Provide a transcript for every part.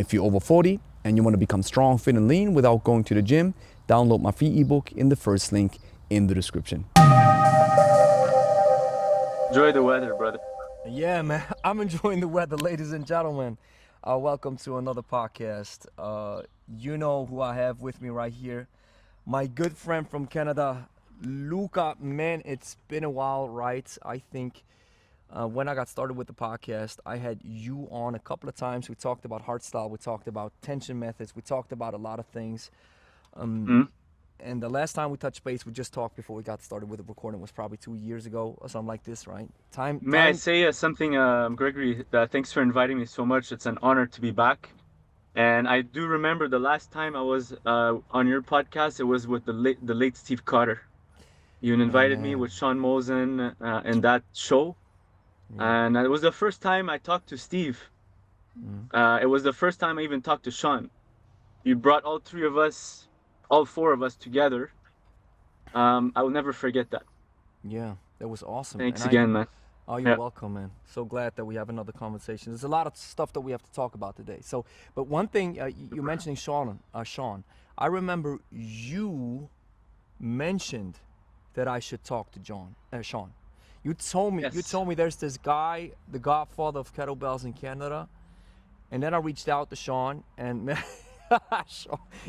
if you're over 40 and you want to become strong, fit, and lean without going to the gym, download my free ebook in the first link in the description. Enjoy the weather, brother. Yeah, man, I'm enjoying the weather, ladies and gentlemen. Welcome to another podcast. You know who I have with me right here. My good friend from Canada, Louka. Man, it's been a while, right? I think when I got started with the podcast, I had you on a couple of times. We talked about heart style. We talked about tension methods. We talked about a lot of things. And the last time we touched base, we just talked before we got started with the recording, was probably 2 years ago or something like this, right? May I say something, Gregory? Thanks for inviting me so much. It's an honor to be back. And I do remember the last time I was on your podcast, it was with the late Steve Cotter. You invited me with Sean Mosen in that show. Yeah. And it was the first time I talked to Steve. It was the first time I even talked to Sean. You brought all four of us together. I will never forget that. Yeah, that was awesome. Thanks again, man. Oh, you're welcome, man. So glad that we have another conversation. There's a lot of stuff that we have to talk about today. So, but one thing, you're mentioning Sean. I remember you mentioned that I should talk to Sean. You told me there's this guy, the godfather of kettlebells in Canada, and then I reached out to Sean, and man,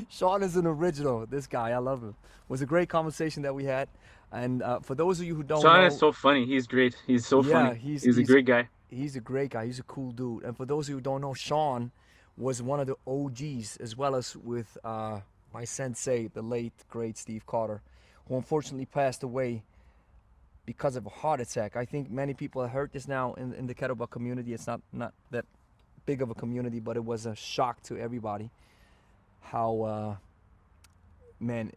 Sean is an original. This guy, I love him. It was a great conversation that we had. And for those of you who don't know, Sean is so funny. He's great. He's so funny. He's a great guy. He's a great guy. He's a cool dude. And for those of you who don't know, Sean was one of the OGs, as well as with my sensei, the late, great Steve Cotter, who unfortunately passed away because of a heart attack. I think many people have heard this now in the kettlebell community. It's not that big of a community, but it was a shock to everybody how, man,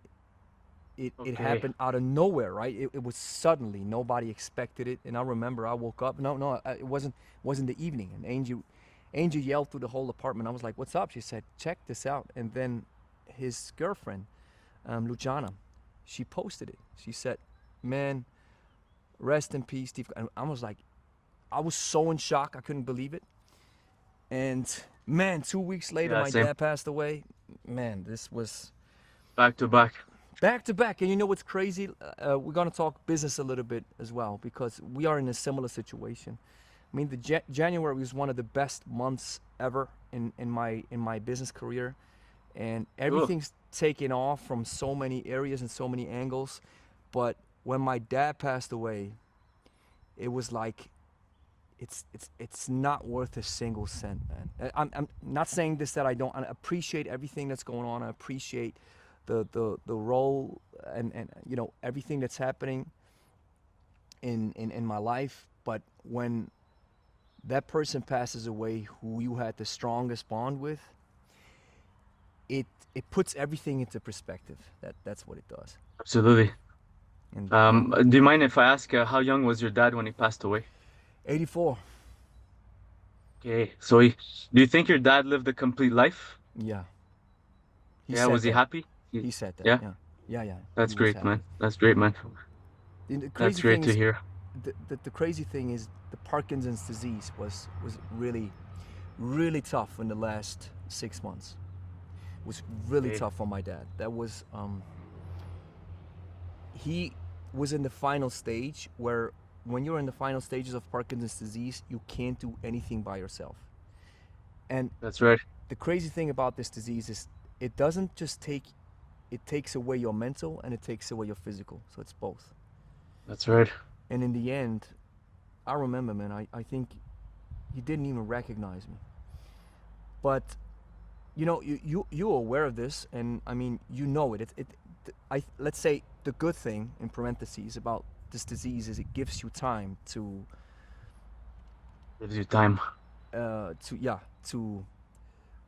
it happened out of nowhere, right? It was suddenly. Nobody expected it. And I remember I woke up. No, it wasn't the evening. And Angel yelled through the whole apartment. I was like, what's up? She said, check this out. And then his girlfriend, Luciana, she posted it. She said, man, rest in peace, Steve. And I was like, I was so in shock. I couldn't believe it. And man, 2 weeks later, my dad passed away. Man, this was back to back. Back to back. And you know what's crazy? We're going to talk business a little bit as well, because we are in a similar situation. I mean, the January was one of the best months ever in my business career. And everything's taken off from so many areas and so many angles. But when my dad passed away, it was like, it's not worth a single cent, man. I'm not saying this that I appreciate everything that's going on. I appreciate the role and you know, everything that's happening in my life. But when that person passes away who you had the strongest bond with, it puts everything into perspective. That's what it does. Absolutely. And, do you mind if I ask how young was your dad when he passed away? 84. Okay, so do you think your dad lived a complete life? Yeah. Was he happy? He said that. Yeah. That's great, man. That's great, man. That's great to hear. The crazy thing is the Parkinson's disease was really, really tough in the last 6 months. It was really tough for my dad. That was, he was in the final stage where when you're in the final stages of Parkinson's disease, you can't do anything by yourself. And that's right. The crazy thing about this disease is it doesn't just it takes away your mental and it takes away your physical. So it's both. That's right. And in the end, I remember, man, I think he didn't even recognize me. But, you know, you're aware of this, and I mean, you know it. Let's say the good thing, in parentheses, about this disease is it gives you time to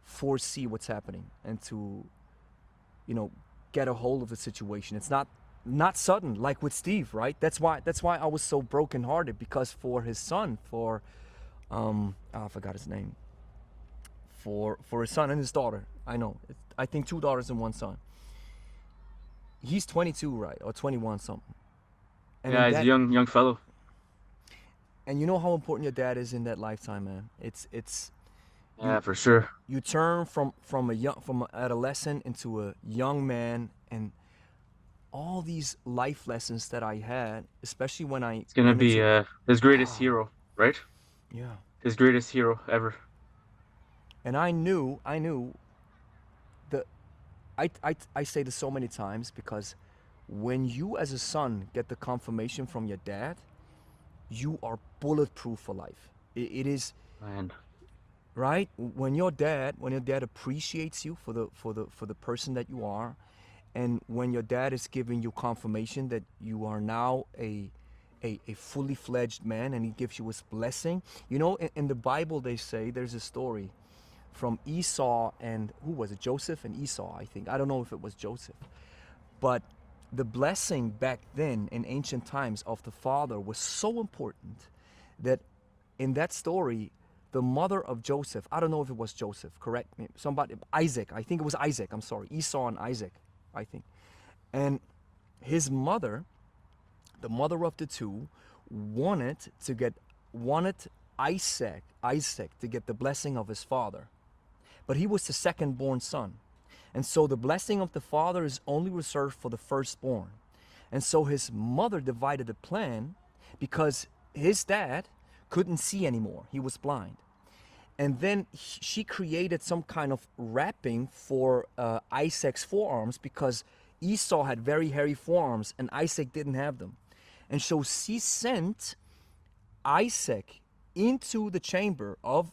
foresee what's happening and to, you know, get a hold of the situation. It's not sudden like with Steve, right? That's why I was so brokenhearted, because for his son, I forgot his name, for his son and his daughter, I think 2 daughters and 1 son. He's 22, right, or 21 something. And yeah, he's a young fellow. And you know how important your dad is in that lifetime, man. It's You Yeah, for sure. you turn from a young from an adolescent into a young man, and all these life lessons that I had, especially when I It's gonna went be into his greatest hero, right? yeah. His greatest hero ever. And I knew the I say this so many times because when you as a son get the confirmation from your dad, you are bulletproof for life. It is Man, right when your dad appreciates you for the person that you are, and when your dad is giving you confirmation that you are now a fully fledged man, and he gives you his blessing. In the Bible they say there's a story from Esau and who was it? Joseph and Esau, I think. I don't know if it was Joseph. But the blessing back then in ancient times of the father was so important that in that story, the mother of Joseph, I don't know if it was Joseph, correct me, somebody, Isaac, I think it was Isaac, I'm sorry, Esau and Isaac, I think. And his mother, the mother of the two, wanted to get wanted Isaac to get the blessing of his father. But he was the second born son. And so the blessing of the father is only reserved for the firstborn. And so his mother divided the plan because his dad couldn't see anymore. He was blind. And then she created some kind of wrapping for Isaac's forearms because Esau had very hairy forearms and Isaac didn't have them. And so she sent Isaac into the chamber of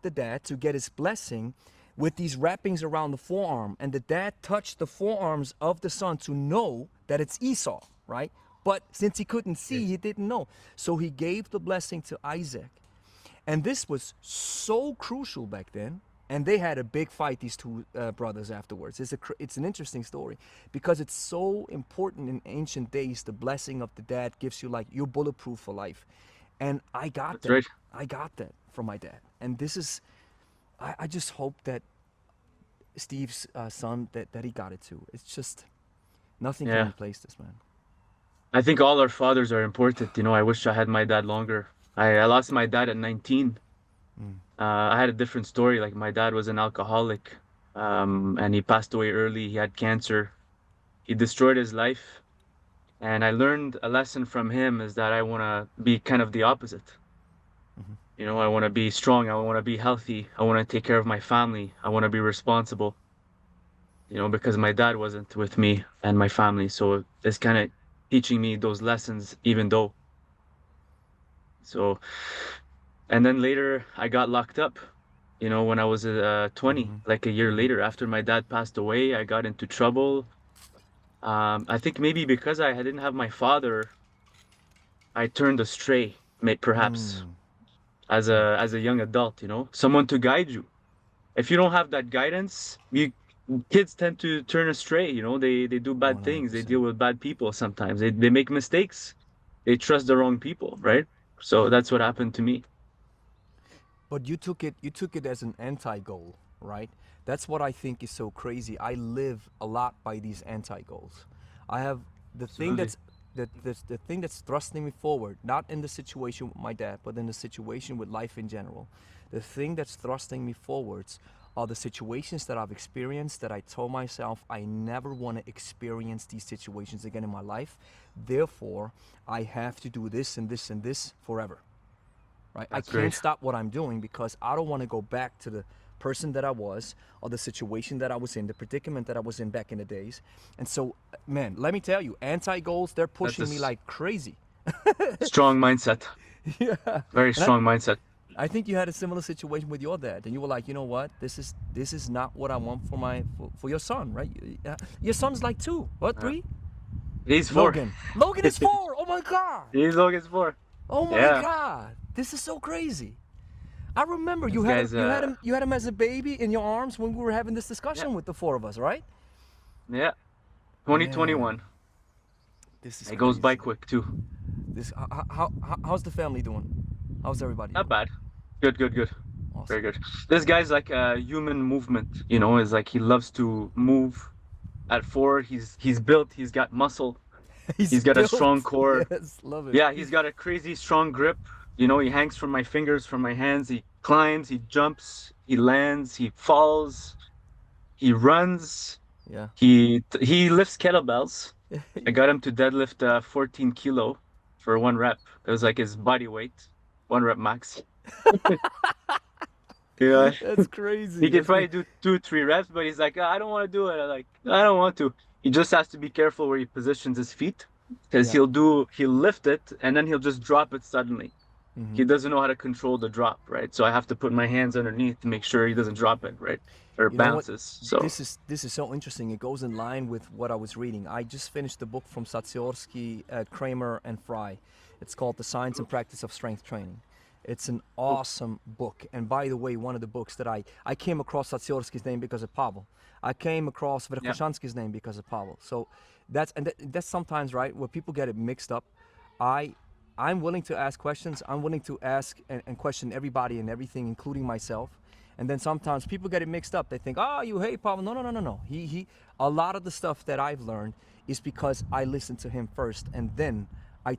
the dad to get his blessing with these wrappings around the forearm. And the dad touched the forearms of the son to know that it's Esau, right? But since he couldn't see, he didn't know. So he gave the blessing to Isaac. And this was so crucial back then. And they had a big fight, these two brothers, afterwards. It's an interesting story because it's so important in ancient days. The blessing of the dad gives you, like, you're bulletproof for life. And I got that's that. right. I got that from my dad. And this is, I just hope that Steve's son, that he got it too. It's just, nothing can Yeah. replace this, man. I think all our fathers are important. I wish I had my dad longer. I lost my dad at 19. I had a different story. Like, my dad was an alcoholic, and he passed away early. He had cancer. He destroyed his life. And I learned a lesson from him is that I want to be kind of the opposite. I want to be strong. I want to be healthy. I want to take care of my family. I want to be responsible, because my dad wasn't with me and my family. So it's kind of teaching me those lessons, even though. So, and then later I got locked up, when I was 20, like a year later after my dad passed away, I got into trouble. I think maybe because I didn't have my father, I turned astray, perhaps as a young adult, someone to guide you. If you don't have that guidance, kids tend to turn astray, they do bad things, they 100%. deal with bad people sometimes, they make mistakes, they trust the wrong people, right? So that's what happened to me. But you took it as an anti-goal, right? That's what I think is so crazy. I live a lot by these anti-goals. I have the thing Absolutely. that's the thing that's thrusting me forward, not in the situation with my dad, but in the situation with life in general. The thing that's thrusting me forwards are the situations that I've experienced that I told myself I never want to experience these situations again in my life. Therefore, I have to do this and this and this forever. Right? I That's can't great. stop what I'm doing because I don't want to go back to the person that I was or the situation that I was in, the predicament that I was in back in the days. And so, man, let me tell you, anti-goals, they're That's a pushing me like crazy. strong mindset. Yeah. Very And strong mindset. I think you had a similar situation with your dad, and you were like, you know what, this is not what I want for your son, right? Your son's like 2, what, uh, 3? he's 4. Logan is 4. Oh my God. He's Logan's 4. Oh my Yeah, God. This is so crazy. I remember you this had him, guy's you had him as a baby in your arms when we were having this yeah, discussion with the 4 of us, right? yeah, Man, 2021. this is It goes by crazy. quick too. How's the family doing? How's everybody Not doing? bad. Good, good, good. Very Awesome. good. This guy's like a human movement, is like he loves to move. At 4, he's built, he's got muscle, He's he's got a strong built. core. Yes, love it. Yeah, he's got a crazy strong grip. He hangs from my fingers, from my hands. climbs, he jumps, he lands, he falls, he runs, Yeah. he lifts kettlebells. I Yeah. got him to deadlift 14 kilo for 1 rep. It was like his body weight, 1 rep max. Yeah, That's he crazy. could That's probably crazy. do 2, 3 reps, but he's like, I don't want to do it. I'm like, I don't want to. He just has to be careful where he positions his feet because Yeah. he'll lift it and then he'll just drop it suddenly. Hmm. He doesn't know how to control the drop, right? So I have to put my hands underneath to make sure he doesn't drop it, right? Or You know what? bounces. So This is so interesting. It goes in line with what I was reading. I just finished the book from Satsiorsky, Kramer, and Fry. It's called The Science and Practice of Strength Training. It's an awesome book. And by the way, one of the books that I came across Satsiorsky's name because of Pavel. I came across yeah, Verkhoshansky's name because of Pavel. So that's sometimes right where people get it mixed up. I I'm willing to ask questions. I'm willing to ask and question everybody and everything, including myself. And then sometimes people get it mixed up. They think, "Oh, you hate Pavel." No, no, no, no, no. He. A lot of the stuff that I've learned is because I listened to him first, and then I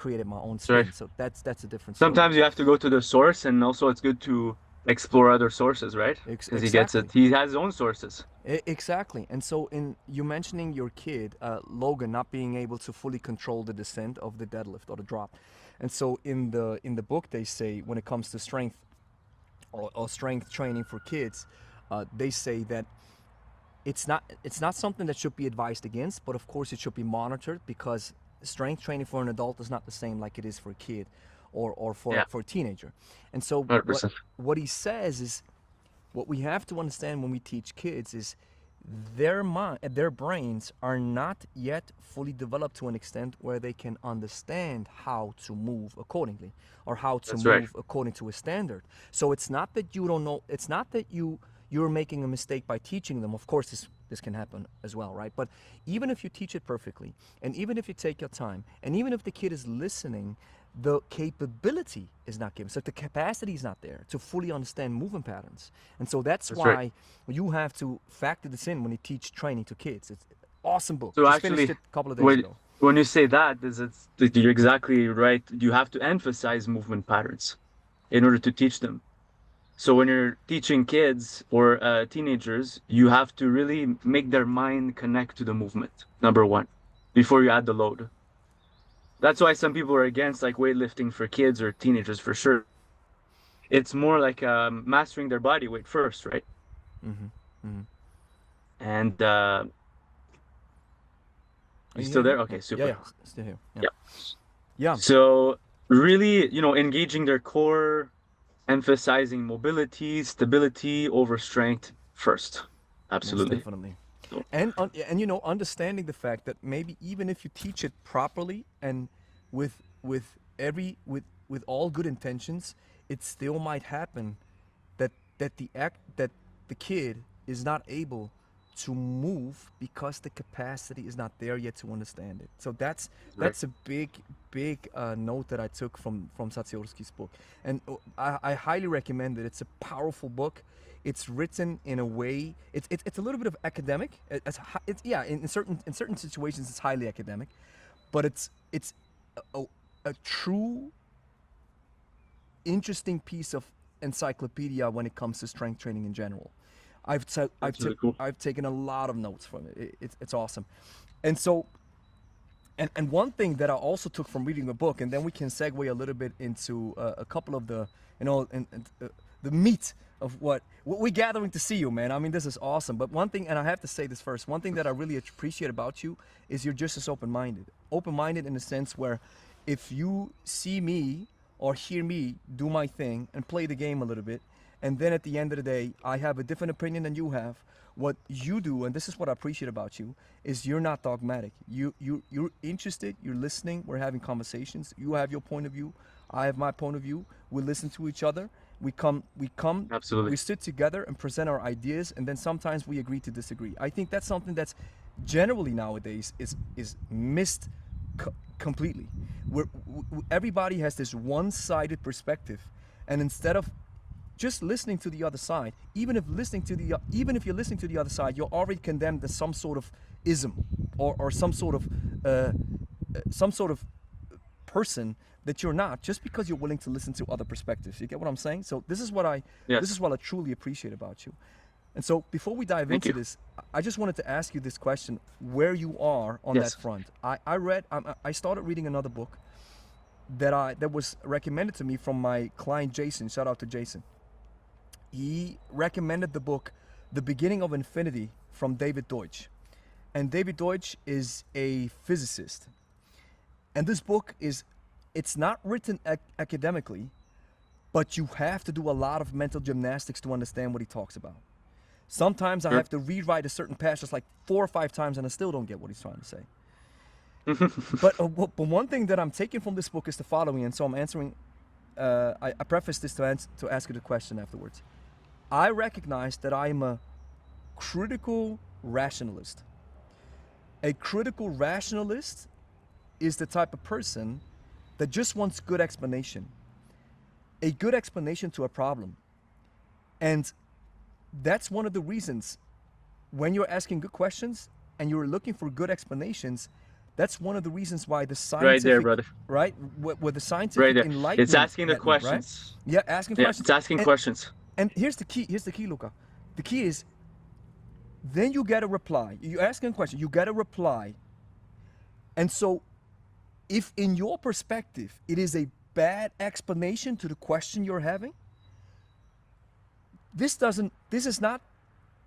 created my own that's right. spin. So that's a different story. Sometimes you have to go to the source, and also it's good to explore other sources, right? Because he gets it. Exactly. He has his own sources. Exactly. And so in you mentioning your kid, Logan, not being able to fully control the descent of the deadlift or the drop. And so in the book they say when it comes to strength or strength training for kids, they say that it's not something that should be advised against, but of course it should be monitored because strength training for an adult is not the same like it is for a kid or Yeah, for a teenager. And so what 100%. what he says is what we have to understand when we teach kids is their brains are not yet fully developed to an extent where they can understand how to move accordingly or how to That's right. move according to a standard. So it's not that you don't know, it's not that you're making a mistake by teaching them. Of course this can happen as well, right? But even if you teach it perfectly, and even if you take your time, and even if the kid is listening, the capability is not given. So the capacity is not there to fully understand movement patterns. And so that's That's right. why you have to factor this in when you teach training to kids. It's an awesome book. So Just finished actually, it a couple of days when ago. when you say that, you're exactly right. You have to emphasize movement patterns in order to teach them. So when you're teaching kids or teenagers, you have to really make their mind connect to the movement, number one, before you add the load. That's why some people are against like weightlifting for kids or teenagers for sure. It's more like mastering their body weight first, right? Mm-hmm. Mm-hmm. And Are you you still hearing me? there? Yeah. Okay, Yeah, super. yeah. Still here. Yeah. Yeah. Yeah. So really, engaging their core, emphasizing mobility, stability over strength first. Most Absolutely. definitely. So, And understanding the fact that maybe even if you teach it properly and with all good intentions, it still might happen that the kid is not able to move because the capacity is not there yet to understand it. So that's right. that's a big note that I took from Satsiorsky's book, and I highly recommend it. It's a powerful book. It's written in a way. It's a little bit of academic. It's yeah. In certain situations, it's highly academic, but it's a true interesting piece of encyclopedia when it comes to strength training in general. That's really cool. I've taken a lot of notes from it. It's awesome, and so and one thing that I also took from reading the book, and then we can segue a little bit into a couple of the the meat of what we're gathering to see you, man. I mean, this is awesome. But one thing, and I have to say this first, one thing that I really appreciate about you is you're just as open-minded. Open-minded in the sense where if you see me or hear me do my thing and play the game a little bit, and then at the end of the day, I have a different opinion than you have. What you do, and this is what I appreciate about you, is you're not dogmatic. You're interested. You're listening. We're having conversations. You have your point of view. I have my point of view. We listen to each other. We Absolutely. sit together and present our ideas, and then sometimes we agree to disagree. I think that's something that's generally nowadays is missed completely. Everybody has this one-sided perspective, and instead of just listening to the other side, even if you're listening to the other side, you're already condemned as some sort of ism or some sort of person that you're not, just because you're willing to listen to other perspectives. You get what I'm saying? So this is what I Yes. truly appreciate about you. And so before we dive Thank into you. this, I just wanted to ask you this question: where you are on that Yes. front? I started reading another book that was recommended to me from my client Jason. Shout out to Jason. He recommended the book The Beginning of Infinity from David Deutsch. And David Deutsch is a physicist. And this book it's not written academically, but you have to do a lot of mental gymnastics to understand what he talks about. Sometimes I Sure. have to rewrite a certain passage like 4 or 5 times and I still don't get what he's trying to say. But one thing that I'm taking from this book is the following, and so I'm answering. I preface this to ask you the question afterwards. I recognize that I am a critical rationalist. A critical rationalist is the type of person that just wants good explanation. A good explanation to a problem. And that's one of the reasons when you're asking good questions and you're looking for good explanations, that's one of the reasons why the Right there, scientific, brother. right, with the Right scientific there. It's enlightenment asking the happened, right? questions. Yeah, asking Yeah, questions. it's asking questions. And here's the key, Luca. The key is, then you get a reply. You ask a question, you get a reply. And so, if in your perspective, it is a bad explanation to the question you're having, this is not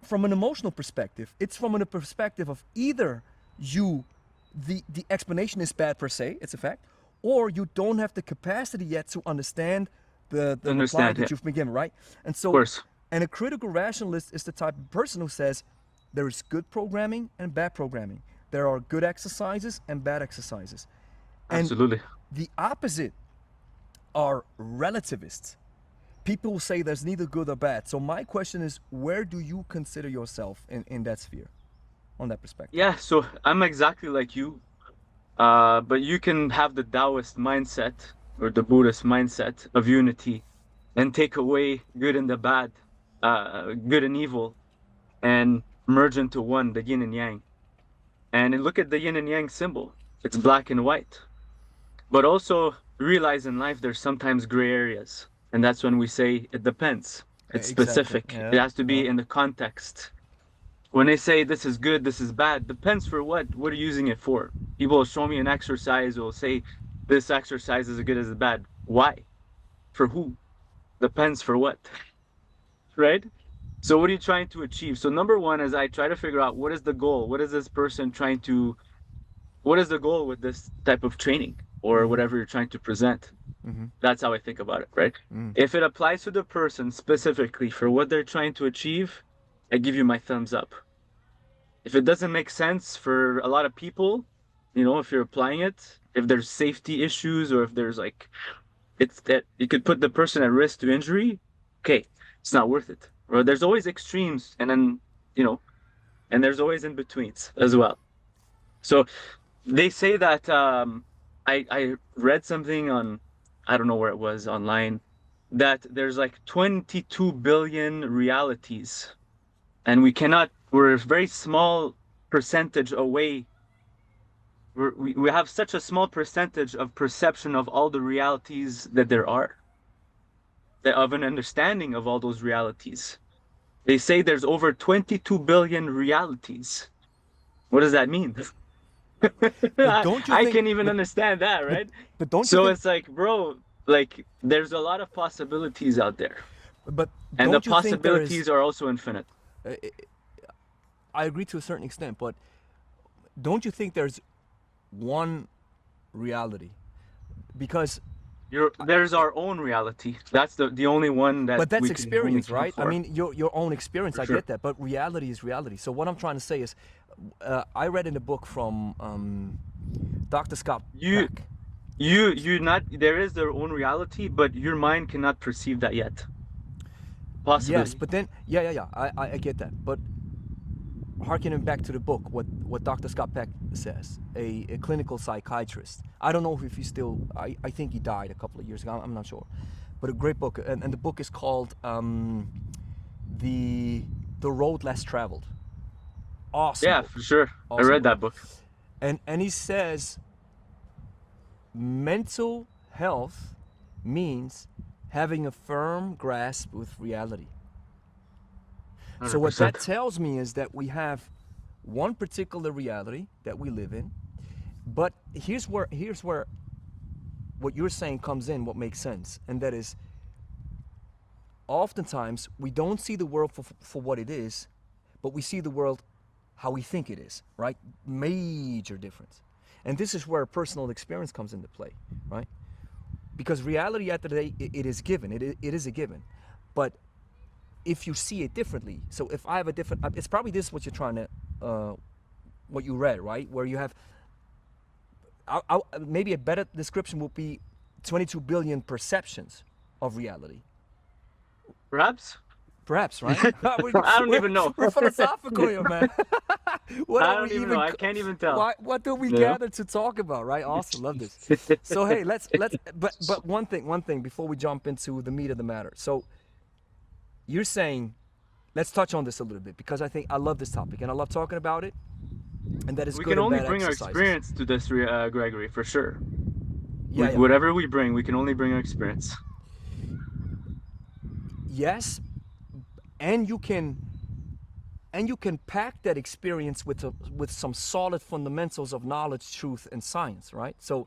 from an emotional perspective. It's from a perspective of either the explanation is bad per se, it's a fact, or you don't have the capacity yet to understand the reply Understand, that yeah. you've been given, right? And Of so, course. and a critical rationalist is the type of person who says there is good programming and bad programming. There are good exercises and bad exercises. And Absolutely. the opposite are relativists. People who say there's neither good or bad. So my question is, where do you consider yourself in that sphere, on that perspective? Yeah, so I'm exactly like you. But you can have the Taoist mindset or the Buddhist mindset of unity and take away good and the bad, good and evil, and merge into one, the yin and yang. And then look at the yin and yang symbol. It's black and white. But also realize in life there's sometimes gray areas. And that's when we say it depends. It's Exactly. specific. It Yeah. has to be in the context. When they say this is good, this is bad, depends for what? What are you using it for? People will show me an exercise, will say this exercise is as good as bad. Why? For who? Depends for what? Right? So what are you trying to achieve? So number one is I try to figure out what is the goal? What is this person trying to, what is the goal with this type of training or whatever you're trying to present? That's how I think about it, right? If it applies to the person specifically for what they're trying to achieve, I give you my thumbs up. If it doesn't make sense for a lot of people, if you're applying it, if there's safety issues or if there's like, it's that you could put the person at risk to injury, okay, it's not worth it. Or there's always extremes and then, and there's always in betweens as well. So they say that I read something on, I don't know where it was online, that there's like 22 billion realities, and we're a very small percentage away. We have such a small percentage of perception of all the realities that there are, of an understanding of all those realities. They say there's over 22 billion realities. What does that mean? But don't you I think? can't even understand that, But, right? but don't you So think? it's like, bro, like there's a lot of possibilities out there, But and the don't you think there is? possibilities are also infinite. I agree to a certain extent, but don't you think there's one reality? Because There's our own reality. That's the only one that but that's we can only experience, count right? I for. mean, your own experience. For I sure. get that, but reality is reality. So what I'm trying to say is, I read in a book from Dr. Scott You Peck. there is their own reality, but your mind cannot perceive that yet. Possibly. Yes, but then yeah. I get that, but harkening back to the book, what Dr. Scott Peck says, a clinical psychiatrist. I don't know if he's still. I think he died a couple of years ago. I'm not sure, but a great book, and the book is called the Road Less Traveled. Awesome. Yeah, book. for sure. I Awesome read book. that book. And he says mental health means having a firm grasp with reality. So what that 100%. tells me is that we have one particular reality that we live in, but here's where what you're saying comes in, what makes sense, and that is oftentimes we don't see the world for what it is, but we see the world how we think it is, right? Major difference. And this is where personal experience comes into play, right? Because reality at the day, it is given, it is a given. But if you see it differently, so if I have a different, it's probably this what you're trying to, what you read, right? Where you have, maybe a better description would be 22 billion perceptions of reality. Perhaps? Perhaps, right? I don't even know. We're philosophical here, man. What I are don't we even know. I can't even tell. what do we No? gather to talk about, right? Awesome, love this. So hey, let's but one thing before we jump into the meat of the matter. So you're saying, let's touch on this a little bit, because I love this topic and I love talking about it, and that is We good can and only bad bring our exercises. experience to this, Gregory, for sure. Yeah, yeah. Whatever we bring, we can only bring our experience. Yes, and you can pack that experience with some solid fundamentals of knowledge, truth, and science, right? So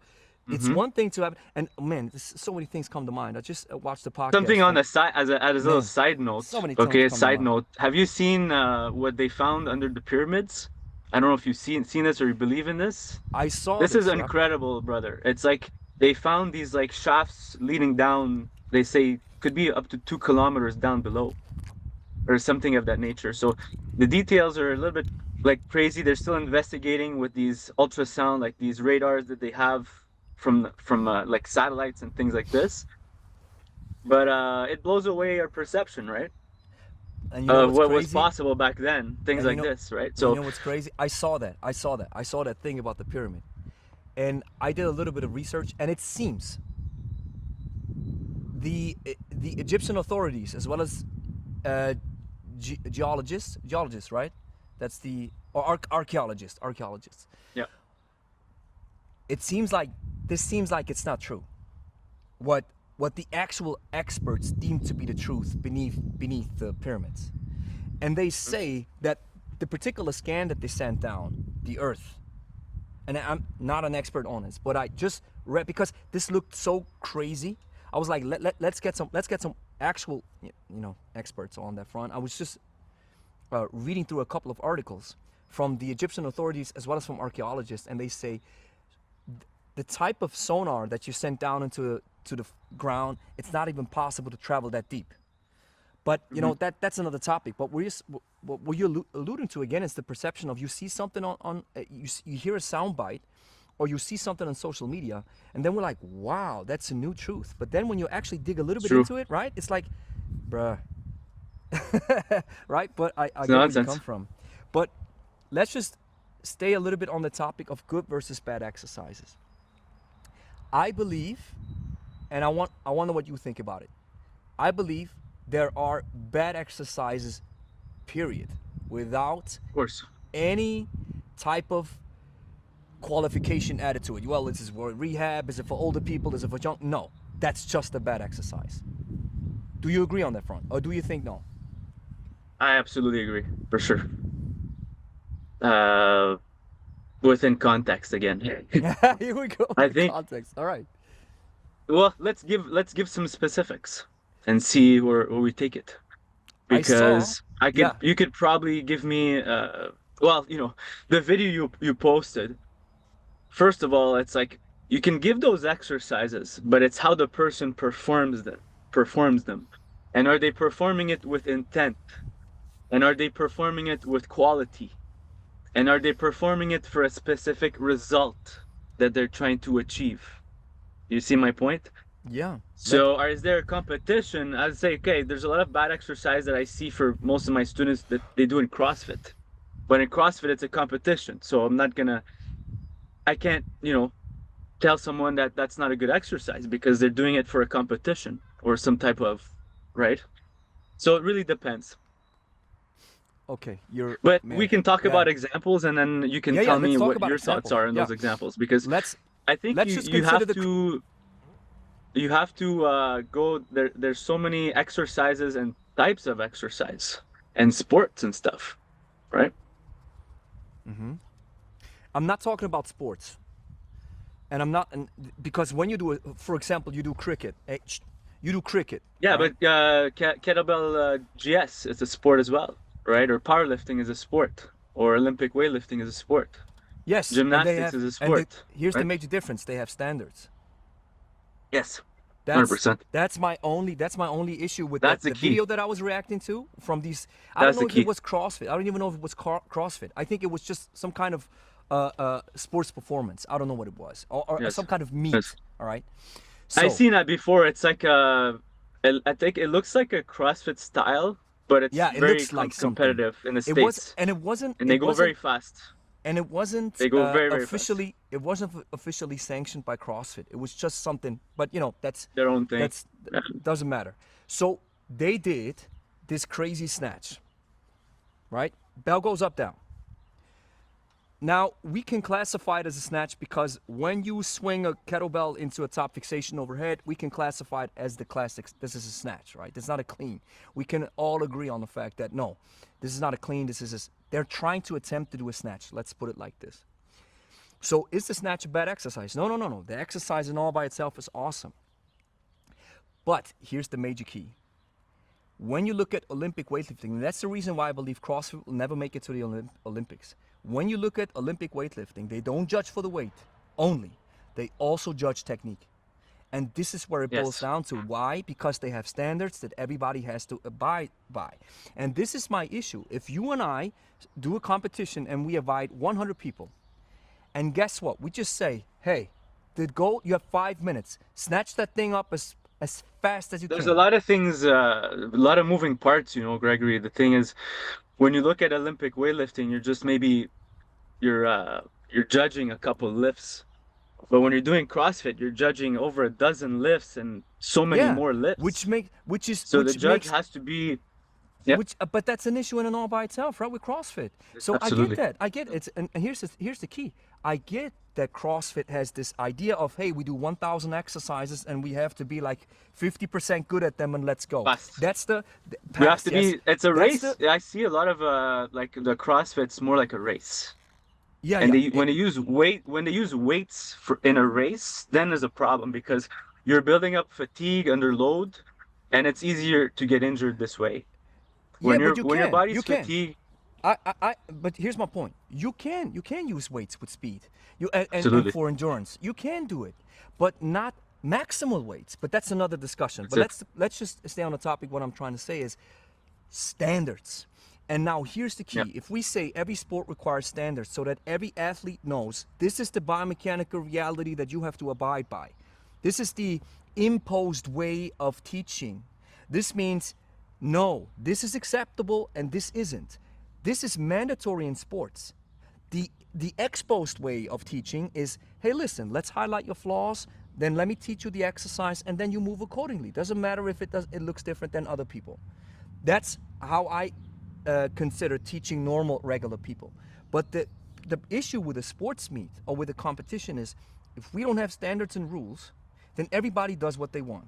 it's Hmm. one thing to have, and man, so many things come to mind. I just watched the podcast Something on from, the side, as a little man, side note. so many things Okay, come to side mind. note. Have you seen what they found under the pyramids? I don't know if you've seen this or you believe in this. I saw This is this, yeah. incredible, brother. It's like they found these like shafts leading down. They say could be up to 2 kilometers down below, or something of that nature. So the details are a little bit like crazy. They're still investigating with these ultrasound, like these radars that they have from like satellites and things like this. But it blows away our perception, right? And you know what's What was crazy? possible back then, things And like this, right? you So, know what's crazy? I saw that thing about the pyramid, and I did a little bit of research, and it seems the Egyptian authorities, as well as uh, geologists, right? That's the or archaeologists. yeah. It seems like it's not true. What the actual experts deem to be the truth beneath the pyramids, and they say that the particular scan that they sent down the Earth, and I'm not an expert on this, but I just read because this looked so crazy. I was like, let's get some actual experts on that front. I was just reading through a couple of articles from the Egyptian authorities as well as from archaeologists, and they say the type of sonar that you sent down into the ground, it's not even possible to travel that deep. But you know that's another topic. But what you're alluding to again is the perception of you see something on you hear a sound bite, or you see something on social media, and then we're like, wow, that's a new truth. But then when you actually dig a little It's bit true. into it, right? It's like, bruh, right? But I It's get where you nonsense. come from. But let's just stay a little bit on the topic of good versus bad exercises. I believe, and I want to know what you think about it. I believe there are bad exercises, period, without Of course. any type of qualification added to it. Well, this is for rehab, is it for older people, is it for young? No, that's just a bad exercise. Do you agree on that front, or do you think no? I absolutely agree, for sure. Uh, Within context again. Here we go. I The think, context. All right. well, let's give some specifics and see where we take it. I saw. Because Yeah. you could probably give me well, the video you posted. First of all, it's like you can give those exercises, but it's how the person performs them. And are they performing it with intent? And are they performing it with quality? And are they performing it for a specific result that they're trying to achieve? You see my point? Yeah. Let. So, is there a competition? I'd say, okay, there's a lot of bad exercise that I see for most of my students that they do in CrossFit. But in CrossFit, it's a competition. So I can't, tell someone that that's not a good exercise because they're doing it for a competition or some type of, right? So it really depends. Okay. You're But we man. can talk Yeah. about examples and then you can Yeah. Yeah. tell Let's me talk what about your thoughts examples. are on Yeah. those examples because Let's. I think Let's just consider the you have to go there. There's so many exercises and types of exercise and sports and stuff, right? I'm not talking about sports. And I'm not, and because when you do it, for example, you do cricket. You do cricket, Yeah, right? but kettlebell GS is a sport as well, right? Or powerlifting is a sport, or Olympic weightlifting is a sport. Yes, and they Gymnastics have, is a and sport, here's the right? major difference: they have standards. Yes, That's 100%. that's my only issue with That's that. the The key. video that I was reacting to from these, I don't That's know the if it key. was CrossFit. I don't even know if it was CrossFit. I think it was just some kind of sports performance. I don't know what it was, or Yes. some kind of Yes. meet. All right. I've So seen that before. It's like I think it looks like a CrossFit style, but it's yeah, it very looks like something. competitive in the It was, States, and it wasn't. and they It go very wasn't fast. and it wasn't They go very, very fast. officially sanctioned by CrossFit. It was just something, but you know Their own thing. that's Yeah. doesn't matter. So they did this crazy snatch, right? Bell goes up down. Now we can classify it as a snatch because when you swing a kettlebell into a top fixation overhead, we can classify it as the classic. This is a snatch, right? It's not a clean. We can all agree on the fact that no, this is not a clean. They're trying to attempt to do a snatch. Let's put it like this. So is the snatch a bad exercise? No, no, no, no. The exercise in all by itself is awesome. But here's the major key. When you look at Olympic weightlifting, and that's the reason why I believe CrossFit will never make it to the Olympics. When you look at Olympic weightlifting, they don't judge for the weight only. They also judge technique. And this is where it boils Yes. down to. Why? Because they have standards that everybody has to abide by. And this is my issue. If you and I do a competition and we invite 100 people, and guess what? We just say, hey, the goal, you have 5 minutes. Snatch that thing up as fast as you There's can. a lot of things, a lot of moving parts, Gregory. The thing is, when you look at Olympic weightlifting, you're just maybe you're judging a couple lifts. But when you're doing CrossFit, you're judging over a dozen lifts and so many Yeah, more lifts. So the which judge makes has to be, yep, but that's an issue in and all by itself, right? With CrossFit. So I get absolutely. that. I get it. And here's the key. I get that CrossFit has this idea of, hey, we do 1,000 exercises and we have to be like 50% good at them and let's go. Fast. That's the You have past. to Yes, be, it's a that's race. the I see a lot of like the CrossFit's more like a race. yeah And yeah. when they use weights in a race, then there's a problem because you're building up fatigue under load, and it's easier to get injured this way. Yeah, but When your you body's can. fatigued, But here's my point. You can use weights with speed. And absolutely. for endurance, you can do it, but not maximal weights. But that's another discussion. That's But it. let's just stay on the topic. What I'm trying to say is standards. And now here's the Yeah. key. If we say every sport requires standards so that every athlete knows this is the biomechanical reality that you have to abide by. This is the imposed way of teaching. This means no, this is acceptable and this isn't. This is mandatory in sports. The exposed way of teaching is, hey, listen, let's highlight your flaws, then let me teach you the exercise, and then you move accordingly. Doesn't matter if it looks different than other people. That's how I consider teaching normal, regular people. But the issue with a sports meet or with a competition is, if we don't have standards and rules, then everybody does what they want.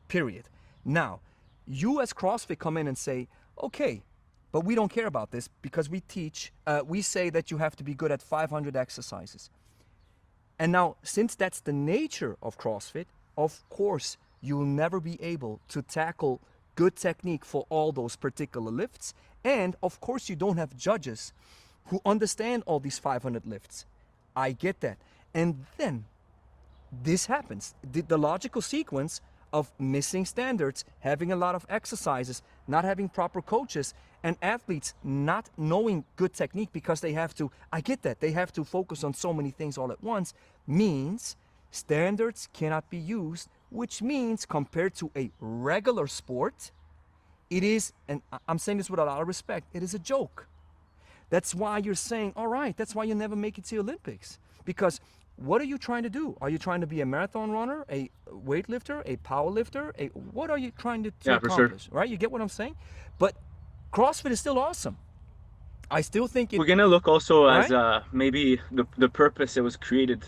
Period. Now, you as CrossFit come in and say, okay, but we don't care about this because we say that you have to be good at 500 exercises. And now, since that's the nature of CrossFit, of course, you'll never be able to tackle good technique for all those particular lifts. And of course, you don't have judges who understand all these 500 lifts. I get that. And then this happens. The logical sequence of missing standards, having a lot of exercises, not having proper coaches, and athletes not knowing good technique because they have to, I get that, they have to focus on so many things all at once, means standards cannot be used, which means compared to a regular sport, it is, and I'm saying this with a lot of respect, it is a joke. That's why you're saying, all right, that's why you never make it to the Olympics. Because what are you trying to do? Are you trying to be a marathon runner, a weightlifter, a powerlifter? What are you trying to Yeah, for sure. accomplish? Right? You get what I'm saying? But CrossFit is still awesome. I still think it, We're gonna look also as right? maybe the purpose it was created.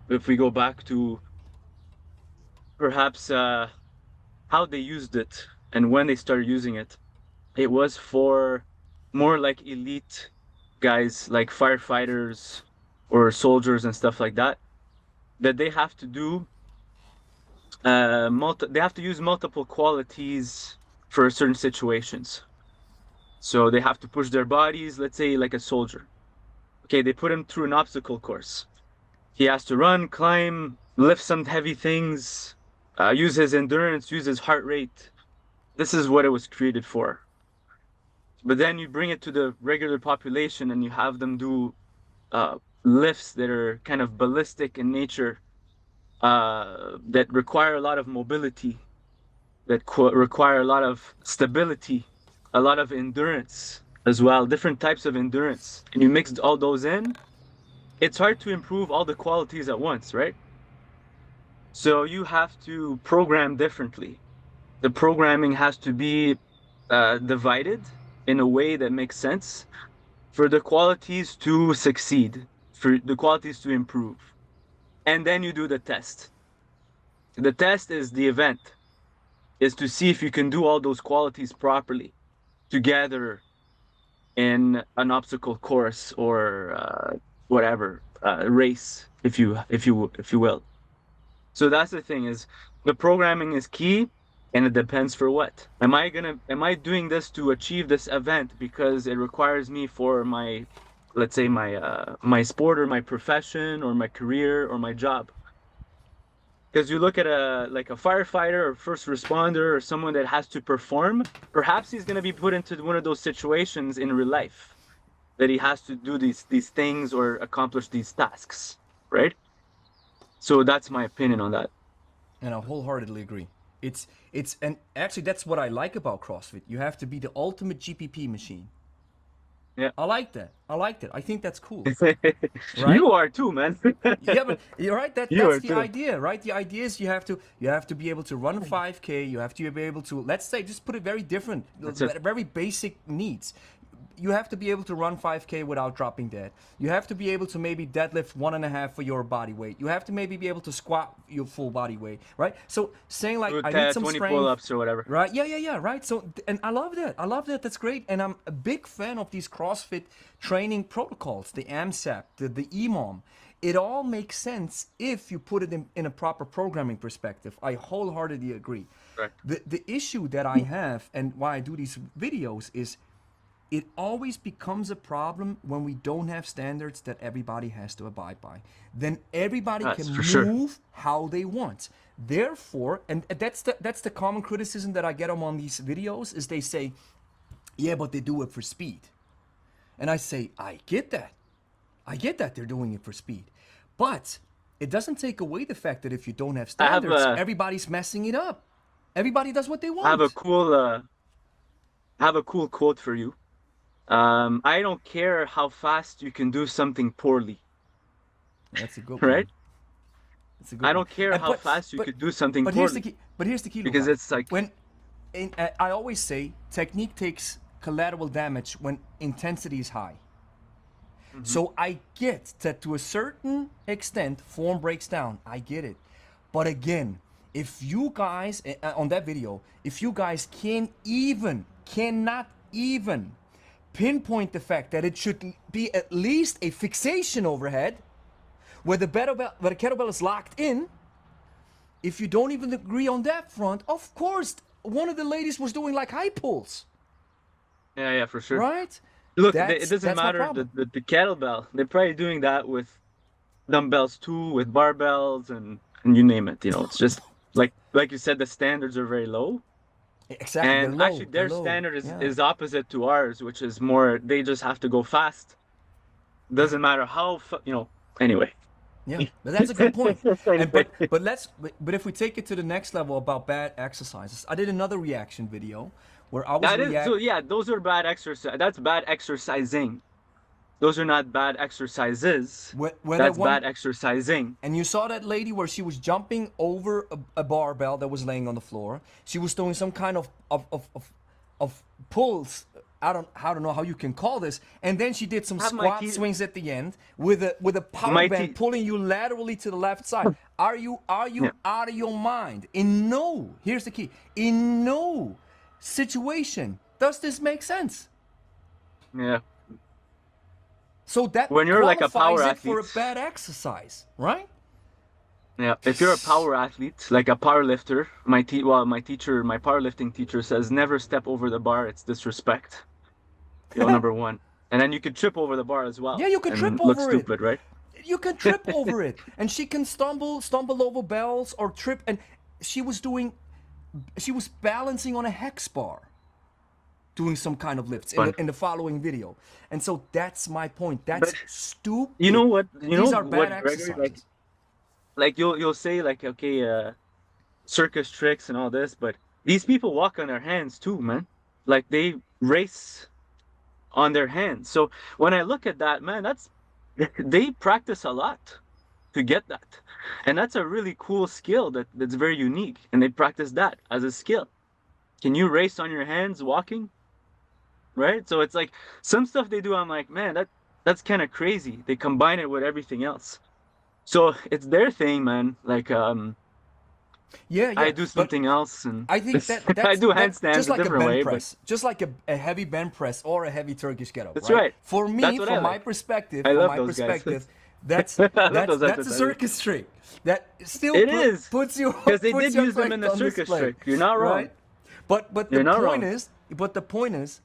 if we go back to perhaps how they used it and when they started using it, it was for more like elite guys, like firefighters or soldiers and stuff like that, that they have to do they have to use multiple qualities for certain situations. So they have to push their bodies, let's say like a soldier. Okay, they put him through an obstacle course. He has to run, climb, lift some heavy things, use his endurance, use his heart rate. This is what it was created for. But then you bring it to the regular population and you have them do lifts that are kind of ballistic in nature, that require a lot of mobility, that require a lot of stability, a lot of endurance as well, different types of endurance. And you mix all those in, it's hard to improve all the qualities at once, right? So you have to program differently. The programming has to be divided in a way that makes sense for the qualities to succeed, for the qualities to improve. And then you do the test. The test is the event, is to see if you can do all those qualities properly together in an obstacle course or whatever race, if you will. So that's the thing, is the programming is key, and it depends for what. Am I doing this to achieve this event because it requires me for my, let's say my sport or my profession or my career or my job? Because you look at a firefighter or first responder or someone that has to perform, perhaps he's going to be put into one of those situations in real life that he has to do these things or accomplish these tasks, right? So that's my opinion on that. And I wholeheartedly agree. It's and actually that's what I like about CrossFit. You have to be the ultimate GPP machine. Yeah. I like that. I like that. I think that's cool. Right? You are too, man. Yeah, but you're right. That's the too. idea, right? The idea is you have to be able to run 5K. You have to be able to, let's say, just put it very different, very basic needs. You have to be able to run 5K without dropping dead. You have to be able to maybe deadlift 1.5 for your body weight. You have to maybe be able to squat your full body weight, right? So saying like, I need some 20 strength, pull-ups or whatever. right? Yeah, right. So, and I love that. That's great. And I'm a big fan of these CrossFit training protocols, the AMSAP, the EMOM. It all makes sense if you put it in a proper programming perspective. I wholeheartedly agree. Right. The issue that I have and why I do these videos is it always becomes a problem when we don't have standards that everybody has to abide by. Then everybody can move how they want. Therefore, and that's the common criticism that I get on these videos, is they say, yeah, but they do it for speed. And I say, I get that. They're doing it for speed. But it doesn't take away the fact that if you don't have standards, everybody's messing it up. Everybody does what they want. I have a cool quote for you. I don't care how fast you can do something poorly. That's a good one. Right? That's a good I don't care how fast you could do something poorly. Here's the key, because Louka. It's like I always say technique takes collateral damage when intensity is high. Mm-hmm. So I get that to a certain extent form breaks down. I get it. But again, if you guys on that video, if you guys cannot even pinpoint the fact that it should be at least a fixation overhead where the kettlebell is locked in, if you don't even agree on that front, of course, one of the ladies was doing like high pulls. Yeah, for sure. Right? Look, it doesn't matter the kettlebell. They're probably doing that with dumbbells too, with barbells and you name it. You know, it's just like you said, the standards are very low. Exactly. And actually, their standard is opposite to ours, which is more, they just have to go fast. Doesn't matter how, anyway. Yeah, but that's a good point. But if we take it to the next level about bad exercises, I did another reaction video where I was those are bad exercise. That's bad exercising. Those are not bad exercises. That's bad exercising. And you saw that lady where she was jumping over a barbell that was laying on the floor. She was doing some kind of pulls I don't know how you can call this. And then she did some Have my squat te- swings at the end with a power my band te- pulling you laterally to the left side. Are you yeah, out of your mind? Here's the key. In no situation does this make sense. yeah. So that When you're like a qualifies power it for a athlete, bad exercise, right? yeah. If you're a power athlete, like a power lifter, my powerlifting teacher says never step over the bar. It's disrespect. Number one. And then you could trip over the bar as Yeah, well you can and trip look over it. stupid, right? You can trip over it, and she can stumble over bells or trip. And she was balancing on a hex bar, doing some kind of lifts Fun. in the following video. And so that's my point. That's But stupid. you know what? You These know are bad what, Gregory? exercises. Like you'll say like, okay, circus tricks and all this, but these people walk on their hands too, man. Like they race on their hands. So when I look at that, man, they practice a lot to get that. And that's a really cool skill that's very unique. And they practice that as a skill. Can you race on your hands walking? Right? So it's like some stuff they do, I'm like, man, that's kind of crazy. They combine it with everything else. So it's their thing, man. Like Yeah, I yeah. do But something else and I think I do that handstands just a like a different bench way, but press, just like a heavy bench press or a heavy Turkish kettle, that's right? right. For That's me, what I from my like. perspective, I love those guys. that's I love those that's a exercises. circus trick that still It is puts you because they puts did your use them in strength the on circus display, trick. You're not wrong. right? But You're not wrong. the point is,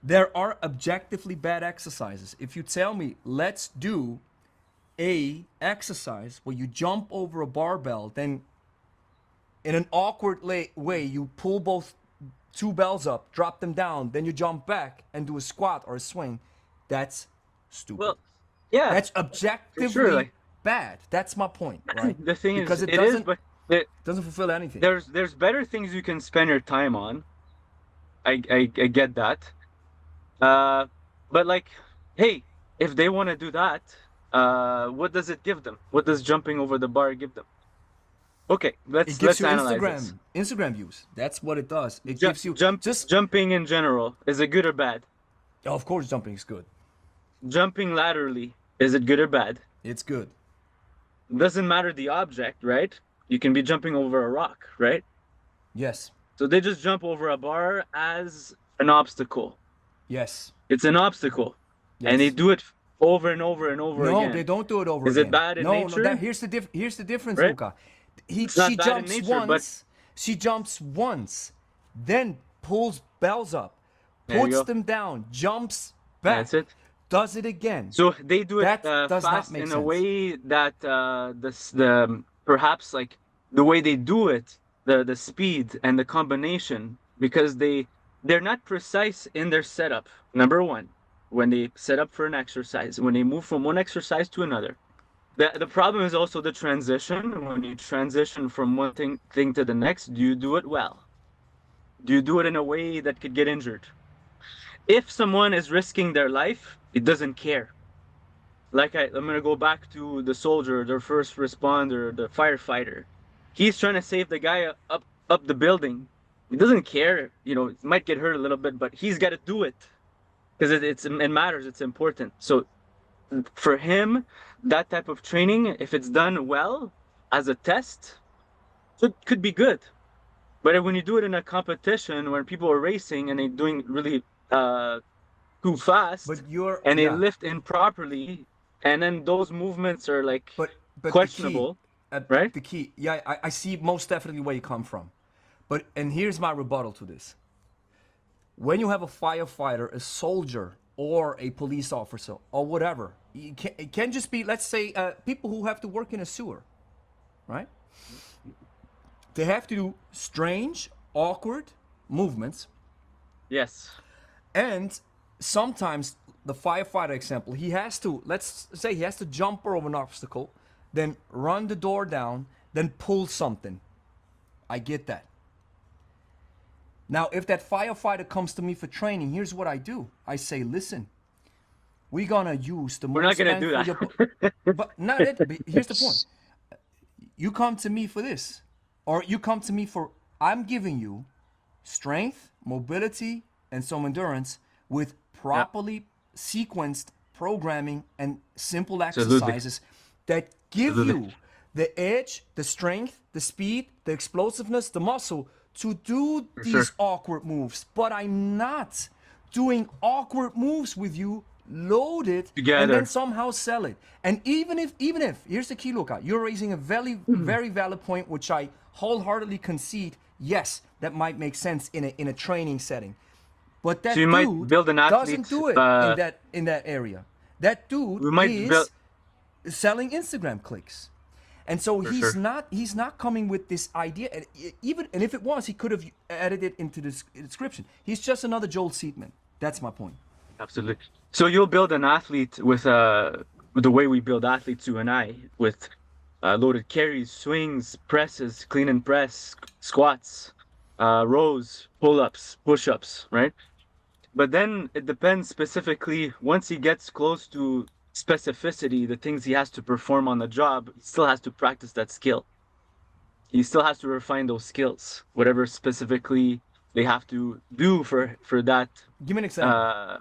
there are objectively bad exercises. If you tell me, let's do a exercise where you jump over a barbell, then in an awkward way you pull both two bells up, drop them down, then you jump back and do a squat or a swing, that's stupid. Well, yeah, That's for sure. objectively Like bad. That's my point, right? the thing is, Because it it is, doesn't but it, doesn't fulfill anything. there's better things you can spend your time on. I get that. Uh, but like, hey, if they want to do that, what does it give them? What does jumping over the bar give them? Okay, It gives let's you analyze this. Instagram views. That's what it does. It gives you just Jumping in general, is it good or bad? of course jumping is good. Jumping laterally, is it good or bad? It's good. Doesn't matter the object, right? You can be jumping over a rock, right? Yes. So they just jump over a bar as an obstacle. Yes. It's an obstacle. Yes. And they do it over and over and over again. No, they don't do it over Is again. it bad in nature? No, here's the difference, Right? Louka. It's not She bad in jumps nature, but once. She jumps once, then pulls bells up, there you puts go. them down, jumps back, That's it. does it again. So they do it That does not fast make in a sense. way that the perhaps like the way they do it, the speed and the combination, because they're not precise in their setup. Number one, when they set up for an exercise, when they move from one exercise to another. The problem is also the transition. When you transition from one thing to the next, do you do it well? Do you do it in a way that could get injured? If someone is risking their life, it doesn't care. Like I'm gonna go back to the soldier, the first responder, the firefighter. He's trying to save the guy up the building. He doesn't care. It might get hurt a little bit, but he's got to do it because it matters. It's important. So for him, that type of training, if it's done well as a test, it could be good. But when you do it in a competition where people are racing and they're doing really too fast But they lift improperly, and then those movements are like but questionable, right? The key, yeah, I see most definitely where you come from. And here's my rebuttal to this. When you have a firefighter, a soldier, or a police officer, or whatever, it can just be, let's say, people who have to work in a sewer, right? They have to do strange, awkward movements. Yes. And sometimes the firefighter example, let's say he has to jump over an obstacle, then run the door down, then pull something. I get that. Now, if that firefighter comes to me for training, here's what I do. I say, listen, we're gonna use the We're not gonna do that. But here's the point. You come to me for this, or you come to me for, I'm giving you strength, mobility, and some endurance with properly sequenced programming and simple Absolutely. exercises that give Absolutely. you the edge, the strength, the speed, the explosiveness, the muscle to do For these sure. awkward moves. But I'm not doing awkward moves with you loaded and then Together. somehow sell it. And even if here's the key, Luca, you're raising a very very valid point, which I wholeheartedly concede. Yes, that might make sense in a training setting. But So you that might dude build an doesn't athlete. do it in that area. That dude We might build is selling Instagram clicks. And so for he's sure. not coming with this idea. And even if it was, he could have added it into the description. He's just another Joel Seedman. That's my point. Absolutely. So you'll build an athlete with the way we build athletes, you and I, with loaded carries, swings, presses, clean and press, squats, rows, pull-ups, push-ups, right? But then it depends specifically, once he gets close to specificity, the things he has to perform on the job, he still has to practice that skill. He still has to refine those skills, whatever specifically they have to do for that. Give me an example.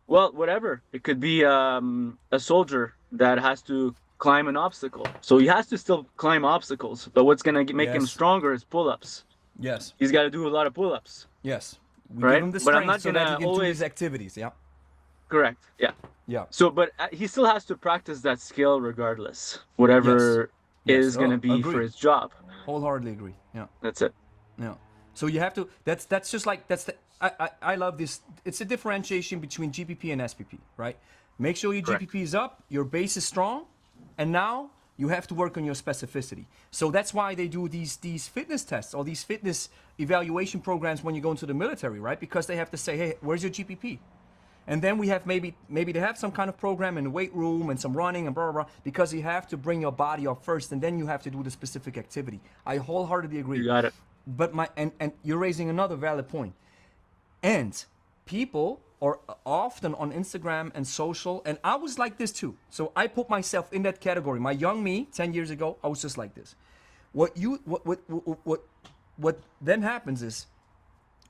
Well, whatever. It could be a soldier that has to climb an obstacle. So he has to still climb obstacles, but what's going to make him Yes. stronger is pull-ups. Yes. He's got to do a lot of pull-ups. Yes. We Right? give him the But I'm strength not so that he gonna can do always- these activities. Yeah. Correct. Yeah. Yeah. So, but he still has to practice that skill regardless, whatever Yes. is going to be Agree. for his job. Wholeheartedly agree. Yeah. That's it. Yeah. So you have to. That's just like that's the. I love this. It's a differentiation between GPP and SPP, right? Make sure your Correct. GPP is up, your base is strong, and now you have to work on your specificity. So that's why they do these fitness tests or these fitness evaluation programs when you go into the military, right? Because they have to say, hey, where's your GPP? And then we have maybe they have some kind of program in the weight room and some running and blah blah blah, because you have to bring your body up first and then you have to do the specific activity. I wholeheartedly agree. You got it. But and you're raising another valid point. And people are often on Instagram and social, and I was like this too. So I put myself in that category. My young me, 10 years ago, I was just like this. What then happens is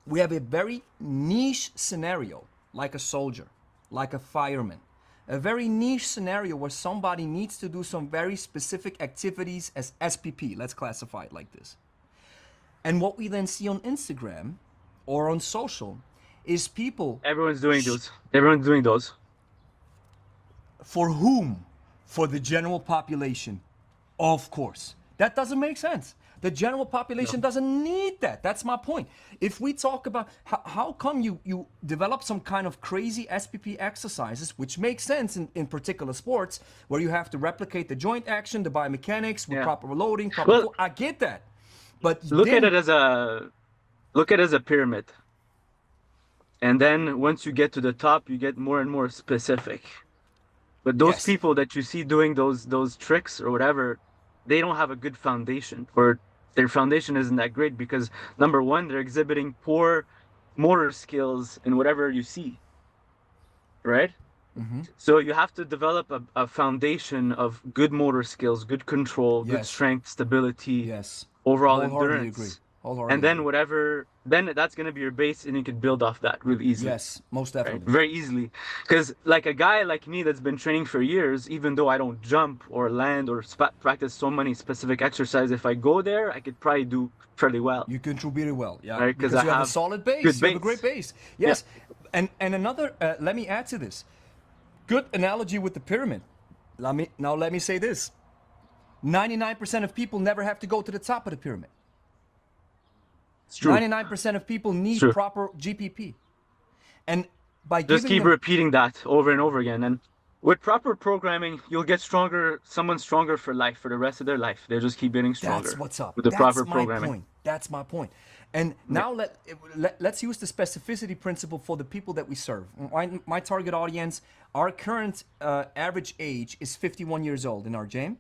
we have a very niche scenario, like a soldier, like a fireman. A very niche scenario where somebody needs to do some very specific activities as SPP. Let's classify it like this. And what we then see on Instagram or on social is people Everyone's doing those. Everyone's doing those. for whom? For the general population, of course. That doesn't make sense. The general population doesn't need that. That's my point. If we talk about how come you develop some kind of crazy SPP exercises, which makes sense in particular sports, where you have to replicate the joint action, the biomechanics with Yeah. proper loading, proper Well, I get that. But Look then, at it as a pyramid. And then once you get to the top, you get more and more specific. But those Yes. people that you see doing those tricks or whatever, they don't have a good foundation, or their foundation isn't that great because number one, they're exhibiting poor motor skills in whatever you see, right? So you have to develop a foundation of good motor skills, good control, good Yes. strength, stability, yes, overall wholeheartedly endurance. agree. Wholeheartedly And then agree. then that's going to be your base, and you can build off that really easily. Yes, most Right? definitely. Very easily. Because like a guy like me that's been training for years, even though I don't jump or land or practice so many specific exercises, if I go there, I could probably do fairly well. You contributed well, yeah, Right, 'cause because I you have a have solid base. good You have a great base. Yes, and another. Let me add to this. Good analogy with the pyramid. Let me say this. 99% of people never have to go to the top of the pyramid. It's true. 99% of people need True. proper GPP, and by Just giving keep them, repeating that over and over again. And with proper programming, you'll get stronger, someone stronger for life, for the rest of their life. They'll just keep getting stronger. That's what's up. With the That's proper my programming. point. That's my point. And now let's use the specificity principle for the people that we serve. My target audience, our current average age is 51 years old in our gym.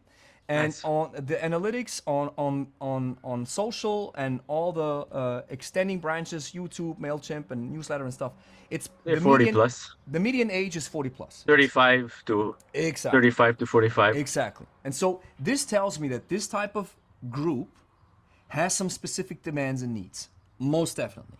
And Nice. on the analytics on social and all the extending branches, YouTube, MailChimp, and newsletter and stuff, it's They're 40 plus. The median age is 40 plus. 35 to Exactly. 35 to 45. Exactly. And so this tells me that this type of group has some specific demands and needs, most definitely.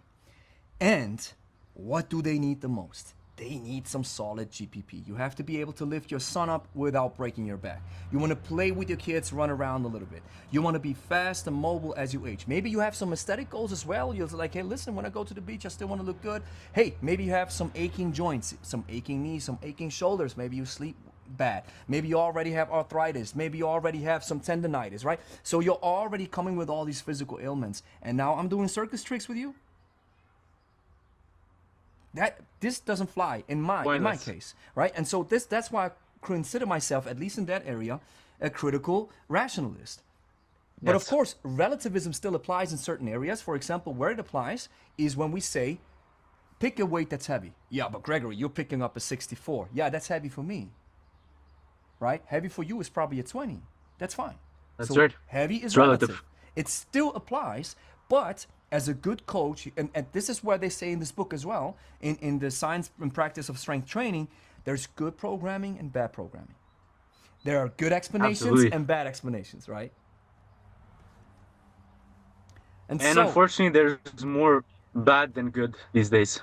And what do they need the most? They need some solid GPP. You have to be able to lift your son up without breaking your back. You want to play with your kids, run around a little bit. You want to be fast and mobile as you age. Maybe you have some aesthetic goals as well. You're like, hey, listen, when I go to the beach, I still want to look good. Hey, maybe you have some aching joints, some aching knees, some aching shoulders. Maybe you sleep bad. Maybe you already have arthritis. Maybe you already have some tendonitis, right? So you're already coming with all these physical ailments. And now I'm doing circus tricks with you? This doesn't fly in my case, right? And so that's why I consider myself, at least in that area, a critical rationalist. But of course, relativism still applies in certain areas. For example, where it applies is when we say, pick a weight that's heavy. Yeah, but Gregory, you're picking up a 64. Yeah, that's heavy for me, right? Heavy for you is probably a 20. That's fine. That's right. Heavy is relative. It still applies, but as a good coach, and this is where they say in this book as well, in the science and practice of strength training, there's good programming and bad programming. There are good explanations and bad explanations, right? And so, unfortunately, there's more bad than good these days.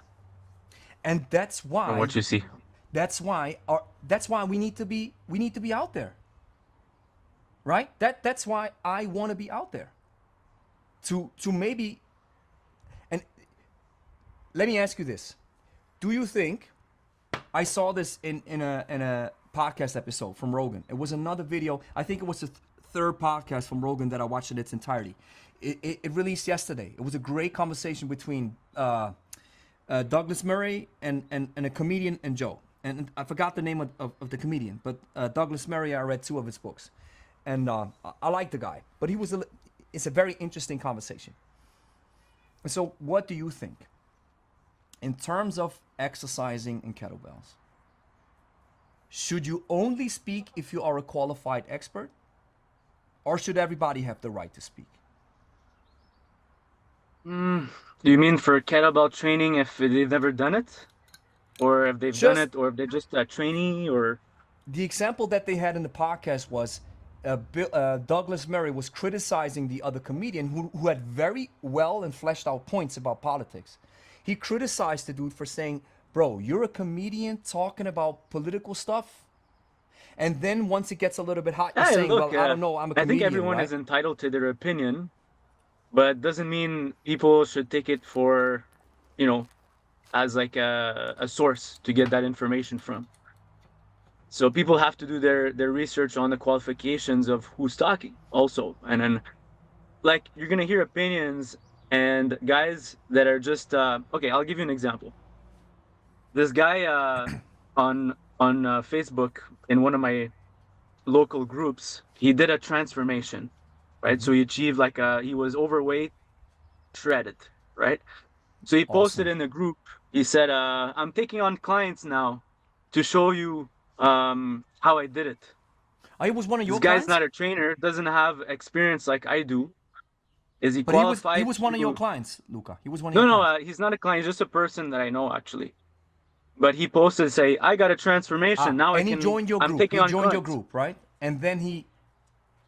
And that's why, from what you see, that's why we need to be out there, right? That's why I want to be out there, to maybe. And let me ask you this: do you think, I saw this in a podcast episode from Rogan? It was another video. I think it was the third podcast from Rogan that I watched in its entirety. It released yesterday. It was a great conversation between Douglas Murray and a comedian and Joe. And I forgot the name of the comedian, but Douglas Murray, I read 2 of his books. And I like the guy, but it's a very interesting conversation. And so what do you think? In terms of exercising and kettlebells, should you only speak if you are a qualified expert? Or should everybody have the right to speak? Do you mean for kettlebell training if they've never done it? Or if they've done it, or if they're just a trainee, or... The example that they had in the podcast was Douglas Murray was criticizing the other comedian who had very well and fleshed out points about politics. He criticized the dude for saying, bro, you're a comedian talking about political stuff? And then once it gets a little bit hot, you're saying, well, I don't know, I'm a comedian, I think everyone is entitled to their opinion, but it doesn't mean people should take it for, as like a source to get that information from. So people have to do their research on the qualifications of who's talking also. And then, like, you're going to hear opinions and guys that are just, okay, I'll give you an example. This guy on Facebook in one of my local groups, he did a transformation, right? So he achieved he was overweight, shredded, right? So he posted in the group, he said, I'm taking on clients now to show you how I did it. He was one of your clients? This guy's not a trainer, doesn't have experience like I do. Is he qualified? He was one of your clients, Louka. He was one of your clients. No, he's not a client. He's just a person that I know, actually. But he posted, say, I got a transformation. Now he joined your group. He joined your group, right? And then he,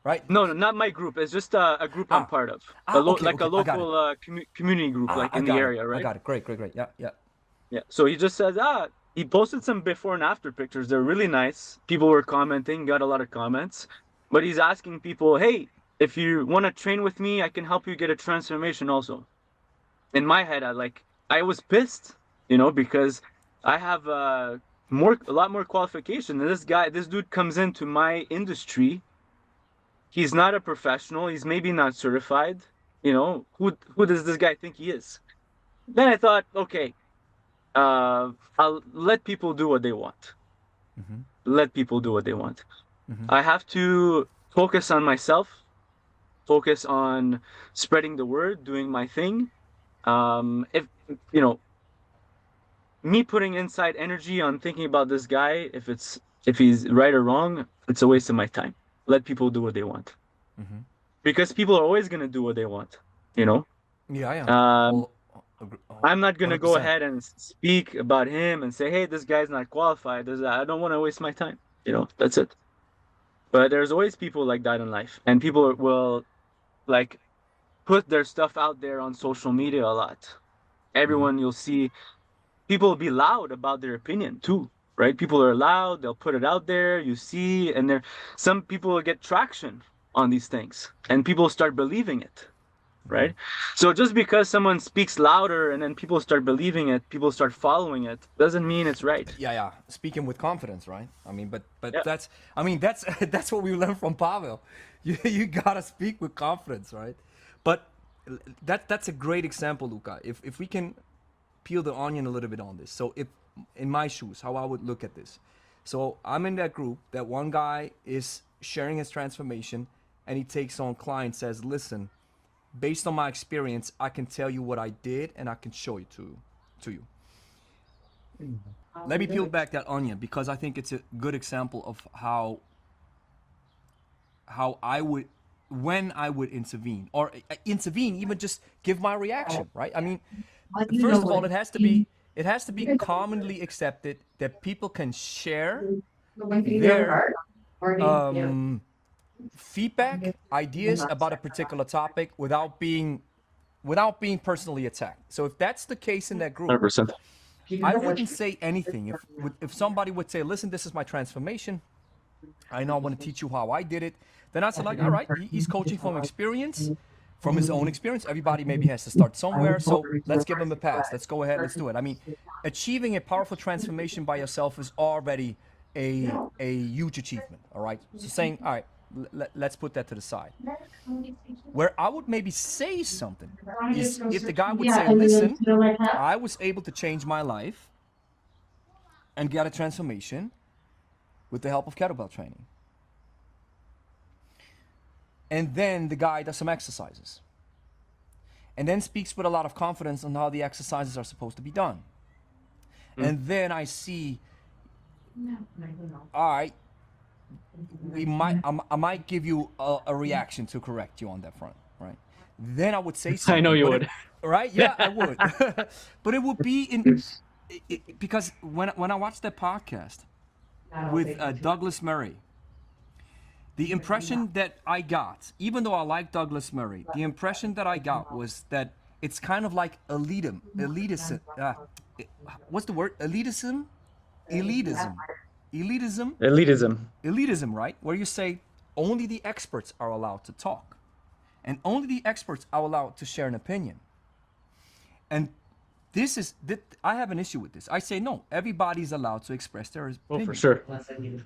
right? No, not my group. It's just a group I'm part of. A local community group, in the area, right? I got it. Great. Yeah. So he just said, he posted some before and after pictures. They're really nice. People were commenting, got a lot of comments. But he's asking people, hey, if you want to train with me, I can help you get a transformation also. In my head, I was pissed, because I have a lot more qualification. And this dude comes into my industry. He's not a professional. He's maybe not certified. Who does this guy think he is? Then I thought, okay, I'll let people do what they want. Mm-hmm. Let people do what they want. Mm-hmm. I have to focus on myself, focus on spreading the word, doing my thing. If me putting inside energy on thinking about this guy, if he's right or wrong, it's a waste of my time. Let people do what they want. Mm-hmm. Because people are always going to do what they want, Yeah, I am. I'm not going to go ahead and speak about him and say, hey, this guy's not qualified. I don't want to waste my time. That's it. But there's always people like that in life. And people will put their stuff out there on social media a lot. Everyone you'll see people will be loud about their opinion too, right? People are loud, they'll put it out there, you see, and there some people will get traction on these things and people start believing it, right? So just because someone speaks louder and then people start believing it, people start following it, doesn't mean it's right. Yeah. Speaking with confidence, right? I mean, but Yeah. that's that's what we learned from Pavel. You gotta speak with confidence, right? But that's a great example, Luca. If we can peel the onion a little bit on this. So if in my shoes, how I would look at this. So I'm in that group. That one guy is sharing his transformation, and he takes on client, says, "Listen, based on my experience, I can tell you what I did, and I can show it to you." Let me peel back that onion because I think it's a good example of how I would, when I would intervene, or intervene, even just give my reaction, right? I mean, first of all, it has to be commonly accepted that people can share their feedback, ideas about a particular topic without being personally attacked. So if that's the case in that group, 100%. I wouldn't say anything. If somebody would say, "Listen, this is my transformation. I know I want to teach you how I did it," then I'd say, like, all right, he's coaching from experience, from his own experience. Everybody maybe has to start somewhere, so let's give him a pass. Let's go ahead, let's do it. I mean, achieving a powerful transformation by yourself is already a huge achievement. All right. So saying, all right, let's put that to the side. Where I would maybe say something is if the guy would say, "Listen, I was able to change my life and get a transformation with the help of kettlebell training." And then the guy does some exercises. And then speaks with a lot of confidence on how the exercises are supposed to be done. And then I see, all right, I might give you a reaction to correct you on that front, right? Then I would say something. I know you but would. Right? Yeah, I would. But it would be because when I watched that podcast with Douglas Murray, the impression that I got, even though I like Douglas Murray, the impression that I got was that it's kind of like elitism. What's the word? Elitism, right? Where you say only the experts are allowed to talk, and only the experts are allowed to share an opinion. And I have an issue with this. I say no. Everybody's allowed to express their opinion. Oh, for sure.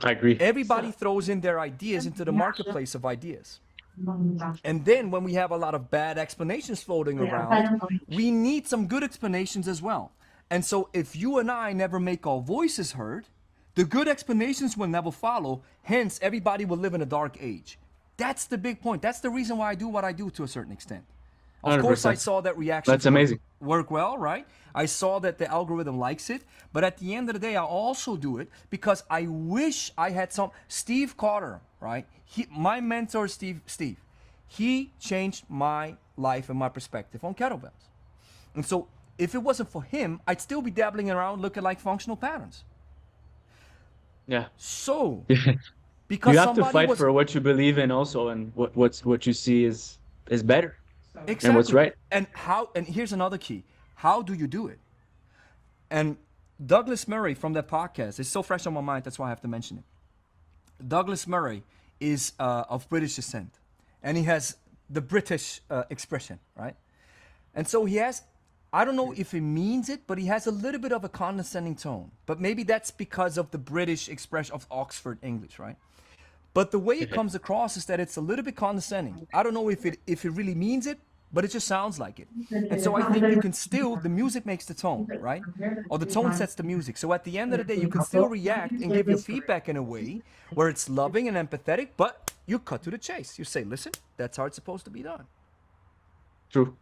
I agree. Everybody throws in their ideas into the marketplace of ideas. And then when we have a lot of bad explanations floating around, we need some good explanations as well. And so if you and I never make our voices heard, the good explanations will never follow. Hence, everybody will live in a dark age. That's the big point. That's the reason why I do what I do to a certain extent. Of course, I 100%. saw that reaction. That's amazing. Work well, right? I saw that the algorithm likes it. But at the end of the day, I also do it because I wish I had some. Steve Carter, right? My mentor, Steve, he changed my life and my perspective on kettlebells. And so if it wasn't for him, I'd still be dabbling around looking like functional patterns. Yeah. So, because you have to somebody fight was, for what you believe in also, and what you see is better. exactly. And what's right. And here's another key. How do you do it? And Douglas Murray from that podcast, it's so fresh on my mind, that's why I have to mention it. Douglas Murray is of British descent, and he has the British expression, right? And so he has, I don't know if he means it, but he has a little bit of a condescending tone. But maybe that's because of the British expression of Oxford English, right? But the way it comes across is that it's a little bit condescending. I don't know if it really means it, but it just sounds like it. And so I think you can still, the music makes the tone, right? Or the tone sets the music. So at the end of the day, you can still react and give your feedback in a way where it's loving and empathetic, but you cut to the chase. You say, listen, that's how it's supposed to be done. True.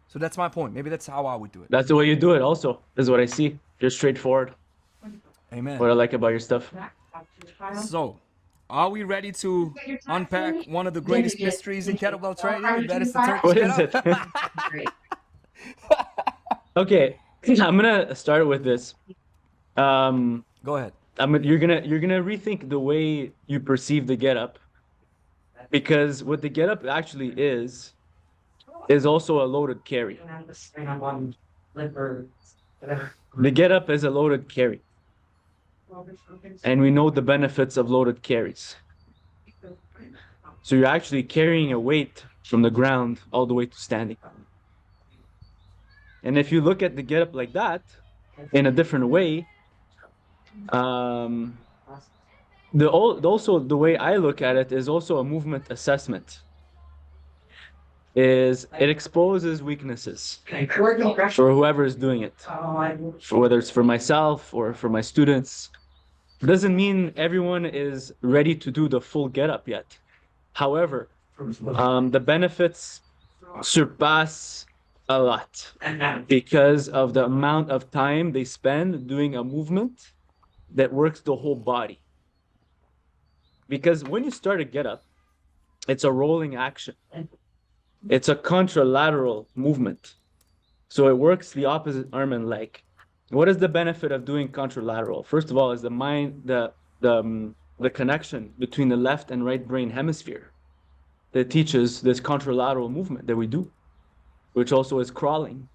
So that's my point. Maybe that's how I would do it. That's the way you do it also, is what I see. Just straightforward. Amen. What I like about your stuff. So, are we ready to unpack one of the greatest mysteries in kettlebell training? And that is the Turkish What is kettle? it? Okay, I'm gonna start with this. Go ahead. You're gonna rethink the way you perceive the get up, because what the get up actually is also a loaded carry. The get up is a loaded carry. And we know the benefits of loaded carries. So you're actually carrying a weight from the ground all the way to standing. And if you look at the get up like that, in a different way, also the way I look at it is also a movement assessment. Is it exposes weaknesses for whoever is doing it, for whether it's for myself or for my students. It doesn't mean everyone is ready to do the full get up yet. However, the benefits surpass a lot because of the amount of time they spend doing a movement that works the whole body. Because when you start a get up, it's a rolling action. It's a contralateral movement. So it works the opposite arm and leg. What is the benefit of doing contralateral? First of all, is the connection between the left and right brain hemisphere that teaches this contralateral movement that we do, which also is crawling.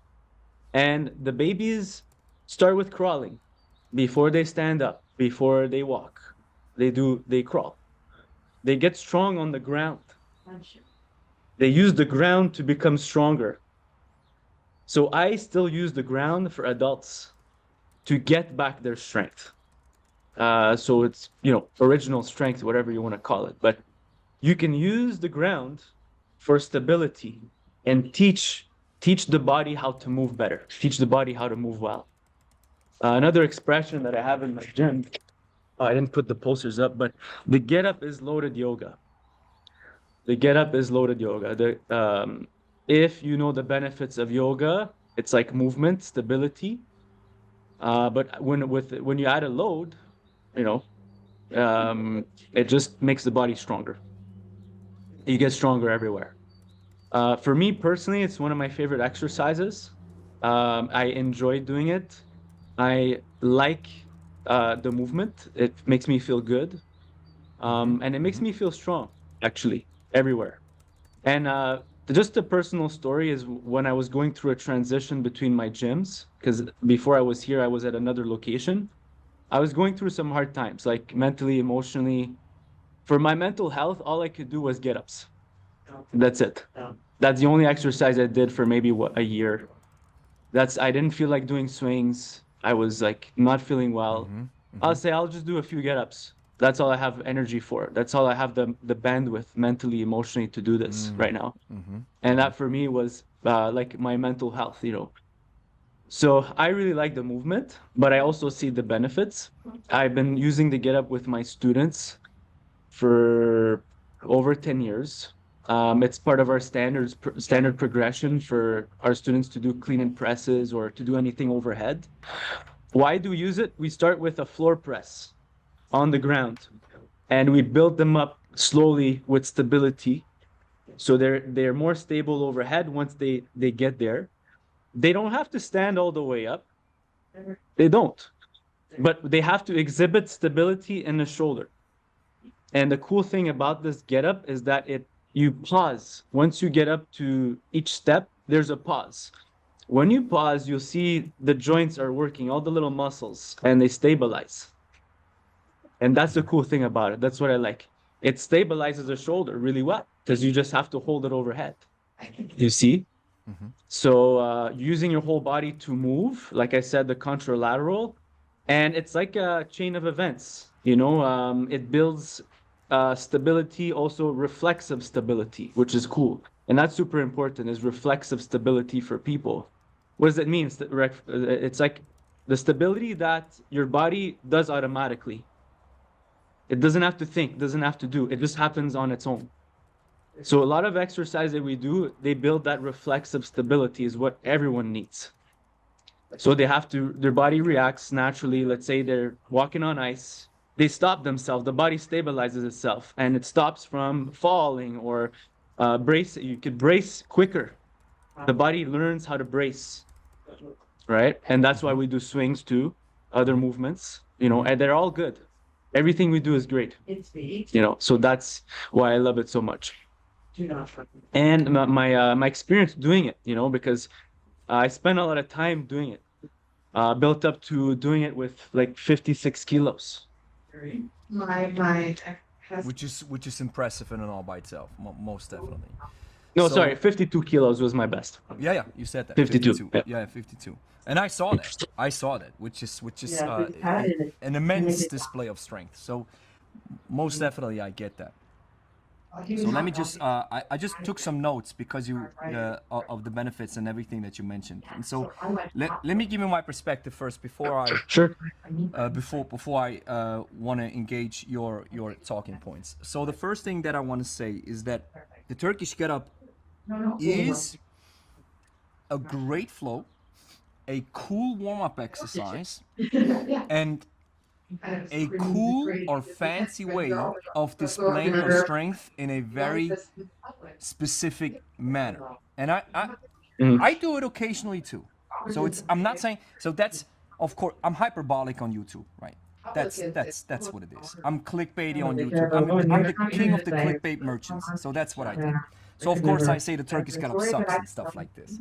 And the babies start with crawling before they stand up, before they walk. They crawl. They get strong on the ground. They use the ground to become stronger. So I still use the ground for adults to get back their strength. So it's, original strength, whatever you want to call it. But you can use the ground for stability and teach the body how to move better, teach the body how to move well. Another expression that I have in my gym, I didn't put the posters up, but the get up is loaded yoga. The get up is loaded yoga. If you know the benefits of yoga, it's like movement, stability. But when you add a load, it just makes the body stronger. You get stronger everywhere. For me personally, it's one of my favorite exercises. I enjoy doing it. I like the movement. It makes me feel good. And it makes me feel strong, actually, everywhere. And just a personal story is when I was going through a transition between my gyms, because before I was here, I was at another location. I was going through some hard times, like mentally, emotionally. For my mental health, all I could do was get-ups. That's it. That's the only exercise I did for maybe a year. I didn't feel like doing swings. I was like not feeling well. I'll say I'll just do a few get-ups. That's all I have energy for. That's all I have the bandwidth mentally, emotionally to do this right now. And that for me was like my mental health, So I really like the movement, but I also see the benefits. I've been using the get up with my students for over 10 years. It's part of our standard progression for our students to do clean and presses or to do anything overhead. Why do we use it? We start with a floor press on the ground, and we build them up slowly with stability. So they're more stable overhead once they get there. They don't have to stand all the way up. They don't. But they have to exhibit stability in the shoulder. And the cool thing about this get up is that you pause. Once you get up to each step, there's a pause. When you pause, you'll see the joints are working, all the little muscles, and they stabilize. And that's the cool thing about it. That's what I like. It stabilizes the shoulder really well because you just have to hold it overhead. You see? So using your whole body to move, like I said, the contralateral, and it's like a chain of events. It builds stability, also reflexive stability, which is cool. And that's super important, is reflexive stability for people. What does it mean? It's like the stability that your body does automatically. It doesn't have to think, doesn't have to do. It just happens on its own. So a lot of exercise that we do, they build that reflexive stability is what everyone needs. So their body reacts naturally. Let's say they're walking on ice. They stop themselves. The body stabilizes itself and it stops from falling or brace. You could brace quicker. The body learns how to brace, right? And that's why we do swings too, other movements, and they're all good. Everything we do is great, so that's why I love it so much. And my experience doing it, because I spent a lot of time doing it. built up to doing it with like 56 kilos. Which is impressive in and all by itself, most definitely. No, So- sorry, 52 kilos was my best. Yeah, you said that. 52, Yeah, 52. And I saw that, which is an immense display of strength. So most definitely I get that. So let me just, I just took some notes because of the benefits and everything that you mentioned. And so let me give you my perspective first before I Sure. before I want to engage your talking points. So the first thing that I want to say is that the Turkish get up is a great flow, a cool warm-up exercise, and a cool or fancy way of displaying your strength in a very specific manner. And I do it occasionally too. So I'm not saying, so that's, of course, I'm hyperbolic on YouTube, right? That's what it is. I'm clickbaity on YouTube. I'm the king of the clickbait merchants. So that's what I do. So of course I say the Turkish get up sucks and stuff like this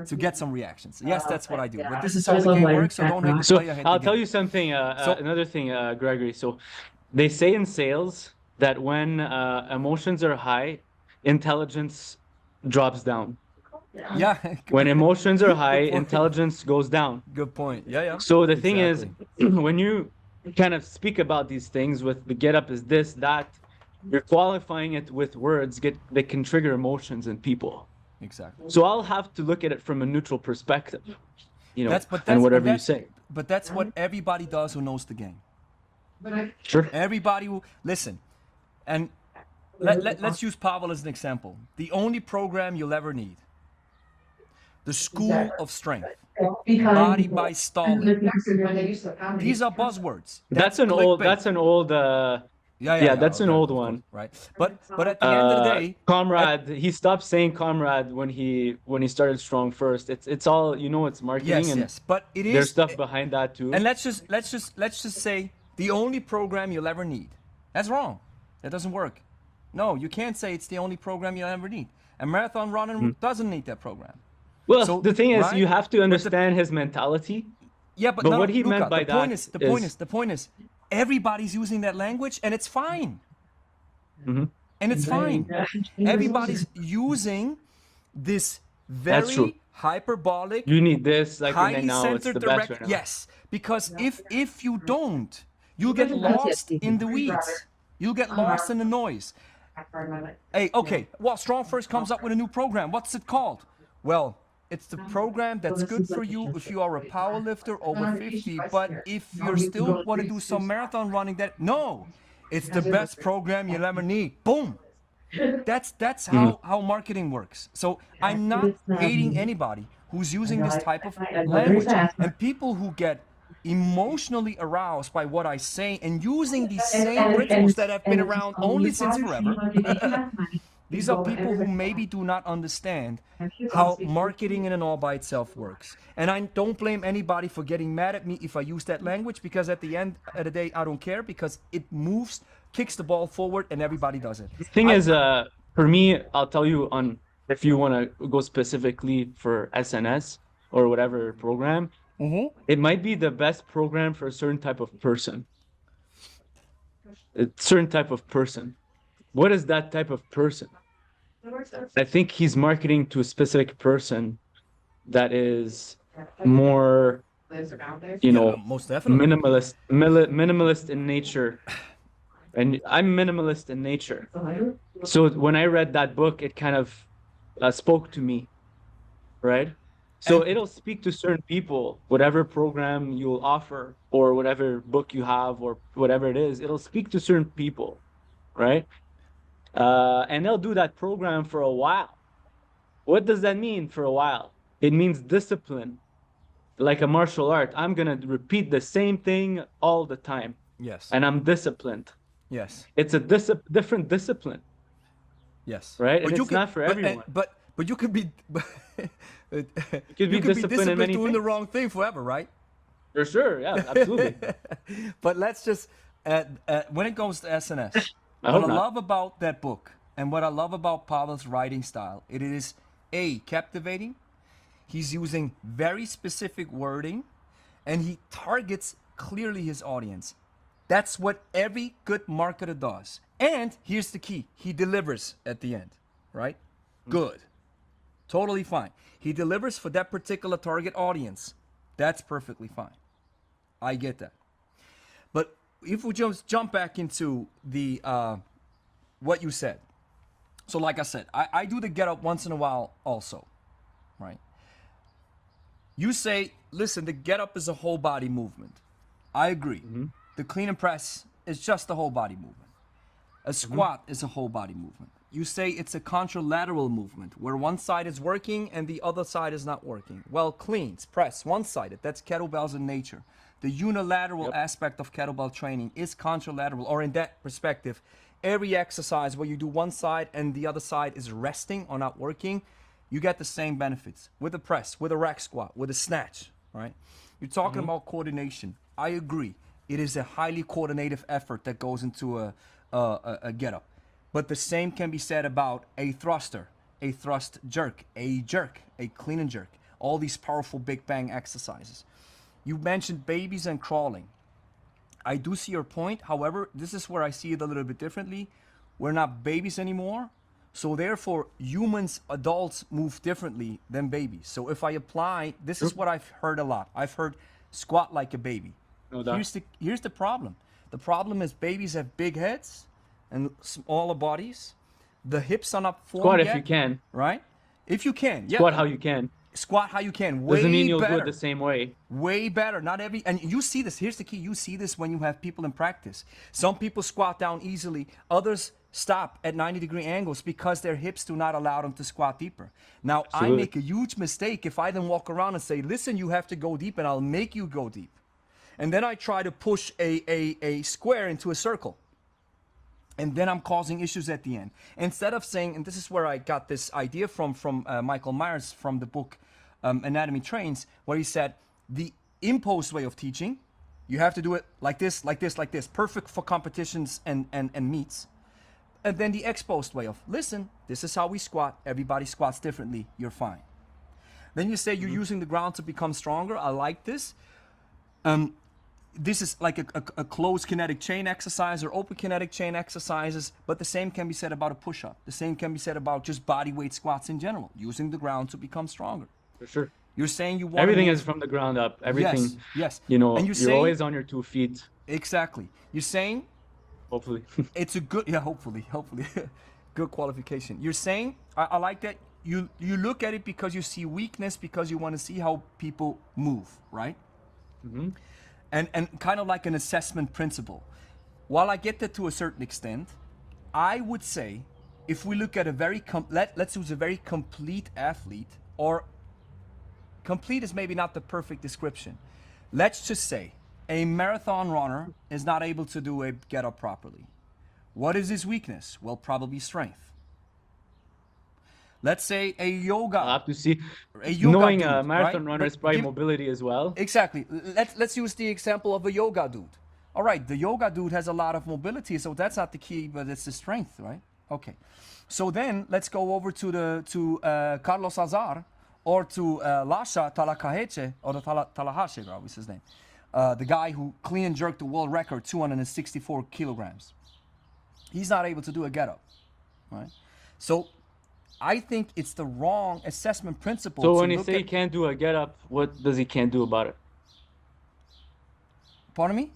to get some reactions. Yes, that's what I do. But this is how the game works, so don't hate the player, hate the game. I'll tell you something, another thing, Gregory. So they say in sales that when emotions are high, intelligence drops down. Yeah. When emotions are high, intelligence goes down. Good point. Yeah. So the thing is, when you kind of speak about these things with the get up is this, that, you're qualifying it with words that can trigger emotions in people. Exactly. So I'll have to look at it from a neutral perspective, and whatever you say. But that's what everybody does who knows the game. Sure. Everybody will listen. And let's use Pavel as an example. The only program you'll ever need. The School of Strength. Body by Stalin. These are buzzwords. That's an old Yeah, that's an okay, old of one. course, right? But at the end of the day, comrade, he stopped saying comrade when he started Strong First. It's all, it's marketing, yes. But it is, there's stuff behind that too. And let's just say the only program you'll ever need. That's wrong. That doesn't work. No, you can't say it's the only program you'll ever need. A marathon runner doesn't need that program. Well, So, the thing is, right? you have to understand his mentality. Yeah, but what he Louka, meant by the point is, everybody's using that language, and it's fine. Mm-hmm. And it's fine. Everybody's using this very hyperbolic. You need this, like highly right now, it's centered the direct. best right now. Yes, because if you don't, you'll get lost in the weeds. You'll get lost in the noise. Hey, okay. Well, Strong First comes up with a new program. What's it called? Well, it's the program that's good for you if you are a power lifter over 50. But if you still want to do some marathon running, it's the best program you'll ever need. Boom. That's how marketing works. So I'm not hating anybody who's using this type of language. And people who get emotionally aroused by what I say and using these same principles that have been around only since forever. These are people who maybe do not understand how marketing in and all by itself works. And I don't blame anybody for getting mad at me if I use that language, because at the end of the day, I don't care, because it moves, kicks the ball forward, and everybody does it. The thing is, for me, I'll tell you if you want to go specifically for SNS or whatever program, it might be the best program for a certain type of person. A certain type of person. What is that type of person? I think he's marketing to a specific person that is more, most definitely minimalist in nature. And I'm minimalist in nature. So when I read that book, it kind of spoke to me, right? So it'll speak to certain people, whatever program you'll offer or whatever book you have or whatever it is, it'll speak to certain people, right? And they'll do that program for a while. What does that mean for a while? It means discipline. Like a martial art, I'm going to repeat the same thing all the time. Yes. And I'm disciplined. Yes. It's a different discipline. Yes. Right? And it's not for everyone. But you could be you could be disciplined in many doing things. the wrong thing forever, right? For sure, yeah, absolutely. But let's just when it comes to SNS, I what I love about that book and what I love about Pavel's writing style, it is captivating. He's using very specific wording, and he targets clearly his audience. That's what every good marketer does. And here's the key, he delivers at the end, right? Good. Totally fine. He delivers for that particular target audience. That's perfectly fine. I get that. But if we just jump back into the what you said. So like I said, I do the get up once in a while also, right? You say, listen, the get up is a whole body movement. I agree. The clean and press is just a whole body movement. A squat is a whole body movement. You say it's a contralateral movement where one side is working and the other side is not working. Well, cleans, press, one-sided. That's kettlebells in nature. The unilateral aspect of kettlebell training is contralateral, or in that perspective, every exercise where you do one side and the other side is resting or not working, you get the same benefits with a press, with a rack squat, with a snatch, right? You're talking about coordination. I agree. It is a highly coordinative effort that goes into a get-up. But the same can be said about a thruster, a thrust jerk, a clean and jerk, all these powerful big bang exercises. You mentioned babies and crawling. I do see your point. However, this is where I see it a little bit differently. We're not babies anymore. So therefore, humans, adults move differently than babies. So if I apply, this is what I've heard a lot. I've heard squat like a baby. No doubt. Here's the problem. The problem is babies have big heads and smaller bodies. The hips are not formed Squat yet, if you can. right? If you can, yeah. Squat how you can. Squat how you can. Way Doesn't mean you'll better. do it the same way. Way better. Not every, and you see this. Here's the key. You see this when you have people in practice. Some people squat down easily. Others stop at 90-degree angles because their hips do not allow them to squat deeper. Now, Absolutely. I make a huge mistake if I then walk around and say, listen, you have to go deep and I'll make you go deep. And then I try to push a square into a circle. And then I'm causing issues at the end. Instead of saying, and this is where I got this idea from Michael Myers from the book Anatomy Trains, where he said, the imposed way of teaching, you have to do it like this, like this, like this, perfect for competitions and meets. And then the exposed way of, listen, this is how we squat. Everybody squats differently. You're fine. Then you say you're using the ground to become stronger. I like this. This is like a closed kinetic chain exercise or open kinetic chain exercises, but the same can be said about a push-up. The same can be said about just body weight squats in general, using the ground to become stronger. For sure. You're saying you want Everything is from the ground up. Everything. Yes. You know, and you're always on your 2 feet. Exactly. You're saying Hopefully. it's a good, hopefully, good qualification. You're saying, I like that. You look at it because you see weakness, because you want to see how people move, right? And kind of like an assessment principle. While I get that to a certain extent, I would say if we look at a very, let's use a very complete athlete, or complete is maybe not the perfect description. Let's just say a marathon runner is not able to do a get up properly. What is his weakness? Well, probably strength. Let's say a yoga. I'll have to see. yoga Knowing dude, a marathon right? runner is But probably give- mobility as well. Exactly. Let's use the example of a yoga dude. All right, the yoga dude has a lot of mobility, so that's not the key, but it's the strength, right? Okay. So then let's go over to Carlos Azar or to Lasha Talakaheche, or the Talahache, what's his name? The guy who clean and jerked the world record, 264 kilograms. He's not able to do a get up, right? So I think it's the wrong assessment principle. So to when you look say he at, can't do a get up, what does he can't do about it? pardon me?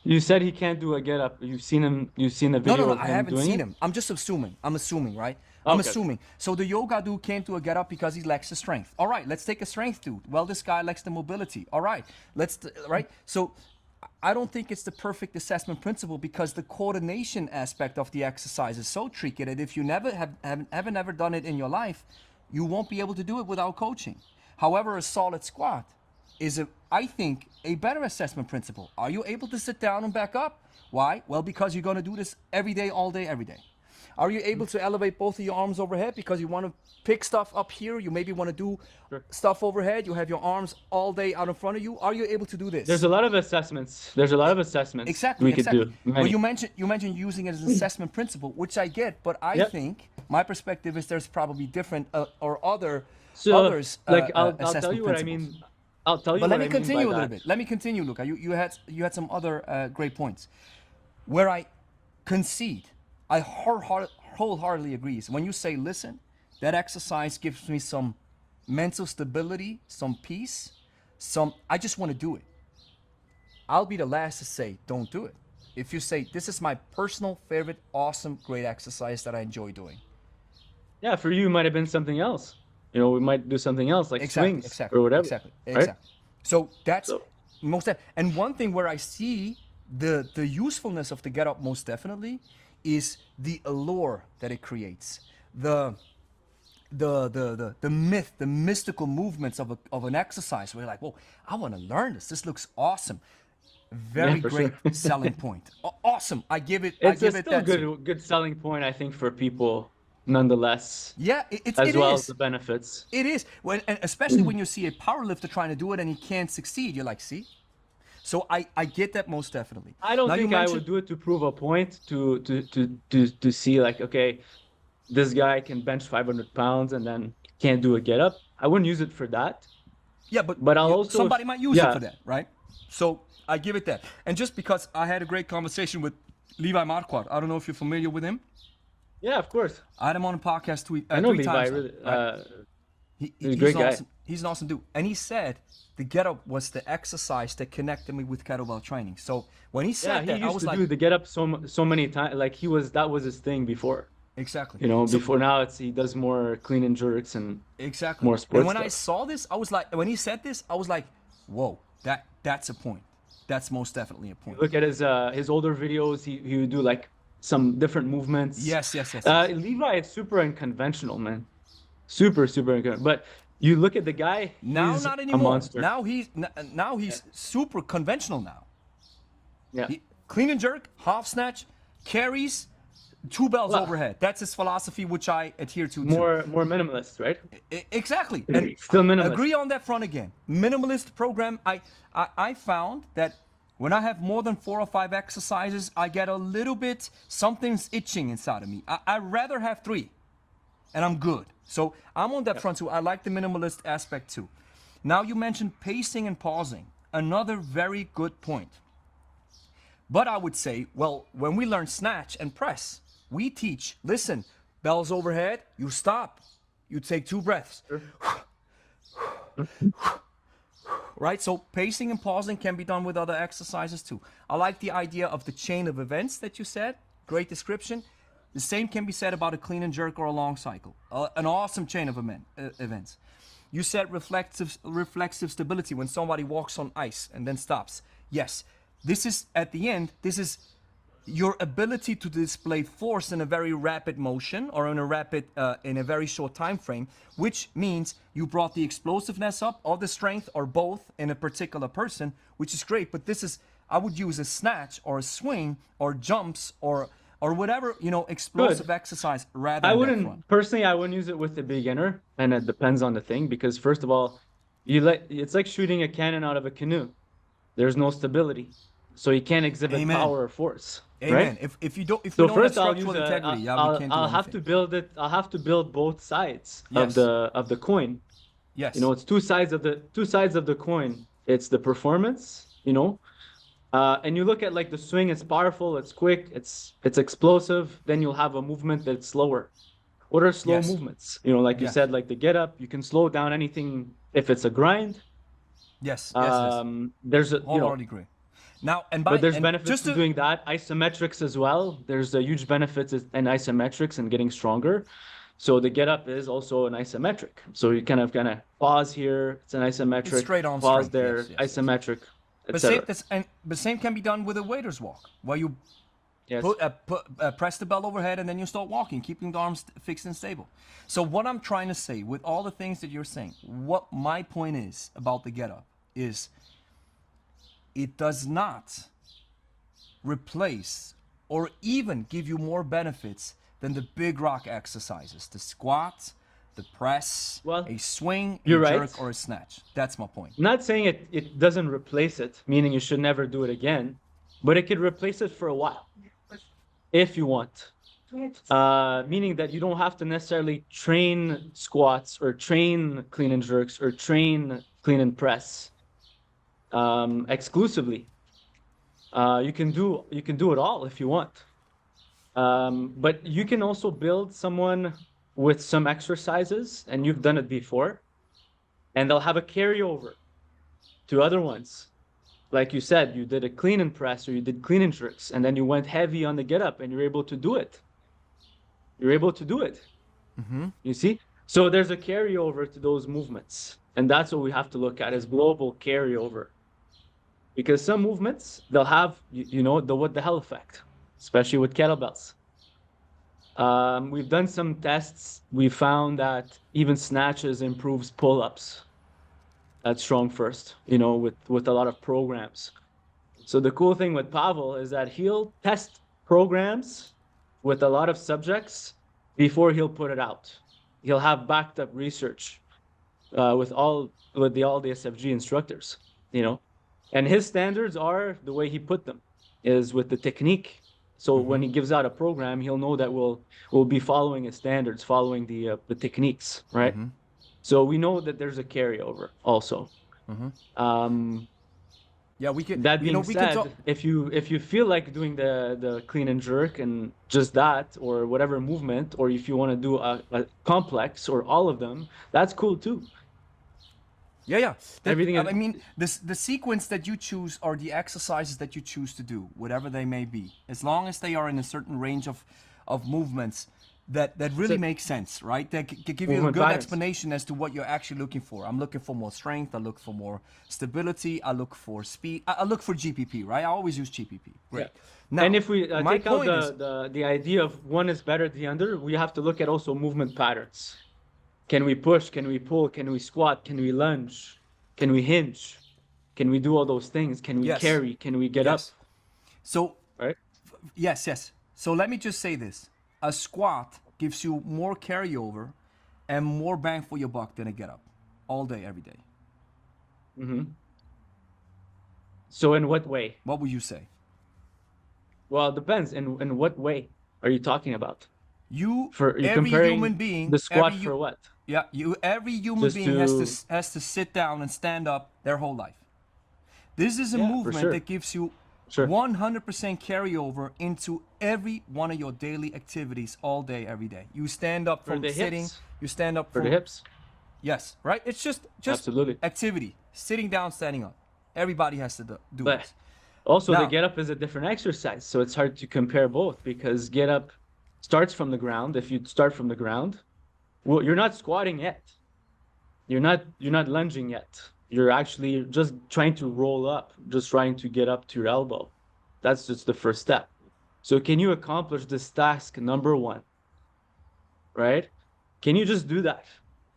You said he can't do a get up. You've seen him. You've seen a No, video no, of I him haven't doing seen it? him. I'm just assuming. I'm assuming, right? I'm Okay. assuming. So the yoga dude came to a get up because he lacks the strength. All right, let's take a strength dude. Well, this guy lacks the mobility. All right, right? So I don't think it's the perfect assessment principle, because the coordination aspect of the exercise is so tricky that if you never haven't done it in your life, you won't be able to do it without coaching. However, a solid squat is, I think, a better assessment principle. Are you able to sit down and back up? Why? Well, because you're going to do this every day, all day, every day. Are you able to elevate both of your arms overhead because you want to pick stuff up here? You maybe want to do stuff overhead. You have your arms all day out in front of you. Are you able to do this? There's a lot of assessments. Exactly. we could do. Well, Many. you mentioned using it as an assessment principle, which I get, but I think my perspective is there's probably different or others. So, like, I'll assessment tell you what I principles. mean. I'll tell you But let what me I mean by continue a little that. bit. Let me continue, Luca. You had some other great points where I concede. I wholeheartedly agree. So when you say, listen, that exercise gives me some mental stability, some peace, I just want to do it. I'll be the last to say, don't do it. If you say, this is my personal favorite, awesome, great exercise that I enjoy doing. Yeah, for you, it might have been something else. You know, we might do something else like Exactly, swings exactly, or whatever, exactly, right? exactly. So that's So and one thing where I see the usefulness of the get up most definitely is the allure that it creates. The myth, the mystical movements of an exercise where you're like, whoa, I want to learn this. This looks awesome. yeah, Very for great sure. selling point. Awesome. I It's a give it still that too. good selling point, I think, for people, nonetheless, Yeah, as it well as the is. benefits. It is. And especially when you see a powerlifter trying to do it and he can't succeed, you're like, see? So I get that most definitely. I don't Now you think I mentioned would do it to prove a point to see like, okay, this guy can bench 500 pounds and then can't do a get up. I wouldn't use it for that. yeah, but But I'll also, somebody might use it yeah, for that, right? So I give it that. And just because I had a great conversation with Levi Marquardt, I don't know if you're familiar with him. yeah, of course. I had him on a podcast I know three Levi, times now, really, right? he's a great guy. He's an awesome dude. And he said the get up was the exercise that connected me with kettlebell training. So when he Yeah, said he that, I used was to like, do the get up so many times. Like that was his thing before. exactly. You know, So before now he does more clean and jerks and exactly. more And sports when I stuff. saw this, I was like, when he said this, I was like, whoa, that's a point. That's most definitely a point. Look at his older videos. He would do like some different movements. Yes, yes, yes, yes. Levi is super unconventional, man. Super unconventional. But you look at the guy, Now, he's not a anymore. monster. Now he's super conventional now. Yeah. Clean and jerk, half snatch, carries, two bells Well, overhead. That's his philosophy, which I adhere to too. more minimalist, right? Exactly, and Still minimalist. agree on that front again. Minimalist program. I found that when I have more than 4 or 5 exercises, I get a little bit something's itching inside of me. I'd rather have 3, and I'm good. So I'm on that front too. I like the minimalist aspect too. Now you mentioned pacing and pausing. Another very good point. But I would say, well, when we learn snatch and press, we teach, listen, bells overhead, you stop. You take 2 breaths. Right? So pacing and pausing can be done with other exercises too. I like the idea of the chain of events that you said. Great description. The same can be said about a clean and jerk or a long cycle. An awesome chain of events. You said reflexive stability when somebody walks on ice and then stops. Yes, this is at the end, this is your ability to display force in a very rapid motion or in a very short time frame, which means you brought the explosiveness up or the strength or both in a particular person, which is great. But this is, I would use a snatch or a swing or jumps or whatever, explosive exercise rather I than that wouldn't front. personally. I wouldn't use it with the beginner, and it depends on the thing. Because first of all, it's like shooting a cannon out of a canoe. There's no stability, so you can't exhibit Amen. power or force, Amen. right? If you don't So have first I'll structural use integrity, yeah, we can't do I'll have anything. to build it. I'll have to build both sides Yes. of the coin. Yes. You know, it's two sides of the coin. It's the performance, and you look at like the swing, it's powerful, it's quick, it's explosive. Then you'll have a movement that's slower. What are slow Yes. movements? Like you Yes. said, like the get up, you can slow down anything if it's a grind. Yes. There's a Wholeheartedly agree. Now, but there's and benefits just to doing that. Isometrics as well. There's a huge benefits in isometrics and getting stronger. So the get up is also an isometric. So you kind of pause here. It's an isometric. It's straight on pause strength, there. yes. Isometric, But etc. the same can be done with a waiter's walk, where you Yes. press the bell overhead and then you start walking, keeping the arms fixed and stable. So what I'm trying to say, with all the things that you're saying, what my point is about the get up is, it does not replace or even give you more benefits than the big rock exercises, the squat, the press, Well, a swing, a you're jerk, right. or a snatch. That's my point. I'm not saying it doesn't replace it, meaning you should never do it again, but it could replace it for a while if you want. Meaning that you don't have to necessarily train squats or train clean and jerks or train clean and press exclusively. You can do it all if you want. But you can also build someone with some exercises, and you've done it before, and they'll have a carryover to other ones. Like you said, you did a clean and press, or you did clean and jerks, and then you went heavy on the get up, and you're able to do it. You're able to do it. You see? So there's a carryover to those movements. And that's what we have to look at, is global carryover. Because some movements, they'll have, you know, the what the hell effect, especially with kettlebells. We've done some tests. We found that even snatches improves pull-ups at strong first, you know, with a lot of programs. So the cool thing with Pavel is that he'll test programs with a lot of subjects before he'll put it out. He'll have backed up research with all the SFG instructors, you know, and his standards are the way he put them is with the technique. So when he gives out a program, he'll know that we'll be following his standards, following the techniques, right? So we know that there's a carryover also. Yeah, we can. That You know, being we can said, talk. if you feel like doing the clean and jerk and just that, or whatever movement, or if you want to do a complex or all of them, that's cool too. Yeah. Everything I mean, the sequence that you choose or the exercises that you choose to do, whatever they may be, as long as they are in a certain range of movements that really makes sense, right? That give you a Movement good patterns. explanation as to what you're actually looking for. I'm looking for more strength. I look for more stability. I look for speed. I look for GPP, right? I always use GPP. Great. Now, And if we my take out point is, the idea of one is better than the other, we have to look at also movement patterns. Can we push? Can we pull? Can we squat? Can we lunge? Can we hinge? Can we do all those things? Can we Yes. carry? Can we get yes. up? So Right? yes. So let me just say this. A squat gives you more carryover and more bang for your buck than a get up all day, every day. So in what way? What would you say? Well, it depends. In what way are you talking about? You, For you every comparing human being, the squat every for what? Yeah, every human Just being to- has to sit down and stand up their whole life. This is a Yeah, for movement sure. that gives you Sure. 100% carryover into every one of your daily activities all day, every day. You stand up For from the sitting. hips. You stand up For from the hips? Yes, right. It's just Absolutely. activity. Sitting down, standing up. Everybody has to do But this. also the Now- get up is a different exercise, so it's hard to compare both because get up starts from the ground. If you start from the ground, well, you're not squatting yet. You're not lunging yet. You're actually just trying to roll up, just trying to get up to your elbow. That's just the first step. So can you accomplish this task number one? Right? Can you just do that?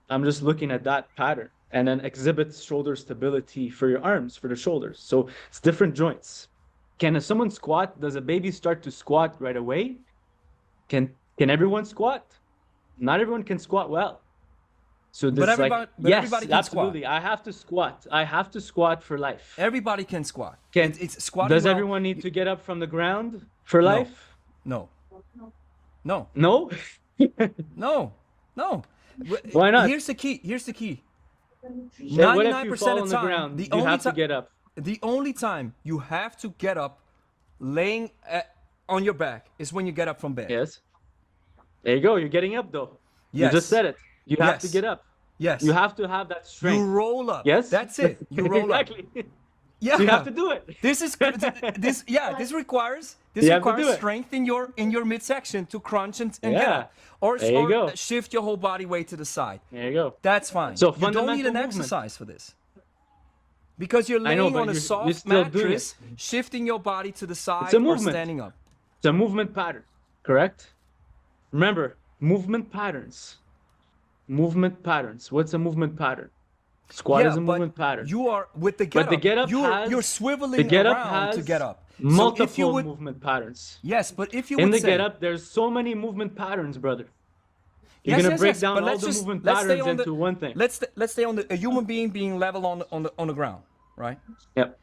I'm just looking at that pattern and then exhibit shoulder stability for your arms, for the shoulders. So it's different joints. Can someone squat? Does a baby start to squat right away? Can everyone squat? Not everyone can squat well. So this everybody yes, can absolutely. squat. I have to squat. I have to squat for life. Everybody can squat. Can It's squatting. does well, everyone need to get up from the ground for life? No. No. No. Why not? Here's the key. And what if you 99% fall of on the the time, ground? the You only have to time, get up. the only time you have to get up, laying on your back, is when you get up from bed. Yes. There you go. You're getting up though. You Yes. just said it. You have to Yes. get up. Yes. You have to have that strength. You roll up. Yes. That's it. You roll exactly. up. Yeah. You have to do it. This requires You have to do it. strength in your midsection to crunch and get Yeah. up. Or, There you go. shift your whole body weight to the side. There you go. That's fine. So you don't need fundamental an movement. exercise for this. Because you're I know, laying but on a you're soft still doing mattress, shifting your body to the side a or movement. standing up. It's a movement pattern, correct? Remember, movement patterns. Movement patterns. What's a movement pattern? Squat is a but movement pattern. You are with the get But up. the get up has you're swiveling the get up around has to get up. multiple so if you would, movement patterns. yes, but if you In would the say, get up, there's so many movement patterns, brother. You're yes, gonna yes, break yes, down but all let's the just- movement let's stay patterns on the- into one thing. let's stay on a human being level on the ground, right? Yep.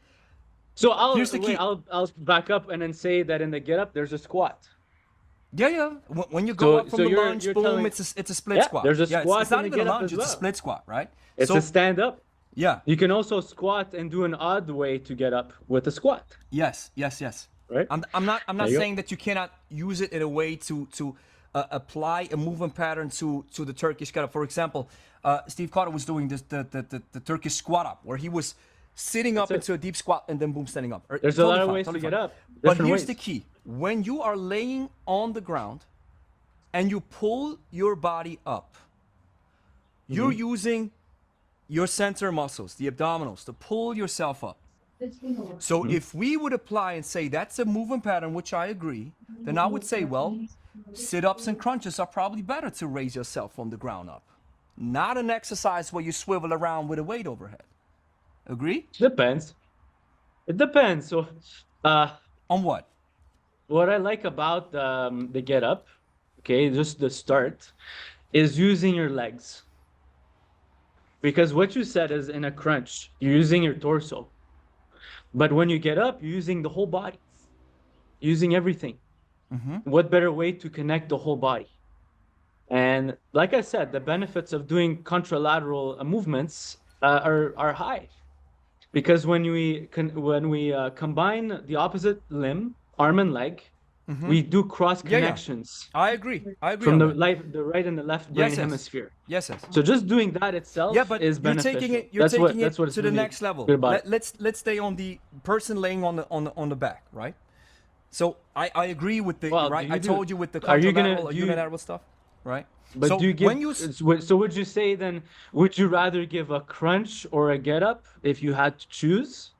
So Here's the key. I'll back up and then say that in the get up there's a squat. Yeah. When you go So- up from so the you're- lunge, you're boom, telling- it's a split Yeah, squat. there's a Yeah, squat it's not in the even a get up lunge, as it's a well. split squat, right? It's so a stand up. Yeah. You can also squat and do an odd way to get up with a squat. Yes. Right? I'm not There you go. saying that you cannot use it in a way to apply a movement pattern to the Turkish kettle. For example, Steve Carter was doing this the Turkish squat up, where he was sitting That's up it. into a deep squat and then boom, standing up. There's a lot of ways to get up. But Different here's ways. the key: when you are laying on the ground and you pull your body up, you're using your center muscles, the abdominals, to pull yourself up. So if we would apply and say that's a movement pattern, which I agree, then I would say, well, sit-ups and crunches are probably better to raise yourself from the ground up. Not an exercise where you swivel around with a weight overhead. Agree? Depends. It depends. So, On what? what I like about the get up, okay, just the start, is using your legs. Because what you said is in a crunch, you're using your torso. But when you get up, you're using the whole body, using everything. What better way to connect the whole body? And like I said, the benefits of doing contralateral movements are high. Because when we combine the opposite limb, arm and leg, we do cross connections I agree. from on that. the right and the left brain Yes. hemisphere. Yes. So just doing that itself Yeah, but is you're beneficial. taking it. You're That's taking what it it's to the really next level. good about it. Let's stay on the person laying on the back, right? So I agree with the Well, right. do I you told do- you with the are you gonna- contralateral or do you- unilateral stuff, right? But so do you give, when you so would you say then, would you rather give a crunch or a get up if you had to choose?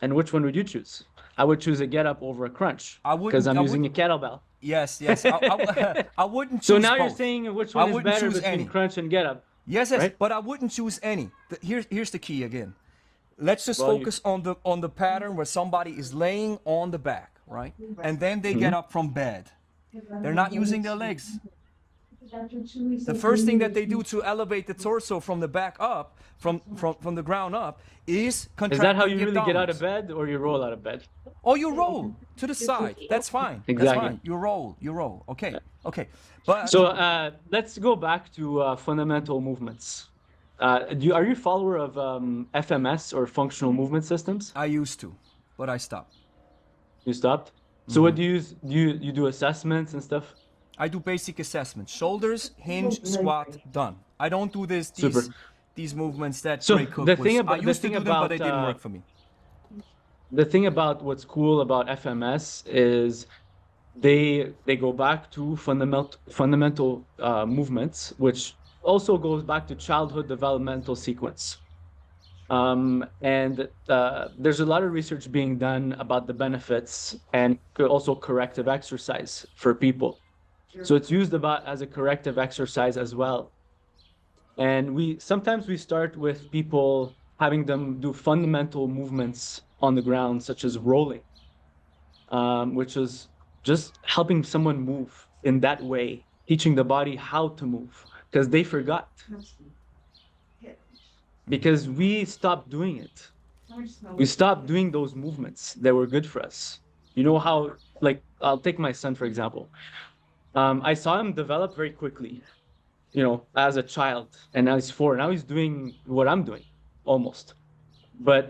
And which one would you choose? I would choose a get up over a crunch I wouldn't- because I'm I using a wouldn't- kettlebell. yes, I wouldn't choose. So now you're both. saying which I one is wouldn't better choose between any. crunch and get up? Yes, right? but I wouldn't choose any. Here's the key again. Let's just Well, focus on the pattern where somebody is laying on the back, right? And then they get up from bed. They're not using their legs. The first thing that they do to elevate the torso from the back up, from the ground up, is contracting Is that how you the really get out of abdominals. bed, or you roll out of bed? Or you roll to the side. That's fine. That's Exactly. fine. You roll. Okay. But So let's go back to fundamental movements. Are you a follower of FMS or functional movement systems? I used to, but I stopped. You stopped. So what do you use? You do assessments and stuff? I do basic assessments: shoulders, hinge, squat, done. I don't do Super. these movements that So Ray Cook the was. thing about- I the used to thing do them, but they about, didn't work for me. The thing about what's cool about FMS is they go back to fundamental movements, which also goes back to childhood developmental sequence. And there's a lot of research being done about the benefits and also corrective exercise for people. So it's used about as a corrective exercise as well. And sometimes we start with people having them do fundamental movements on the ground, such as rolling, which is just helping someone move in that way, teaching the body how to move, because they forgot. Because we stopped doing it. We stopped doing those movements that were good for us. You know how, like, I'll take my son, for example. I saw him develop very quickly, as a child, and now he's 4. Now he's doing what I'm doing, almost. But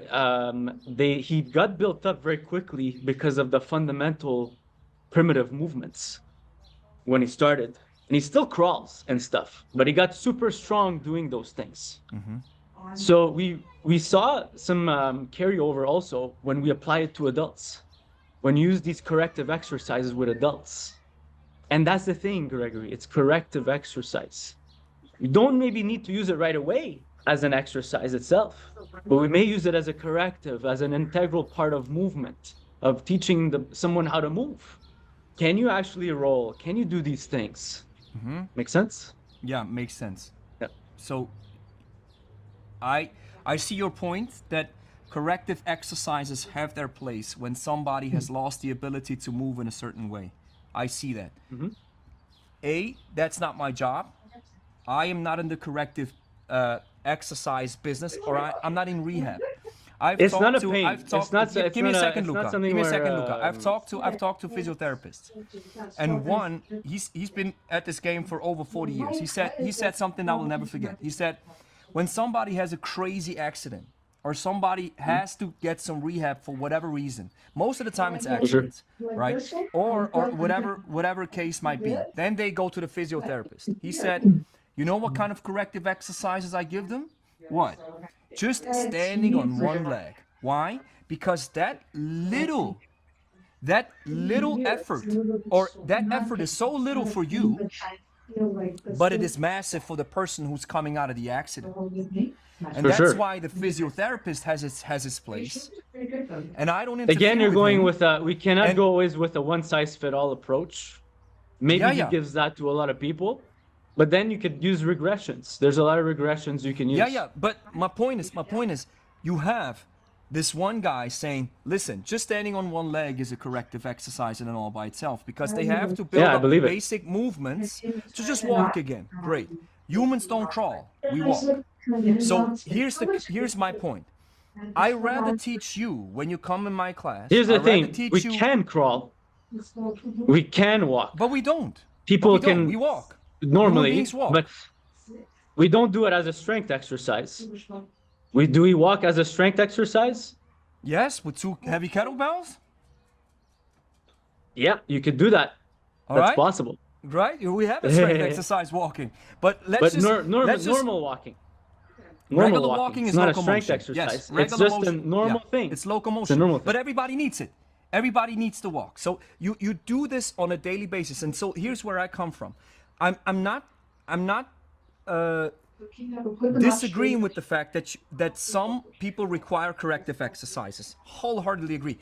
he got built up very quickly because of the fundamental primitive movements when he started. And he still crawls and stuff, but he got super strong doing those things. So we saw some carryover also when we apply it to adults, when you use these corrective exercises with adults. And that's the thing, Gregory, it's corrective exercise. You don't maybe need to use it right away as an exercise itself, but we may use it as a corrective, as an integral part of movement, of teaching someone how to move. Can you actually roll? Can you do these things? Make sense? Yeah, makes sense. Yeah. So I see your point that corrective exercises have their place when somebody has lost the ability to move in a certain way. I see that. That's not my job. I am not in the corrective exercise business, or I'm not in rehab. It's not a pain. Give me a second, it's not Louka. something Give me a where, second, Louka. I've talked to physiotherapists, and one, he's been at this game for over 40 years. He said something I will never forget. He said, when somebody has a crazy accident or somebody has to get some rehab for whatever reason, most of the time it's accidents, right? Or whatever case might be. Then they go to the physiotherapist. He said, you know what kind of corrective exercises I give them? What? Just standing on one leg. Why? Because that little effort, or that effort is so little for you, but it is massive for the person who's coming out of the accident. And For that's sure. why the physiotherapist has its place. And I don't interfere Again, you're with going him. with we cannot And- go always with a one-size-fit-all approach. Maybe he Yeah. gives that to a lot of people, but then you could use regressions. There's a lot of regressions you can use. Yeah. But my point is, you have this one guy saying, listen, just standing on one leg is a corrective exercise in and all by itself, because they have to build Yeah, I up the believe it. basic movements to just walk again. Great. Humans don't crawl, we walk. So here's my point. I rather teach you when you come in my class. Here's the I'd rather thing: teach we you, can crawl, we can walk. but we don't. People we don't. can We walk. Human normally, beings walk. but we don't do it as a strength exercise. We walk as a strength exercise? Yes, with 2 heavy kettlebells. Yeah, you could do that. All That's right. possible. Right? We have a strength exercise walking, but let's But just let's just- normal walking. Normal regular walking is it's not a locomotion. strength exercise. Yes, it's regular just a motion. normal Yeah, thing. It's locomotion. It's a normal thing. But everybody needs it. Everybody needs to walk. So you do this on a daily basis. And so here's where I come from. I'm not disagreeing with the fact that some people require corrective exercises. Wholeheartedly agree.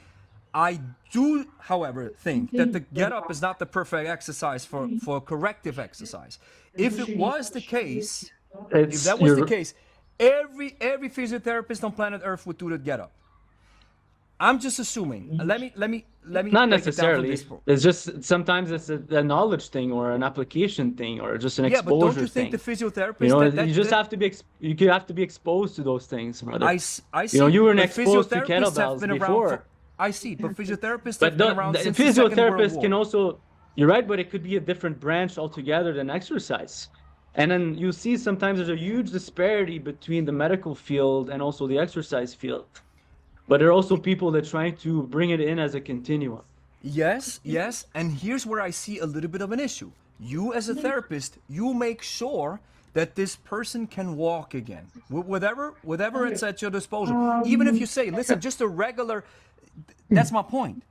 I do, however, think that the get up is not the perfect exercise for corrective exercise. If it was the case, if that was the case, every physiotherapist on planet Earth would do the get up. I'm just assuming. Let me Not break it down from necessarily. this point. It's just sometimes it's a knowledge thing or an application thing or just an Yeah, but exposure don't you think thing. the physiotherapist? You know, that you just have to be you could have to be exposed to those things, brother. I see. You know, you were but exposed to physiotherapists have kettlebells been around before. I see, but physiotherapists But have been around the since the Second World physiotherapist War. can also, you're right, but it could be a different branch altogether than exercise. And then you see sometimes there's a huge disparity between the medical field and also the exercise field. But there are also people that try to bring it in as a continuum. Yes, and here's where I see a little bit of an issue. You as a therapist, you make sure that this person can walk again. Whatever it's at your disposal. Even if you say, listen, just a regular, that's my point.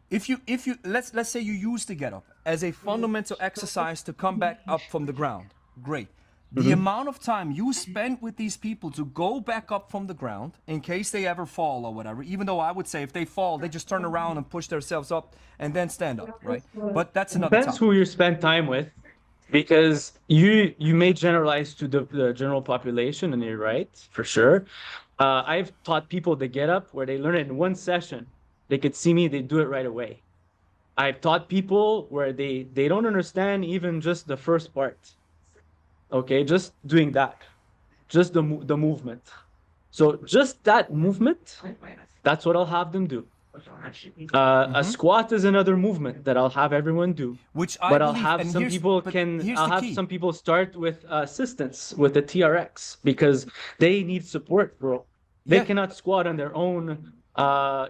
If you let's say you use the get up as a fundamental exercise to come back up from the ground, great. The amount of time you spend with these people to go back up from the ground in case they ever fall or whatever, even though I would say if they fall, they just turn around and push themselves up and then stand up, right? But that's another Depends topic. who you spend time with, because you may generalize to the general population, and you're right, for sure. I've taught people to get up where they learn it in one session. They could see me, they do it right away. I've taught people where they don't understand even just the first part. Okay, just doing that, just the movement. So just that movement, that's what I'll have them do. A squat is another movement that I'll have everyone do. Which I But I'll believe, have and some here's- people but can. here's I'll the have key. some people start with assistance with the TRX because they need support, bro. They Yeah. cannot squat on their own,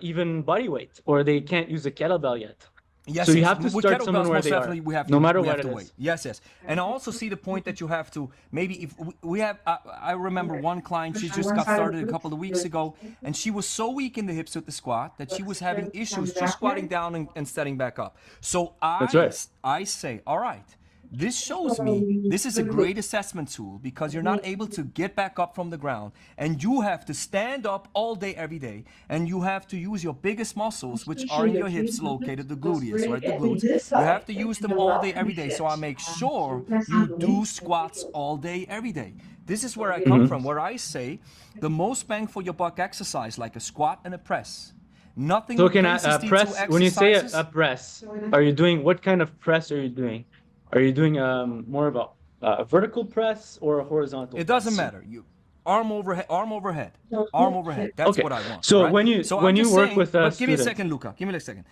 even body weight, or they can't use a kettlebell yet. Yes, So you yes. have to With start kettlebells, someone where most they definitely are, we have no to, matter we what have it to is. wait. Yes. And I also see the point that you have to, maybe if we have, I remember one client, she just got started a couple of weeks ago, and she was so weak in the hips with the squat that she was having issues just squatting down and standing back up. So That's right. I say, all right, this shows me this is a great assessment tool because you're not able to get back up from the ground and you have to stand up all day, every day, and you have to use your biggest muscles, which are in your hips located, the gluteus, right? The glutes. You have to use them all day, every day. So I make sure you do squats all day, every day. This is where I come from, where I say the most bang for your buck exercise, like a squat and a press. Nothing So can I replaces these press? two When you say exercises. a press, are you doing what kind of press are you doing? Are you doing more of a vertical press or a horizontal? It doesn't press? matter. You arm overhead, arm overhead, arm overhead. That's Okay. what I want. So right? when you- so when I'm you just work saying, with a but give me a student- second, Luca. Give me a second.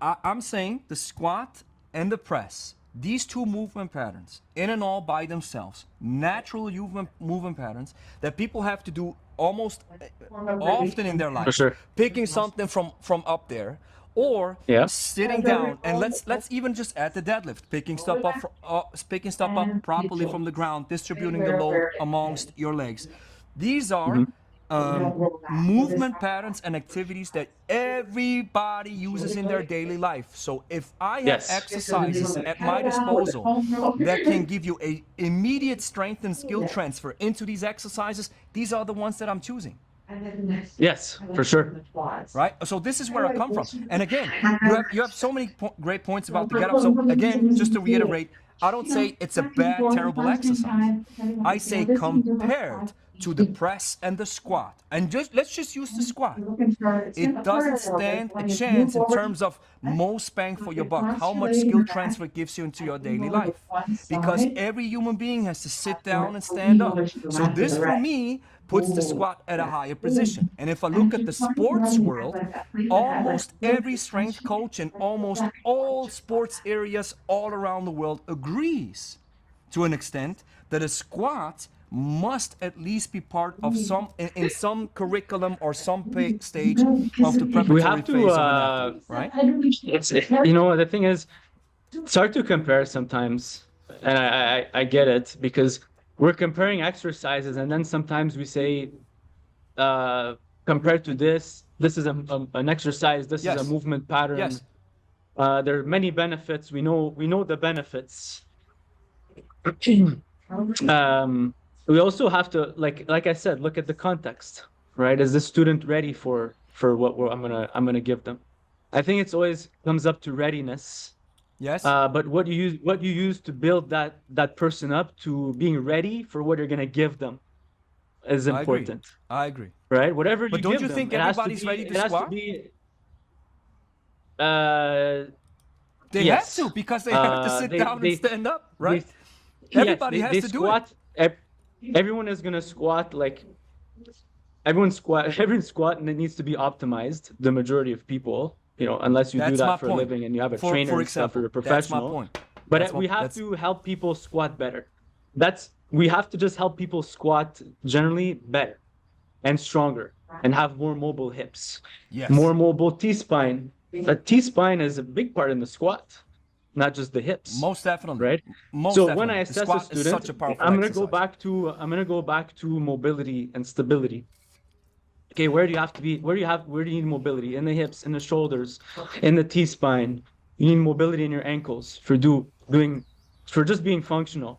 I'm saying the squat and the press these two movement patterns, in and all by themselves, natural movement patterns that people have to do almost often in their For lives, sure. picking something from up there, or Yeah. sitting down, and let's even just add the deadlift, picking stuff up properly from the ground, distributing the load amongst your legs. These are movement patterns and activities that everybody uses in their daily life. So if I have Yes. exercises at my disposal that can give you a immediate strength and skill transfer into these exercises, these are the ones that I'm choosing. Yes, for sure. Right? So this is where I come from. And again, you have so many great points about the get up. So again, just to reiterate, I don't say it's a bad, terrible exercise. I say compared to the press and the squat, and let's just use the squat. It doesn't stand a chance in terms of most bang for your buck, how much skill transfer it gives you into your daily life. Because every human being has to sit down and stand up. So this, for me, puts the squat at a higher position. And if I look at the sports world, almost every strength coach in almost all sports areas all around the world agrees to an extent that a squat must at least be part of in some curriculum or some stage of the We preparatory have to, phase of an athlete, right? the thing is, it's hard to compare sometimes, and I get it, because we're comparing exercises, and then sometimes we say, compared to this is an exercise, this is a movement pattern. Yes. There are many benefits. We know the benefits. We also have to, like I said, look at the context, right? Is the student ready for what I'm gonna give them? I think it's always comes up to readiness. Yes. But what you use to build that person up to being ready for what you're gonna give them is important. I agree. Right? Whatever But you don't give you them, think it has to everybody's be, ready to it has to squat? be. They Yes. have to, because they have to sit down and stand up, right? Everybody has to do it. Everyone is gonna squat like every squat, and it needs to be optimized. The majority of people, unless you do That's that my for a point. living and you have a For trainer and stuff, example, or a that's my professional. point. But we have to help people squat better. We have to just help people squat generally better and stronger and have more mobile hips. Yes. More mobile T-spine. The T-spine is a big part in the squat, not just the hips. Most definitely. Right? Most So definitely. when I The assess a squat is student, such a powerful I'm gonna exercise. go back to mobility and stability. Okay, where do you have to be? Where do you need mobility? In the hips, in the shoulders, in the T-spine. You need mobility in your ankles for just being functional.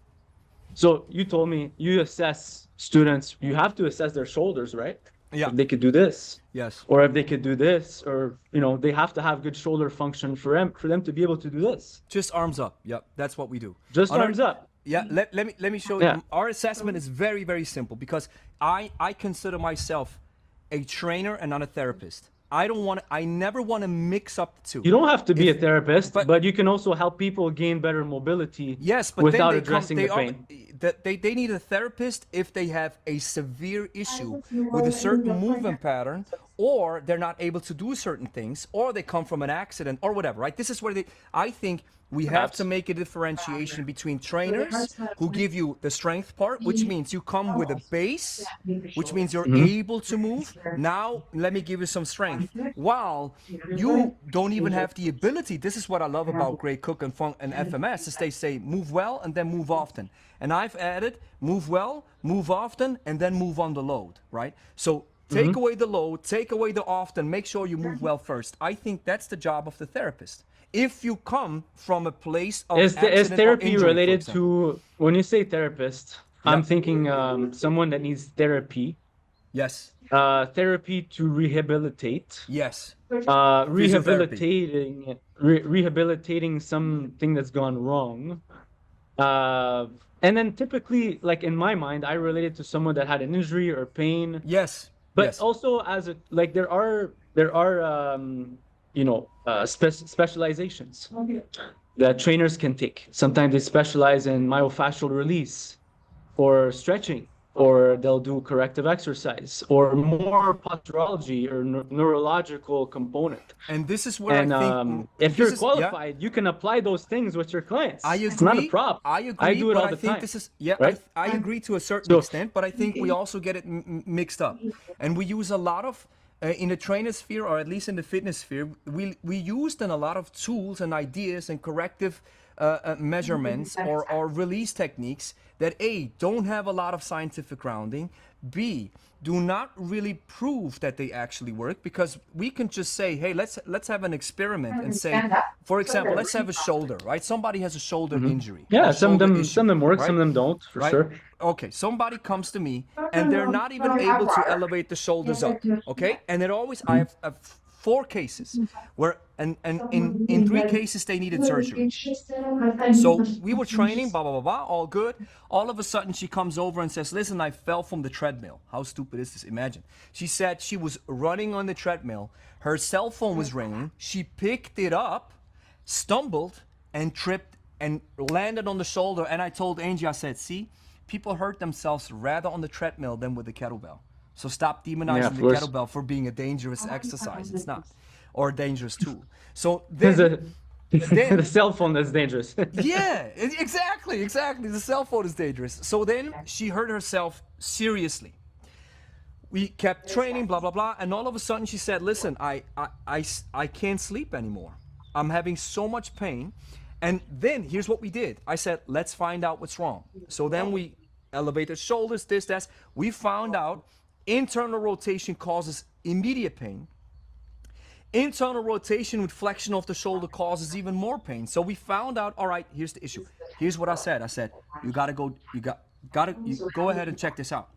So you told me you assess students, you have to assess their shoulders, right? Yeah. If they could do this. Yes. Or if they could do this, or they have to have good shoulder function for them to be able to do this. Just arms up. Yep, that's what we do. Just arms up. Yeah, let me show you. Our assessment is very, very simple, because I consider myself a trainer and not a therapist. I never want to mix up the two. You don't have to be a therapist, but you can also help people gain better mobility. Yes, but without then addressing the pain. They need a therapist if they have a severe issue with a certain movement pattern, or they're not able to do certain things, or they come from an accident or whatever, right? This is where I think we have to make a differentiation between trainers who give you the strength part, which means you come with a base, which means you're able to move. Now, let me give you some strength. While you don't even have the ability, this is what I love about Gray Cook and Funk and FMS, is they say move well and then move often. And I've added move well, move often, and then move on the load, right? So take away the load, take away the often, make sure you move well first. I think that's the job of the therapist. If you come from a place of Is therapy injury, related to, when you say therapist, I'm thinking someone that needs therapy. Yes. Therapy to rehabilitate. Yes. Rehabilitating something that's gone wrong. And then typically, like in my mind, I relate it to someone that had an injury or pain. Yes. But also there are specializations that trainers can take. Sometimes they specialize in myofascial release or stretching. or they'll do corrective exercise, or more posturology or neurological component. And this is where And I think if this you're is, yeah, qualified, you can apply those things with your clients. I It's not a agree. problem. I I agree, do it but all I the think time, this is, yeah, right? I agree to a certain So extent, but I think we also get it mixed up. And we use a lot of, in the trainer sphere, or at least in the fitness sphere, we used in a lot of tools and ideas and corrective measurements or release techniques that A, don't have a lot of scientific grounding, B, do not really prove that they actually work, because we can just say, hey, let's have an experiment and say, for example, let's have a shoulder, right? Somebody has a shoulder injury, yeah, or shoulder issue, some of them work, right? some of them don't, for Right? sure. Okay, somebody comes to me and they're not even able to elevate the shoulders up. Okay, and it always I have 4 cases where, and in 3 cases they needed surgery. So we were training, blah, blah, blah, blah, all good. All of a sudden she comes over and says, listen, I fell from the treadmill. How stupid is this? Imagine. She said she was running on the treadmill. Her cell phone was ringing. She picked it up, stumbled, and tripped and landed on the shoulder. And I told Angie, I said, see, people hurt themselves rather on the treadmill than with the kettlebell. So stop demonizing the kettlebell for being a dangerous exercise. It's not. Or a dangerous tool. So then... the cell phone that's dangerous. Yeah, exactly. The cell phone is dangerous. So then she hurt herself seriously. We kept training, blah, blah, blah. And all of a sudden she said, listen, I can't sleep anymore. I'm having so much pain. And then here's what we did. I said, let's find out what's wrong. So then we elevated shoulders, this, that. We found out internal rotation causes immediate pain. Internal rotation with flexion of the shoulder causes even more pain. So we found out, all right, here's the issue. Here's what I said. I said, you go ahead and check this out.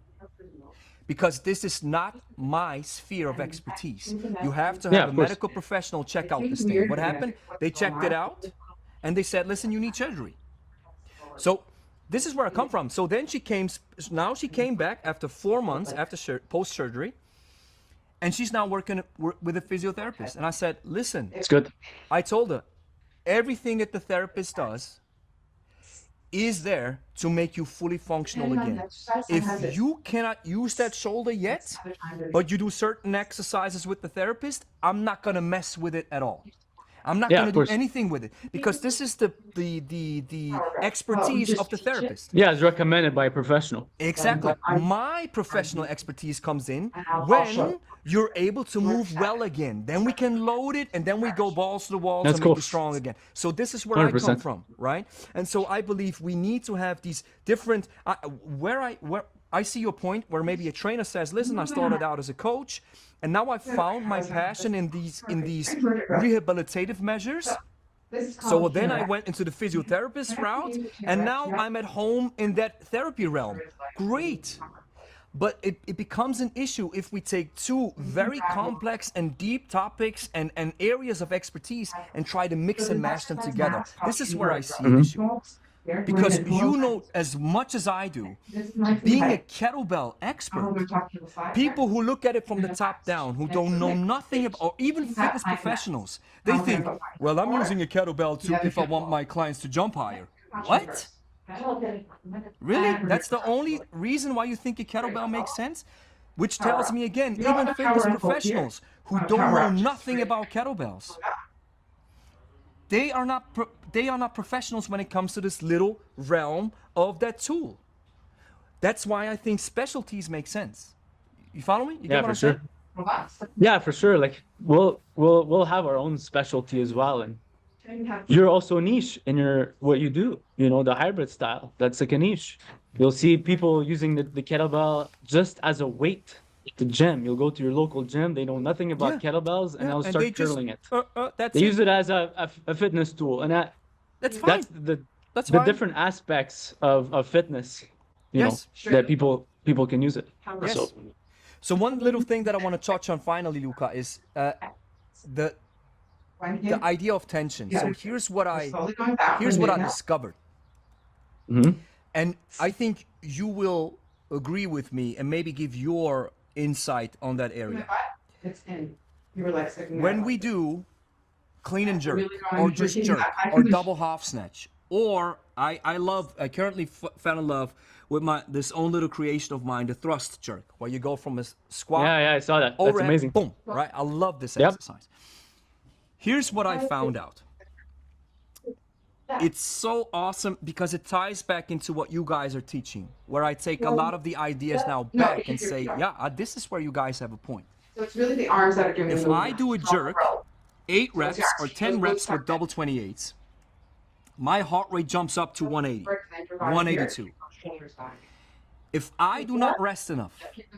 Because this is not my sphere of expertise. You have to have a medical professional check out this thing. What happened? They checked it out and they said, listen, you need surgery. So this is where I come from. So then she came back after 4 months after post-surgery. And she's now working with a physiotherapist. And I said, listen, it's good. I told her, everything that the therapist does is there to make you fully functional again. If you cannot use that shoulder yet, but you do certain exercises with the therapist, I'm not going to mess with it at all. I'm not going to do anything with it, because this is the expertise of the therapist. Yeah, it's recommended by a professional. Exactly. My professional expertise comes in when you're able to move well again. Then we can load it, and then we go balls to the walls and make you strong again. So this is where 100%. I come from, right? And so I believe we need to have these different. Where I see your point, where maybe a trainer says, "Listen, I started out as a coach, and now I found my passion in these rehabilitative measures." So then I went into the physiotherapist route, and now I'm at home in that therapy realm. Great. But it becomes an issue if we take 2 very complex and deep topics and areas of expertise and try to mix and mash them together. This is where I see an issue. Because you know as much as I do, being a kettlebell expert, people who look at it from the top down, who don't know nothing about, or even fitness professionals, they think, well, I'm using a kettlebell if I want my clients to jump higher. What? Really? That's the only reason why you think a kettlebell makes sense? Which tells me again, even fitness professionals who don't know nothing about kettlebells, they are not professionals when it comes to this little realm of that tool. That's why I think specialties make sense. You follow me? You get what I'm saying? Yeah, for sure. Like we'll have our own specialty as well, and you're also niche in what you do. You know, the hybrid style. That's like a niche. You'll see people using the kettlebell just as a weight. The gym, you'll go to your local gym, they know nothing about kettlebells, and they'll start curling it. They use it as a fitness tool, and that's fine. That's the different aspects of fitness, you know, that people can use it. Yes. So one little thing that I want to touch on finally, Louka, is the idea of tension. So here's what I discovered, and I think you will agree with me and maybe give your insight on that area. When we do clean and jerk, or just jerk, or double half snatch, Or I currently fell in love with this own little creation of mine, the thrust jerk, where you go from a squat, Yeah, I saw that. That's overhead, amazing. boom, right? I love this Yep. exercise. Here's what I found out. It's so awesome because it ties back into what you guys are teaching, where I take a lot of the ideas now back and say, yeah, this is where you guys have a point. So it's really the arms that are doing the If movement. I do a jerk, 8 reps or 10 reps with double 28s, my heart rate jumps up to 180, 182. If I do not rest enough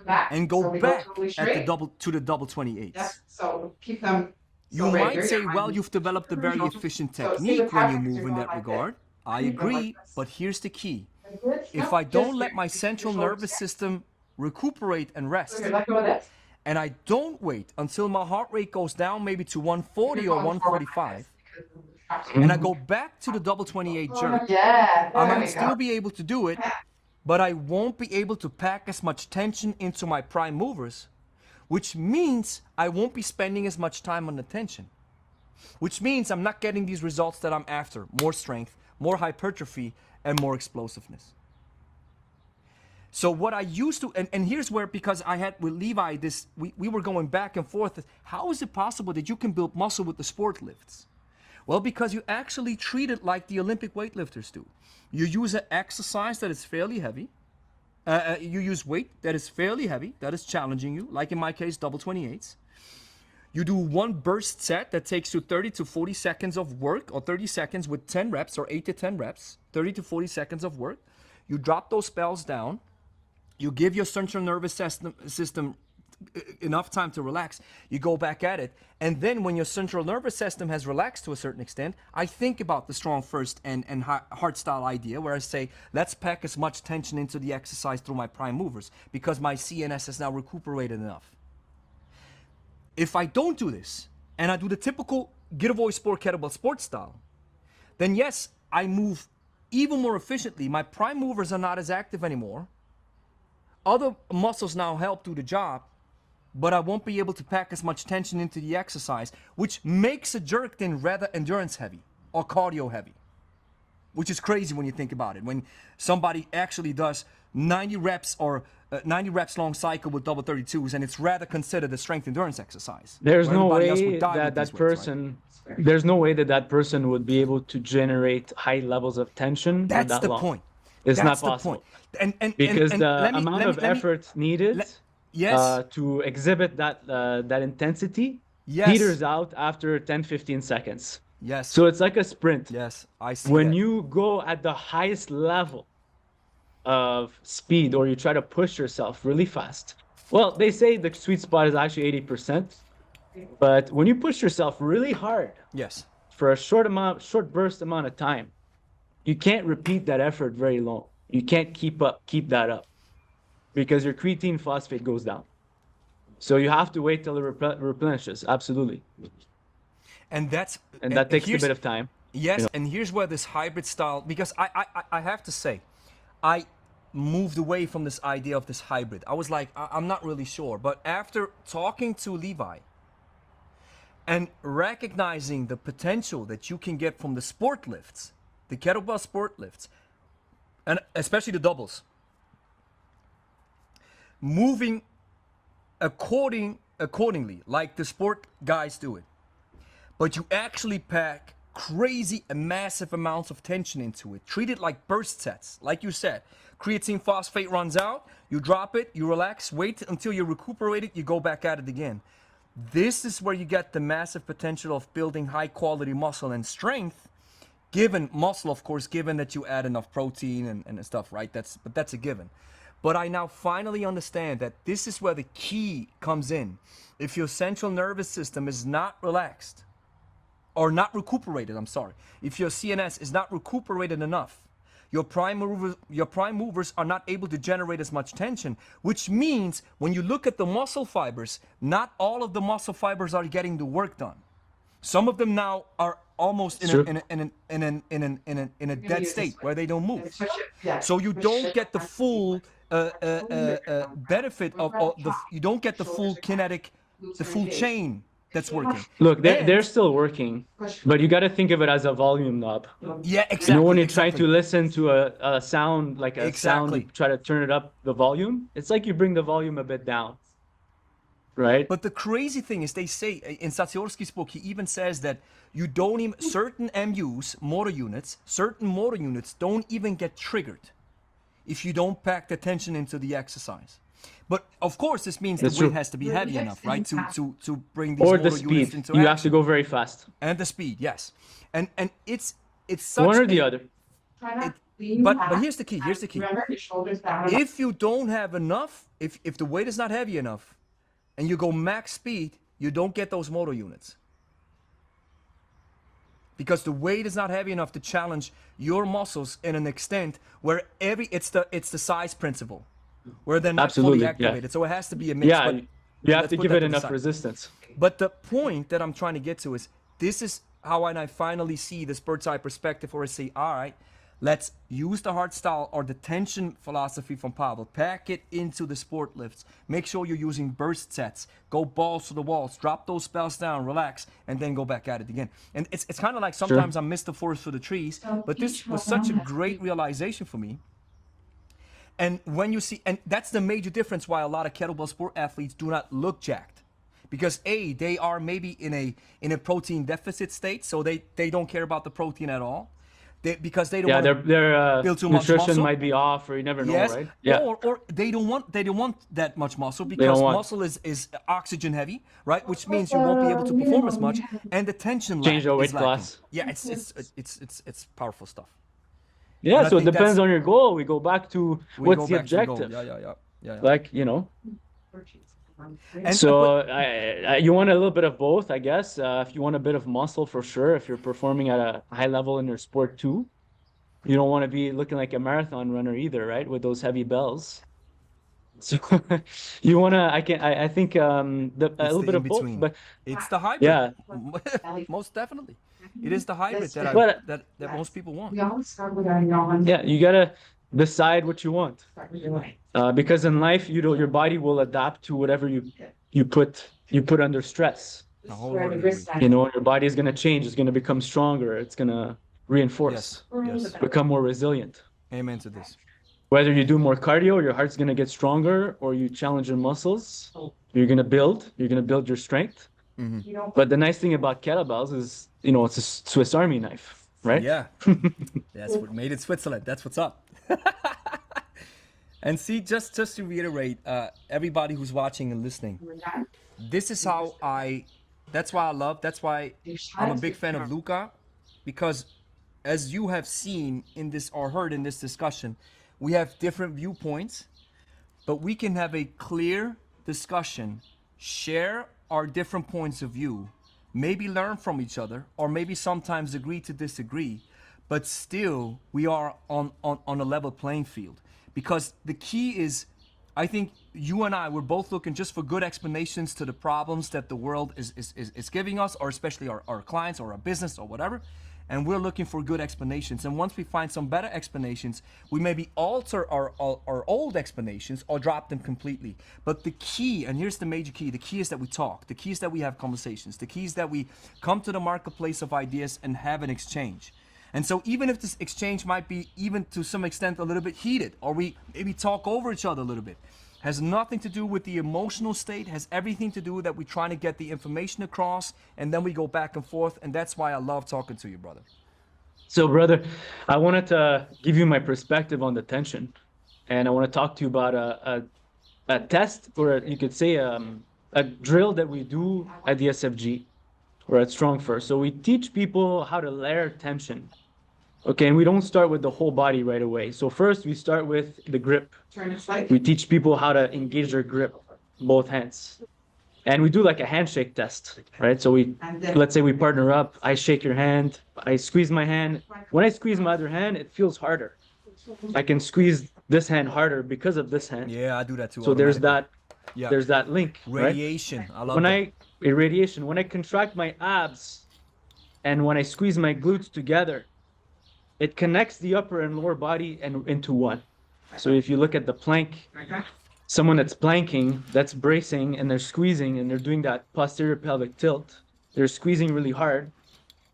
and go back at the double 28s, so keep them. you might say, well, you've developed a very efficient technique when you move in that regard. I agree, but here's the key. If I don't let my central nervous system recuperate and rest, and I don't wait until my heart rate goes down maybe to 140 or 145, and I go back to the double 28 jerk, I might still be able to do it, but I won't be able to pack as much tension into my prime movers, which means I won't be spending as much time on the tension, which means I'm not getting these results that I'm after: more strength, more hypertrophy, and more explosiveness. So what I used to, and here's where, because I had with Levi this, we were going back and forth. How is it possible that you can build muscle with the sport lifts? Well, because you actually treat it like the Olympic weightlifters do. You use an exercise that is fairly heavy. You use weight that is fairly heavy, that is challenging you, like in my case, double 28s. You do one burst set that takes you 30 to 40 seconds of work, or 30 seconds with 10 reps, or 8 to 10 reps, 30 to 40 seconds of work. You drop those bells down. You give your central nervous system enough time to relax. You go back at it. And then when your central nervous system has relaxed to a certain extent, I think about the strong first and hard style idea, where I say, let's pack as much tension into the exercise through my prime movers, because my CNS has now recuperated enough. If I don't do this, and I do the typical Giveaway Sport kettlebell sport style, then yes, I move even more efficiently. My prime movers are not as active anymore. Other muscles now help do the job, but I won't be able to pack as much tension into the exercise, which makes a jerk then rather endurance heavy or cardio heavy, which is crazy when you think about it. When somebody actually does 90 reps or 90 reps long cycle with double 32s, and it's rather considered a strength endurance exercise. There's no way that person, right? There's no way that person would be able to generate high levels of tension. That's that the long. point. It's That's not possible. the point. Because the amount of effort needed yes, to exhibit that intensity yes, peters out after 10-15 seconds. Yes. So it's like a sprint. Yes, I see when that. you go at the highest level of speed, or you try to push yourself really fast, well, they say the sweet spot is actually 80%. But when you push yourself really hard, yes, for a short burst amount of time, you can't repeat that effort very long. You can't keep that up, because your creatine phosphate goes down. So you have to wait till it replenishes. Absolutely. And that takes a bit of time. Yes, and here's where this hybrid style, because I have to say, I moved away from this idea of this hybrid. I was like, I'm not really sure. But after talking to Levi and recognizing the potential that you can get from the sport lifts, the kettlebell sport lifts, and especially the doubles, moving accordingly, like the sport guys do it, but you actually pack crazy and massive amounts of tension into it. Treat it like burst sets. Like you said, creatine phosphate runs out, you drop it, you relax, wait until you recuperate it, you go back at it again. This is where you get the massive potential of building high quality muscle and strength, given muscle, of course, given that you add enough protein and stuff, right? But that's a given. But I now finally understand that this is where the key comes in. If your central nervous system is not relaxed, or not recuperated, if your CNS is not recuperated enough, your prime movers are not able to generate as much tension, which means when you look at the muscle fibers, not all of the muscle fibers are getting the work done. Some of them now are almost in a dead state where they don't move. So you don't get the full benefit of you don't get the full kinetic, the full chain that's working. Look, they're And still working, but you got to think of it as a volume knob. yeah, You exactly. know, when you try exactly. to listen to a sound, like a sound, you Exactly. try to turn it up, the volume. It's like you bring the volume a bit down, right? But the crazy thing is, they say in Satsiorski's book, he even says that you don't even certain MUs, certain motor units don't even get triggered if you don't pack the tension into the exercise. But of course, this means That's the weight true. has to be heavy enough, right, to bring these Or the motor units speed. into You action. have to go very fast. And the speed, yes, and it's such One or the a- other. Try not It- to lean but back here's the key. Here's the and key. Remember, your shoulders down. If you don't have enough, if the weight is not heavy enough, and you go max speed, you don't get those motor units. Because the weight is not heavy enough to challenge your muscles in an extent where it's the size principle, where they're not Absolutely, fully yeah. activated. So it has to be a mix. Yeah, but you have let's to put give that it to the enough side. resistance. But the point that I'm trying to get to is, this is how I finally see this bird's eye perspective, where I say, all right, let's use the hard style or the tension philosophy from Pavel, pack it into the sport lifts. Make sure you're using burst sets, go balls to the walls, drop those bells down, relax, and then go back at it again. And it's kind of like sometimes I miss the forest for the trees, but this was such a great realization for me. And when you see, and that's the major difference why a lot of kettlebell sport athletes do not look jacked. Because A, they are maybe in a protein deficit state, so they don't care about the protein at all. Because they don't Yeah, want to their build too much nutrition muscle. might be off, or you never know, Yes, right? Yeah. or they don't want that much muscle, because want- muscle is oxygen heavy, right? Which means you won't be able to perform as much, and the tension Change the lack weight is lacking. class. Yeah, it's powerful stuff. Yeah, And I so it think depends that's- on your goal. We go back to We what's go the back to the goal. objective. Yeah. Like, you know. And- So you want a little bit of both, I guess. If you want a bit of muscle, for sure. If you're performing at a high level in your sport too, you don't want to be looking like a marathon runner either, right? With those heavy bells. So you want to. I think a little bit of both, in-between. but It's the hybrid. yeah. Most definitely. It is the hybrid But- that most people want. We always start with our yawn. Yeah, you gotta decide what you want. Because in life, your body will adapt to whatever you put under stress. I wholeheartedly agree. You know, your body is gonna change. It's gonna become stronger. It's gonna reinforce, Yes. become more resilient. Amen to this. Whether you do more cardio, your heart's gonna get stronger, or you challenge your muscles, you're gonna build your strength. But the nice thing about kettlebells is, you know, it's a Swiss Army knife, right? Yeah. That's what made it Switzerland. That's what's up. And see, just to reiterate, everybody who's watching and listening, this is how that's why I'm a big fan of Louka, because as you have seen in this or heard in this discussion, we have different viewpoints, but we can have a clear discussion, share our different points of view, maybe learn from each other, or maybe sometimes agree to disagree, but still we are on a level playing field. Because the key is, I think you and I, we're both looking just for good explanations to the problems that the world is giving us, or especially our clients or our business or whatever. And we're looking for good explanations. And once we find some better explanations, we maybe alter our old explanations or drop them completely. But the key, and here's the major key, the key is that we talk. The key is that we have conversations. The key is that we come to the marketplace of ideas and have an exchange. And so even if this exchange might be even to some extent a little bit heated, or we maybe talk over each other a little bit, has nothing to do with the emotional state, has everything to do with that we're trying to get the information across, and then we go back and forth, and that's why I love talking to you, brother. So, brother, I wanted to give you my perspective on the tension, and I want to talk to you about a test, or you could say a drill that we do at the SFG, or at Strong First. So we teach people how to layer tension. Okay, and we don't start with the whole body right away. So first we start with the grip. Turn it slightly. We teach people how to engage their grip, both hands. And we do like a handshake test, right? So let's say we partner up, I shake your hand, I squeeze my hand. When I squeeze my other hand, it feels harder. I can squeeze this hand harder because of this hand. Yeah, I do that too. So there's automatically. that link, right? Radiation. I love that. Irradiation, when I contract my abs and when I squeeze my glutes together, it connects the upper and lower body and into one. So if you look at the plank, someone that's planking, that's bracing, and they're squeezing, and they're doing that posterior pelvic tilt. They're squeezing really hard.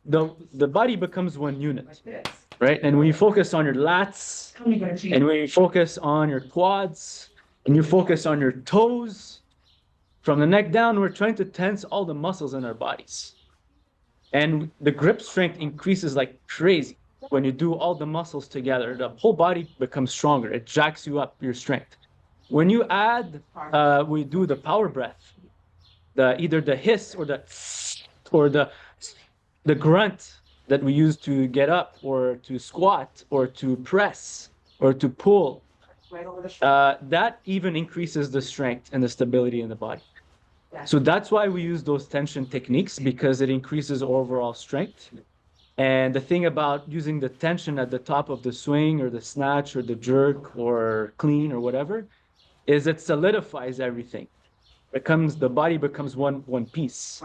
The body becomes one unit, right? And when you focus on your lats, and when you focus on your quads, and you focus on your toes, from the neck down, we're trying to tense all the muscles in our bodies. And the grip strength increases like crazy when you do all the muscles together. The whole body becomes stronger. It jacks you up your strength. When you add, we do the power breath, either the hiss or the grunt that we use to get up or to squat or to press or to pull. That even increases the strength and the stability in the body. So that's why we use those tension techniques, because it increases overall strength. And the thing about using the tension at the top of the swing or the snatch or the jerk or clean or whatever is it solidifies everything. The body becomes one piece.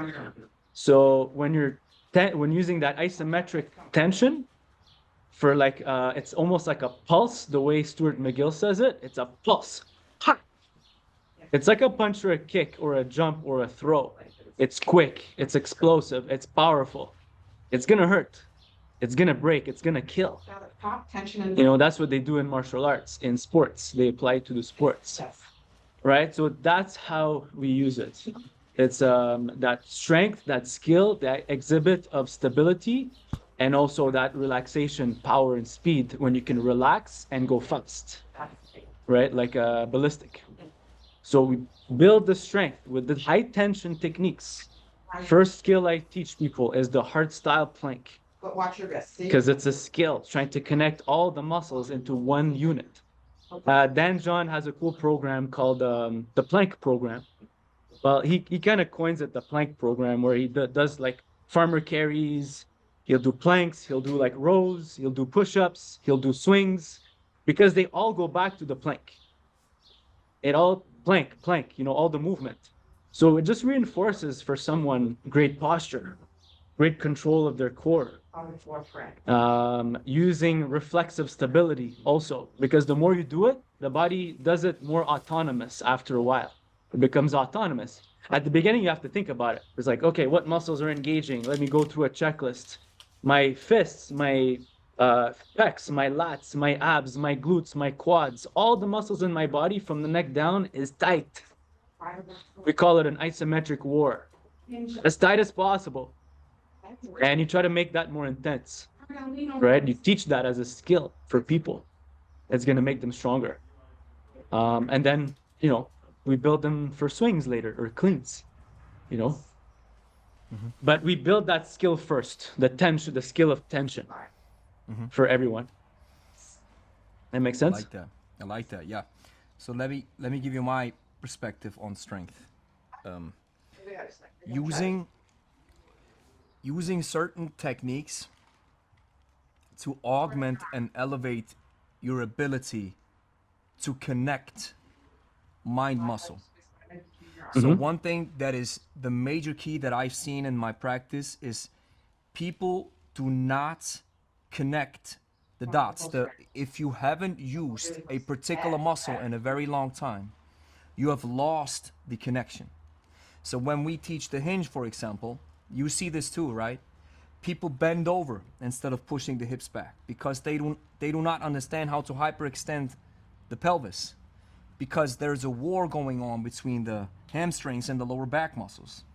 So when using that isometric tension for like it's almost like a pulse, the way Stuart McGill says it, it's a pulse. Ha! It's like a punch or a kick or a jump or a throw. It's quick, it's explosive, it's powerful. It's gonna hurt. It's gonna break, it's gonna kill. You know, that's what they do in martial arts, in sports. They apply it to the sports. Right? So that's how we use it. It's that strength, that skill, that exhibit of stability, and also that relaxation, power, and speed when you can relax and go fast, right? Like a ballistic. So we build the strength with the high tension techniques. First skill I teach people is the hard style plank, But watch your wrist. because it's a skill trying to connect all the muscles into one unit. Dan John has a cool program called the plank program. Well, he kind of coins it the plank program, where he does like farmer carries. He'll do planks, he'll do like rows, he'll do push-ups, he'll do swings, because they all go back to the plank. It all plank, you know, all the movement. So it just reinforces for someone great posture, great control of their core. Using reflexive stability also, because the more you do it, the body does it more autonomous after a while. It becomes autonomous. At the beginning, you have to think about it. It's like, okay, what muscles are engaging? Let me go through a checklist. My fists, my pecs, my lats, my abs, my glutes, my quads, all the muscles in my body from the neck down is tight. We call it an isometric war. As tight as possible. And you try to make that more intense, right? You teach that as a skill for people. It's going to make them stronger. And then, you know, we build them for swings later or cleans, you know. But we build that skill first, the tension, the skill of tension for everyone. That makes sense? I like that, yeah. So let me give you my perspective on strength. Using certain techniques to augment and elevate your ability to connect mind muscle. So one thing that is the major key that I've seen in my practice is people do not connect the dots. If you haven't used a particular muscle in a very long time, you have lost the connection. So when we teach the hinge, for example, you see this too, right? People bend over instead of pushing the hips back because they do not understand how to hyperextend the pelvis, because there's a war going on between the hamstrings and the lower back muscles.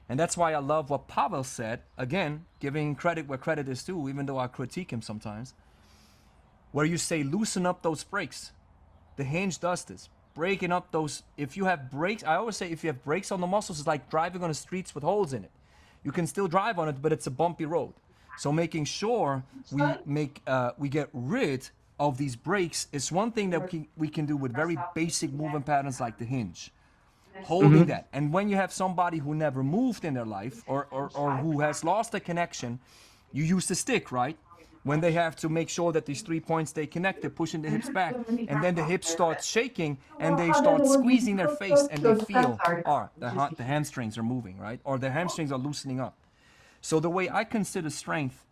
And that's why I love what Pavel said, again, giving credit where credit is due, even though I critique him sometimes, where you say loosen up those brakes. The hinge does this, breaking up those. If you have brakes, I always say if you have brakes on the muscles, it's like driving on the streets with holes in it. You can still drive on it, but it's a bumpy road. So making sure we get rid of these brakes is one thing that we can do with very basic movement patterns like the hinge. Holding that. And when you have somebody who never moved in their life or who has lost a connection, you use the stick, right? When they have to make sure that these 3 points stay connected, pushing the hips back, and then the hips start shaking and they start squeezing their face and they feel, the hamstrings are moving, right? Or the hamstrings are loosening up. So the way I consider strength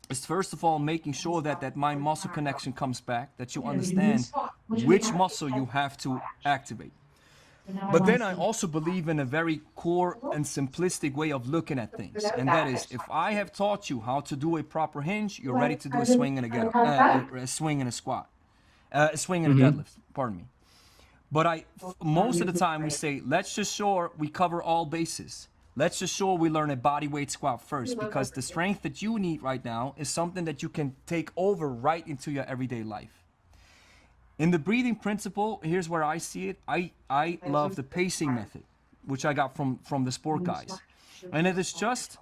is first of all making sure that mind muscle connection comes back, that you understand which muscle you have to activate. But then I also believe in a very core and simplistic way of looking at things. And that is, if I have taught you how to do a proper hinge, you're ready to do a swing and a get up, a swing and a squat, a swing and a deadlift, pardon me. But most of the time we say, let's just sure we cover all bases. Let's just sure we learn a body weight squat first, because the strength that you need right now is something that you can take over right into your everyday life. In the breathing principle, here's where I see it. I love the pacing method, which I got from the sport guys. And it is just,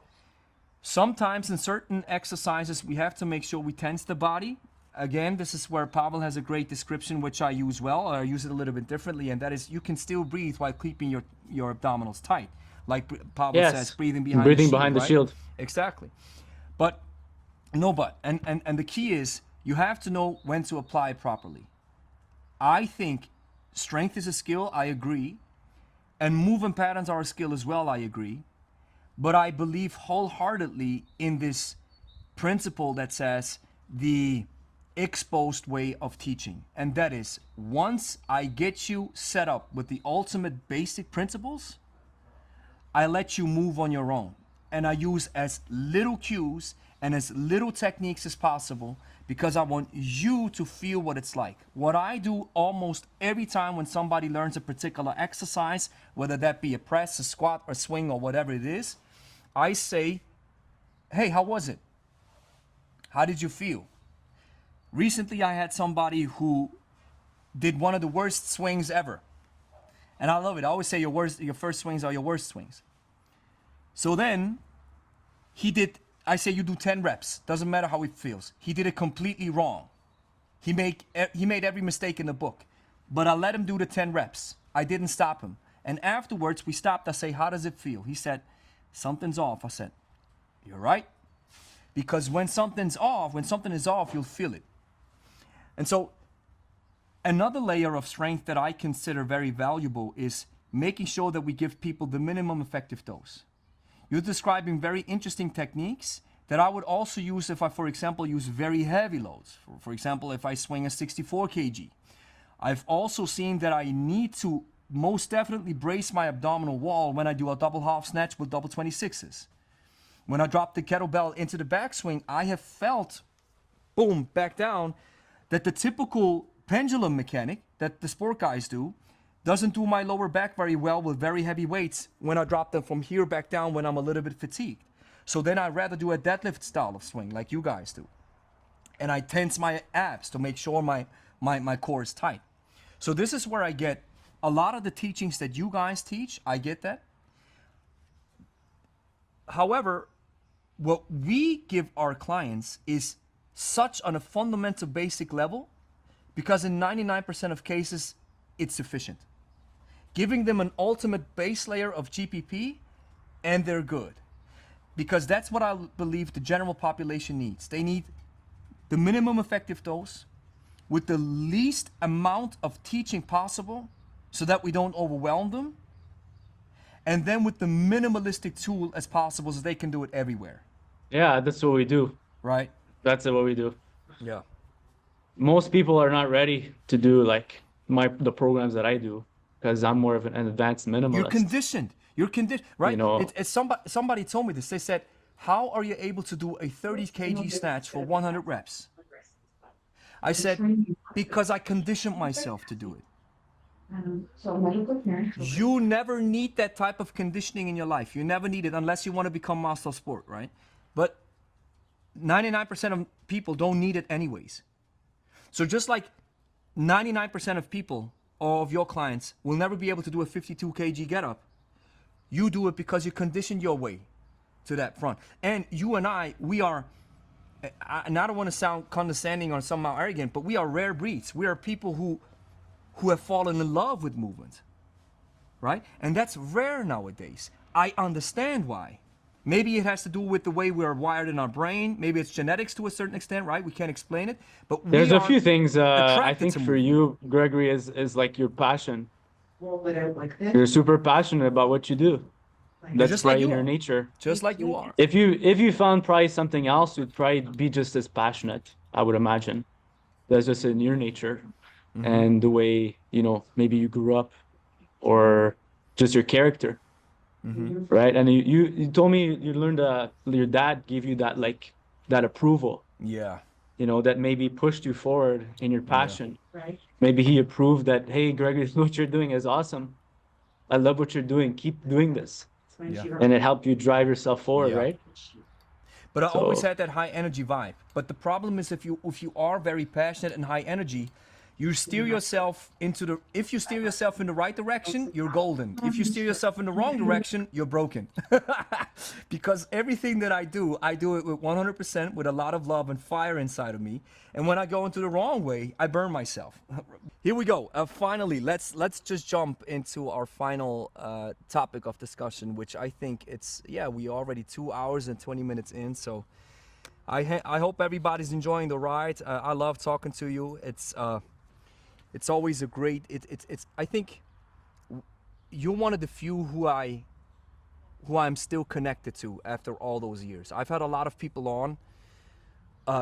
sometimes in certain exercises, we have to make sure we tense the body. Again, this is where Pavel has a great description, which I use well, or I use it a little bit differently, and that is you can still breathe while keeping your abdominals tight. Like Pavel says, breathing behind the shield. Exactly. But, and the key is, you have to know when to apply it properly. I think strength is a skill, I agree. And movement patterns are a skill as well, I agree. But I believe wholeheartedly in this principle that says the exposed way of teaching. And that is, once I get you set up with the ultimate basic principles, I let you move on your own. And I use as little cues and as little techniques as possible, because I want you to feel what it's like. What I do almost every time when somebody learns a particular exercise, whether that be a press, a squat, a swing, or whatever it is, I say, hey, how was it? How did you feel? Recently, I had somebody who did one of the worst swings ever. And I love it. I always say your first swings are your worst swings. So then I say you do 10 reps. Doesn't matter how it feels. He did it completely wrong. He made every mistake in the book. But I let him do the 10 reps. I didn't stop him. And afterwards, we stopped. I say, how does it feel? He said, something's off. I said, you're right. Because when something is off, you'll feel it. And so another layer of strength that I consider very valuable is making sure that we give people the minimum effective dose. You're describing very interesting techniques that I would also use if I, for example, use very heavy loads. For example, if I swing a 64 kg. I've also seen that I need to most definitely brace my abdominal wall when I do a double half snatch with double 26s. When I drop the kettlebell into the backswing, I have felt, boom, back down, that the typical pendulum mechanic that the sport guys do doesn't do my lower back very well with very heavy weights when I drop them from here back down when I'm a little bit fatigued. So then I'd rather do a deadlift style of swing like you guys do. And I tense my abs to make sure my core is tight. So this is where I get a lot of the teachings that you guys teach. I get that. However, what we give our clients is such on a fundamental basic level, because in 99% of cases, it's sufficient. Giving them an ultimate base layer of GPP and they're good. Because that's what I believe the general population needs. They need the minimum effective dose with the least amount of teaching possible so that we don't overwhelm them. And then with the minimalistic tool as possible so they can do it everywhere. Yeah, that's what we do. Right? That's what we do. Yeah. Most people are not ready to do like the programs that I do, because I'm more of an advanced minimalist. You're conditioned, right? You know, it's somebody told me this. They said, how are you able to do a 30 kg snatch for 100 reps? I said, because I conditioned myself to do it. You never need that type of conditioning in your life. You never need it unless you want to become master of sport, right? But 99% of people don't need it anyways. So just like 99% of people or of your clients will never be able to do a 52 kg get up, you do it because you conditioned your way to that front. And you and we are, and I don't want to sound condescending or somehow arrogant, but we are rare breeds. We are people who have fallen in love with movement, right? And that's rare nowadays. I understand why. Maybe it has to do with the way we're wired in our brain. Maybe it's genetics to a certain extent, right? We can't explain it, but there's a few things I think for you, Gregory, is like your passion. You're super passionate about what you do. That's just right in your nature. Just like you are. If you found probably something else, you'd probably be just as passionate, I would imagine. That's just in your nature. and the way, maybe you grew up, or just your character, right? And you told me you learned your dad gave you that, like, that approval, Yeah. that maybe pushed you forward in your passion. Right. Maybe he approved that, hey, Gregory, what you're doing is awesome. I love what you're doing. Keep doing this. Yeah. And it helped you drive yourself forward, Yeah. right? But I always So- had that high energy vibe. But the problem is if you are very passionate and high energy, you steer yourself if you steer yourself in the right direction, you're golden. If you steer yourself in the wrong direction, you're broken. Because everything that I do it with 100% with a lot of love and fire inside of me. And when I go into the wrong way, I burn myself. Here we go. Finally, let's just jump into our final topic of discussion, which I think we already 2 hours and 20 minutes in. So I hope everybody's enjoying the ride. I love talking to you. It's always a great. I think you're one of the few who I'm still connected to after all those years. I've had a lot of people on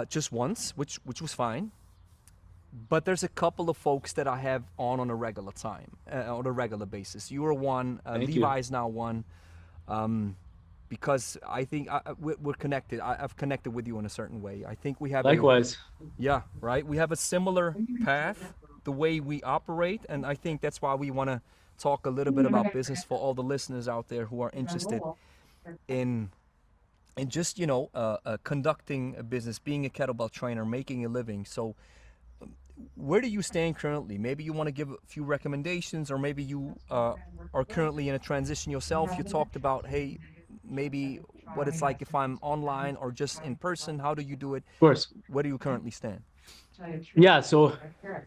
just once, which was fine. But there's a couple of folks that I have on a regular basis. You are one. Levi is now one. Because I think we're connected. I've connected with you in a certain way. I think we have Likewise. right. We have a similar path, the way we operate, and I think that's why we want to talk a little bit about business for all the listeners out there who are interested in just conducting a business, being a kettlebell trainer, making a living. So where do you stand currently? Maybe you want to give a few recommendations, or maybe you are currently in a transition yourself. You talked about, hey, maybe what it's like if I'm online or just in person. How do you do it? Of course. Where do you currently stand? Yeah, so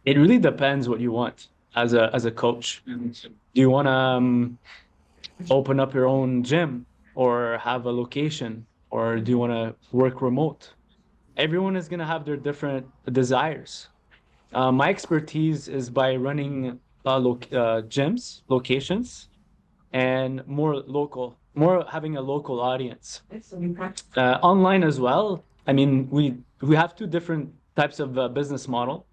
it really depends what you want as a coach. Do you want to open up your own gym, or have a location, or do you want to work remote? Everyone is going to have their different desires. My expertise is by running gyms, locations, and more having a local audience. Online as well. I mean, we have two different types of business model,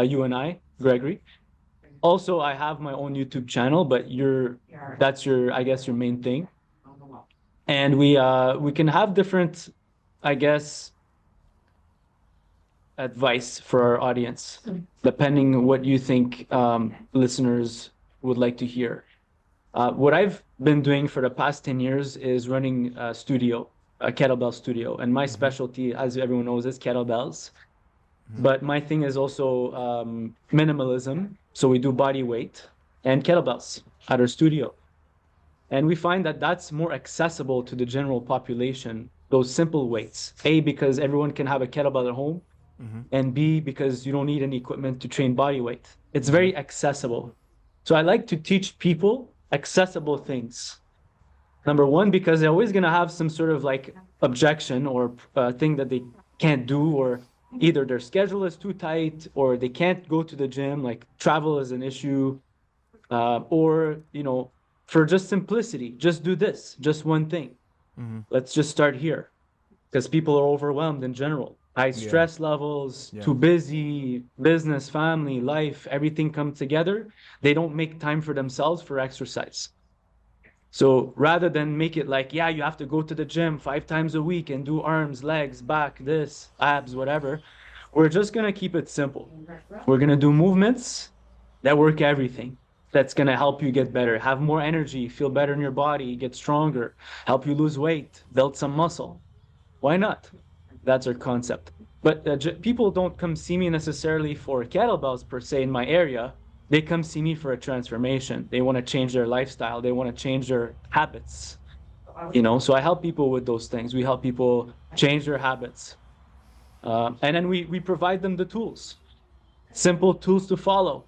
you and I, Gregory. Also, I have my own YouTube channel, but that's your, I guess, your main thing. And we can have different, I guess, advice for our audience, depending what you think listeners would like to hear. What I've been doing for the past 10 years is running a studio, a kettlebell studio. And my specialty, as everyone knows, is kettlebells. But my thing is also minimalism. So we do body weight and kettlebells at our studio. And we find that that's more accessible to the general population, those simple weights. A, because everyone can have a kettlebell at home. And B, because you don't need any equipment to train body weight. It's very accessible. So I like to teach people accessible things. Number one, because they're always going to have some sort of like objection or thing that they can't do, or either their schedule is too tight, or they can't go to the gym, like travel is an issue, or, for just simplicity, just do this, just one thing. Let's just start here, because people are overwhelmed in general. High stress levels, too busy, business, family, life, everything come together. They don't make time for themselves for exercise. So rather than make it like, you have to go to the gym 5 times a week and do arms, legs, back, this, abs, whatever, we're just going to keep it simple. We're going to do movements that work everything. That's going to help you get better, have more energy, feel better in your body, get stronger, help you lose weight, build some muscle. Why not? That's our concept. But people don't come see me necessarily for kettlebells per se in my area. They come see me for a transformation. They want to change their lifestyle. They want to change their habits. So I help people with those things. We help people change their habits. And then we provide them the tools, simple tools to follow.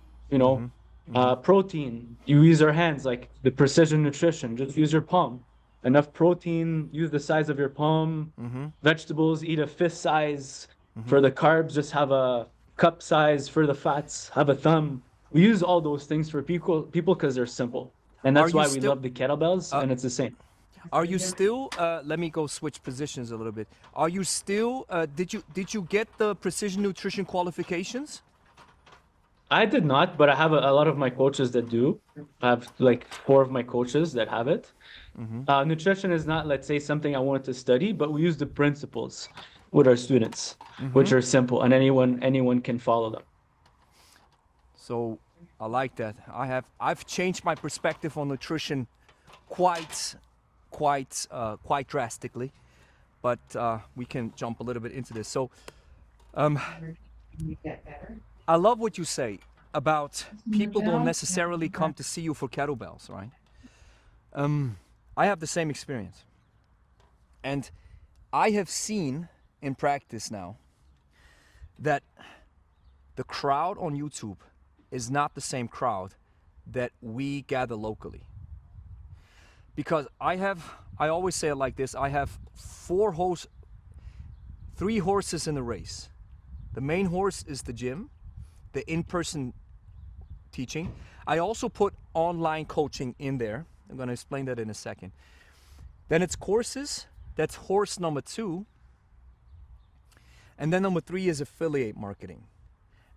Protein, you use your hands, like the precision nutrition, just use your palm. Enough protein, use the size of your palm. Vegetables, eat a fist size. For the carbs, just have a cup size. For the fats, have a thumb. We use all those things for people because they're simple. And that's why we love the kettlebells, and it's the same. Are you still, let me go switch positions a little bit. Are you still, did you get the precision nutrition qualifications? I did not, but I have a lot of my coaches that do. I have like 4 of my coaches that have it. Nutrition is not, let's say, something I wanted to study, but we use the principles with our students, which are simple, and anyone can follow them. So I like that. I've changed my perspective on nutrition quite drastically, but we can jump a little bit into this. So You get better. I love what you say about people don't necessarily come to see you for kettlebells, right? I have the same experience, and I have seen in practice now that the crowd on YouTube is not the same crowd that we gather locally. Because I always say it like this, I have 3 horses in the race. The main horse is the gym, the in-person teaching. I also put online coaching in there. I'm going to explain that in a second. Then it's courses. That's horse number 2. And then number 3 is affiliate marketing.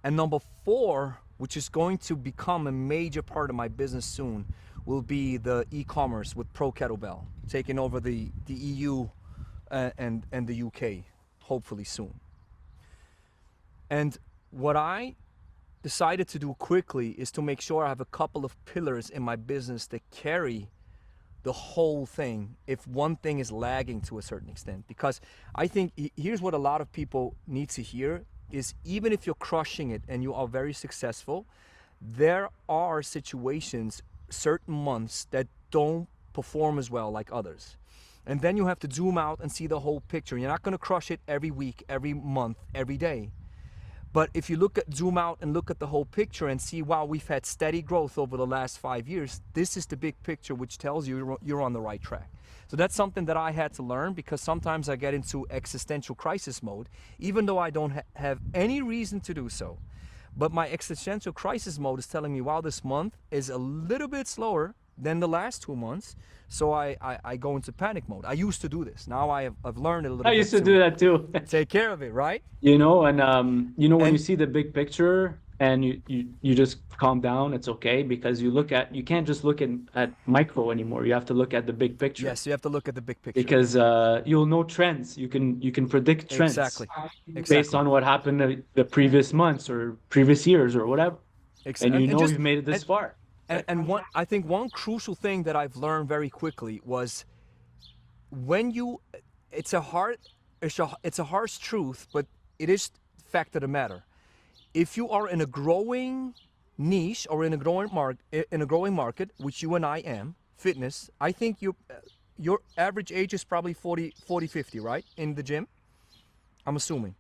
And number 4, which is going to become a major part of my business soon, will be the e-commerce with Pro Kettlebell, taking over the EU and the UK, hopefully soon. And what I decided to do quickly is to make sure I have a couple of pillars in my business that carry the whole thing if one thing is lagging to a certain extent. Because I think here's what a lot of people need to hear is, even if you're crushing it and you are very successful, there are situations, certain months, that don't perform as well like others. And then you have to zoom out and see the whole picture. You're not going to crush it every week, every month, every day. But if you zoom out and look at the whole picture and see, wow, we've had steady growth over the last 5 years, this is the big picture, which tells you you're on the right track. So that's something that I had to learn, because sometimes I get into existential crisis mode, even though I don't have any reason to do so. But my existential crisis mode is telling me, wow, this month is a little bit slower than the last 2 months. So I go into panic mode. I used to do this. Now I've learned a little bit. I used to do that too. Take care of it, right? And when you see the big picture and you just calm down, it's okay, because you can't just look at micro anymore. You have to look at the big picture. Yes, you have to look at the big picture. Because you'll know trends. You can predict trends. Exactly. Based on what happened the previous months or previous years or whatever. And you've made it this far. And I think one crucial thing that I've learned very quickly was, it's a harsh truth, but it is fact of the matter. If you are in a growing niche or in a growing market, which you and I am, fitness, I think your average age is probably 40, 50, right? In the gym, I'm assuming.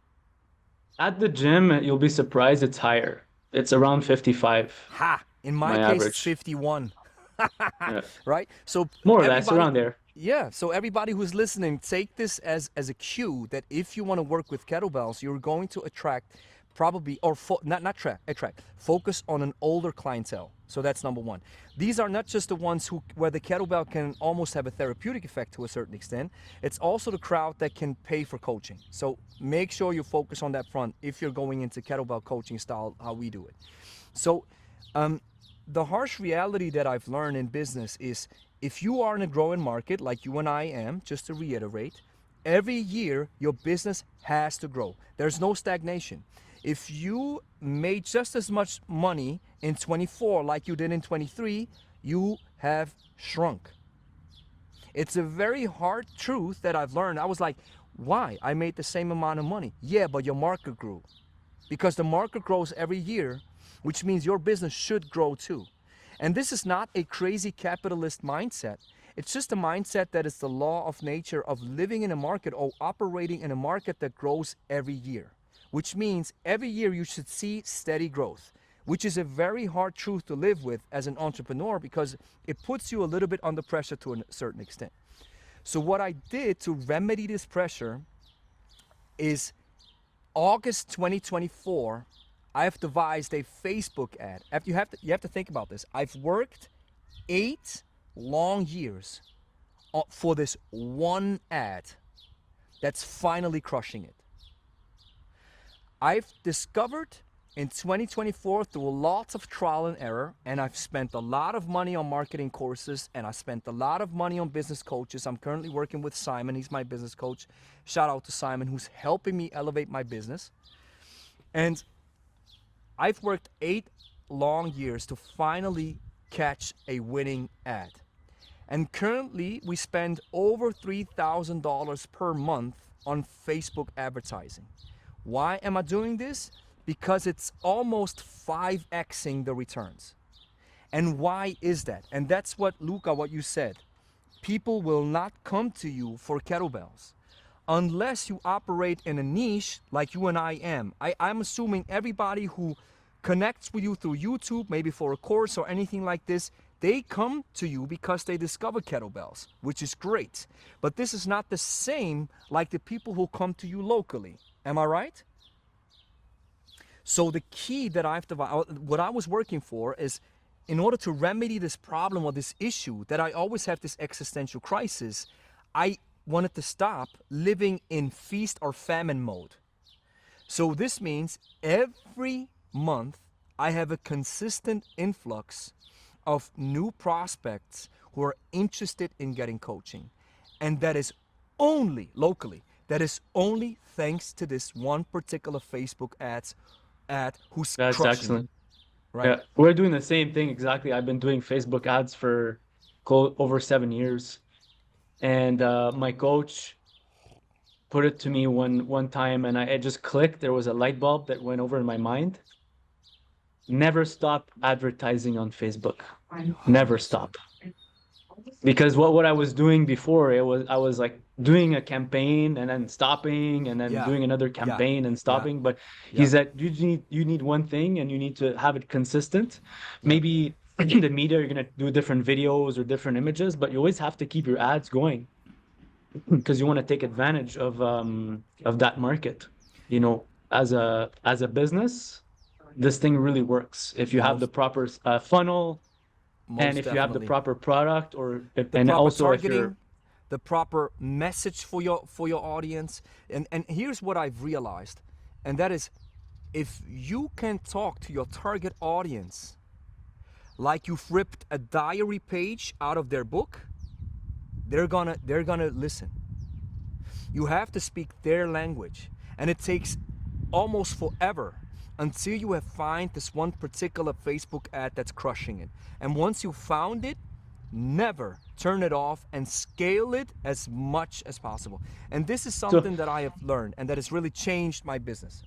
At the gym, you'll be surprised, it's higher. It's around 55. Ha! In my case, average. it's 51. Yeah. Right? So More or less around there. Yeah, so everybody who's listening, take this as a cue that if you want to work with kettlebells, you're going to attract probably, or attract, focus on an older clientele. So that's number 1. These are not just the ones where the kettlebell can almost have a therapeutic effect to a certain extent. It's also the crowd that can pay for coaching. So make sure you focus on that front if you're going into kettlebell coaching style, how we do it. So the harsh reality that I've learned in business is, if you are in a growing market like you and I am, just to reiterate, every year your business has to grow. There's no stagnation. If you made just as much money in 24 like you did in 23, you have shrunk. It's a very hard truth that I've learned. I was like, why? I made the same amount of money. Yeah, but your market grew. Because the market grows every year, which means your business should grow too. And this is not a crazy capitalist mindset. It's just a mindset that is the law of nature of living in a market or operating in a market that grows every year, which means every year you should see steady growth, which is a very hard truth to live with as an entrepreneur, because it puts you a little bit under pressure to a certain extent. So what I did to remedy this pressure is, August 2024, I've devised a Facebook ad. You have to think about this. I've worked 8 long years for this one ad that's finally crushing it. I've discovered in 2024 through lots of trial and error, and I've spent a lot of money on marketing courses, and I spent a lot of money on business coaches. I'm currently working with Simon. He's my business coach. Shout out to Simon, who's helping me elevate my business. And I've worked 8 long years to finally catch a winning ad. And currently we spend over $3,000 per month on Facebook advertising. Why am I doing this? Because it's almost 5xing the returns. And why is that? And that's what, Louka, what you said. People will not come to you for kettlebells unless you operate in a niche like you and I am. I'm assuming everybody who connects with you through YouTube, maybe for a course or anything like this, they come to you because they discover kettlebells, which is great. But this is not the same like the people who come to you locally. Am I right? So the key that what I was working for is, in order to remedy this problem or this issue that I always have this existential crisis, I wanted to stop living in feast or famine mode. So this means every month I have a consistent influx of new prospects who are interested in getting coaching. And that is only locally, that is only thanks to this one particular Facebook ad who's That's crushing excellent. it. Right. Yeah, we're doing the same thing exactly. I've been doing Facebook ads for over 7 years, and my coach put it to me one time, and it just clicked. There was a light bulb that went over in my mind. Never stop advertising on Facebook. Never stop. Because what I was doing before, I was like doing a campaign and then stopping and then doing another campaign and stopping. But he said you need one thing and you need to have it consistent. Maybe in the media you're gonna do different videos or different images, but you always have to keep your ads going because you want to take advantage of that market. You know, as a business, this thing really works if you have the proper funnel. And if you have the proper product, or and also targeting, if you're the proper message for your audience, and here's what I've realized, and that is, if you can talk to your target audience like you've ripped a diary page out of their book, they're gonna listen. You have to speak their language, and it takes almost forever until you have find this one particular Facebook ad that's crushing it. And once you found it, never turn it off and scale it as much as possible. And this is something that I have learned, and that has really changed my business.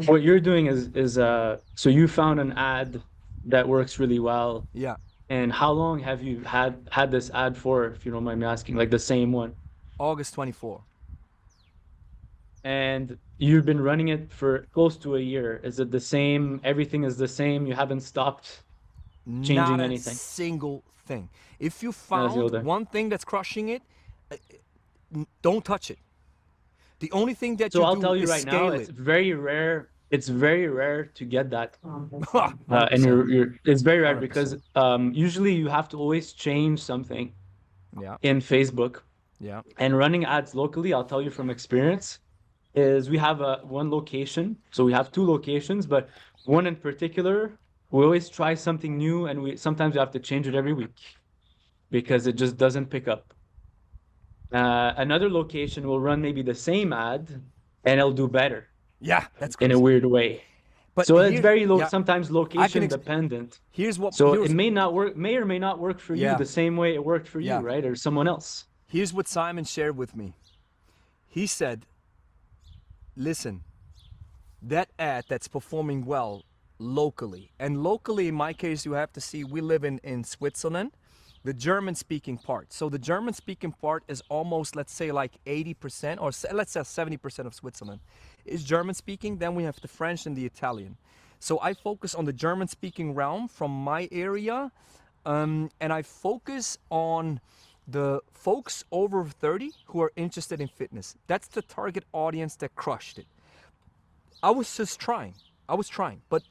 What you're doing is so you found an ad that works really well. Yeah. And how long have you had this ad for, if you don't mind me asking, like the same one? August 24. And you've been running it for close to a year. Is it the same? Everything is the same? You haven't stopped changing anything? Not a single thing. If you found one thing that's crushing it, don't touch it. The only thing that I'll tell you right now, it's very rare. It's very rare to get that. And it's very rare 100%. Because usually you have to always change something in Facebook. Yeah. And running ads locally, I'll tell you from experience, is we have one location. So we have 2 locations, but one in particular, we always try something new, and sometimes we have to change it every week because it just doesn't pick up. Another location will run maybe the same ad and it'll do better. Yeah, that's crazy. In a weird way. But so it's very sometimes location dependent. It may or may not work for you the same way it worked for you, right? Or someone else. Here's what Simon shared with me. He said, listen, that ad that's performing well locally, and locally in my case, you have to see, we live in Switzerland, the German speaking part. So the German speaking part is almost, let's say, like 80%, or let's say 70% of Switzerland is German speaking. Then we have the French and the Italian. So I focus on the German speaking realm from my area, and I focus on the folks over 30 who are interested in fitness. That's the target audience that crushed it. I was just trying. But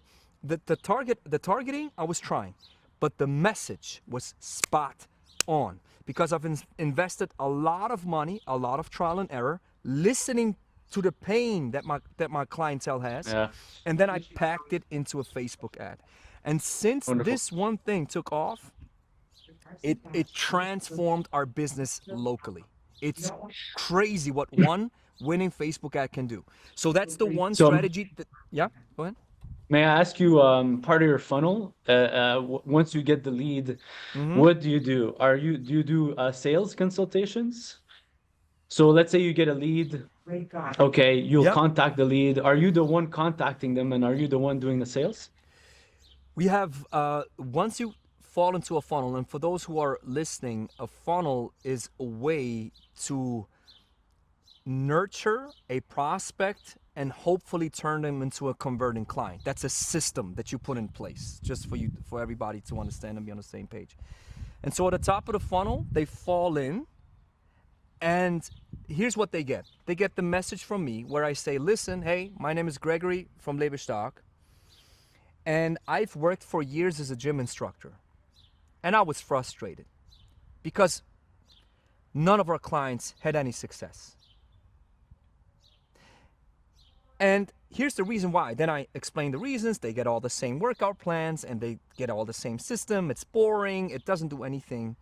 the targeting, I was trying. But the message was spot on, because I've invested a lot of money, a lot of trial and error, listening to the pain that my clientele has. Yeah. And then I packed it into a Facebook ad. And since Wonderful. this one thing took off, it transformed our business locally. It's crazy what one winning Facebook ad can do. So that's the one So, strategy that, yeah, go ahead. may I ask you, part of your funnel, once you get the lead, what do you do? Do you do sales consultations? So let's say you get a lead. Great God. Okay, you'll Yep. contact the lead. Are you the one contacting them, and are you the one doing the sales? We have, once you fall into a funnel, and for those who are listening, a funnel is a way to nurture a prospect and hopefully turn them into a converting client. That's a system that you put in place, just for everybody to understand and be on the same page. And so at the top of the funnel, they fall in, and here's what they get. They get the message from me where I say, listen, hey, my name is Gregory from Leverstock, and I've worked for years as a gym instructor. And I was frustrated because none of our clients had any success. And here's the reason why. Then I explain the reasons. They get all the same workout plans and they get all the same system. It's boring. It doesn't do anything.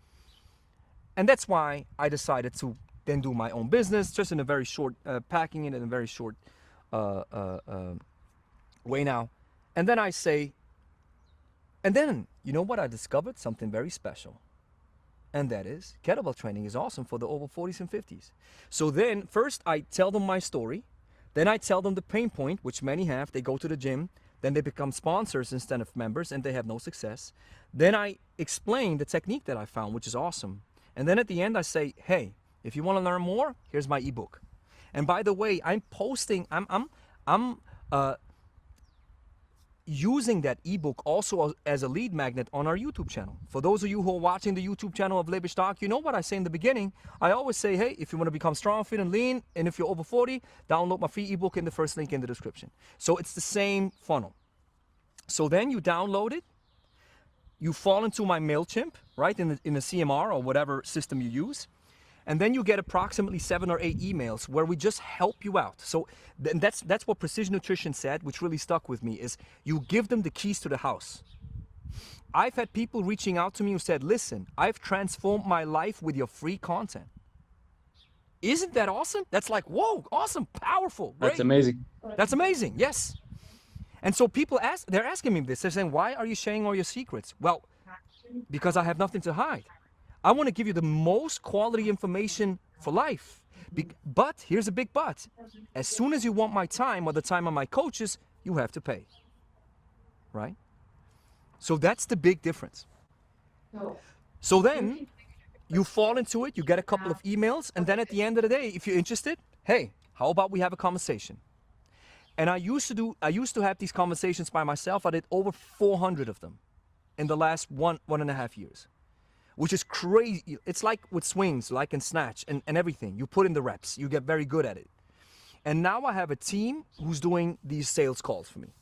And that's why I decided to then do my own business, just in a very short, packing it in a very short way now. And then I say, and then, you know what? I discovered something very special. And that is, kettlebell training is awesome for the over 40s and 50s. So then, first I tell them my story. Then I tell them the pain point, which many have. They go to the gym, then they become sponsors instead of members, and they have no success. Then I explain the technique that I found, which is awesome. And then at the end I say, hey, if you want to learn more, here's my ebook. And by the way, I'm posting, I'm using that ebook also as a lead magnet on our YouTube channel. For those of you who are watching the YouTube channel of Leverstock, you know what I say in the beginning. I always say, hey, if you want to become strong, fit, and lean, and if you're over 40, download my free ebook in the first link in the description. So it's the same funnel. So then you download it, you fall into my MailChimp, right, in the CMR or whatever system you use. And then you get approximately 7 or 8 emails where we just help you out. So that's what Precision Nutrition said, which really stuck with me, is you give them the keys to the house. I've had people reaching out to me who said, listen, I've transformed my life with your free content. Isn't that awesome? That's like, whoa, awesome, powerful, great. That's amazing. That's amazing, yes. And so people they're asking me this. They're saying, why are you sharing all your secrets? Well, because I have nothing to hide. I want to give you the most quality information for life. But here's a big but. As soon as you want my time or the time of my coaches, you have to pay. Right? So that's the big difference. So then you fall into it, you get a couple of emails, and then at the end of the day, if you're interested, hey, how about we have a conversation? And I used to have these conversations by myself. I did over 400 of them in the last one and a half years. Which is crazy. It's like with swings, like in snatch and everything. You put in the reps, you get very good at it. And now I have a team who's doing these sales calls for me.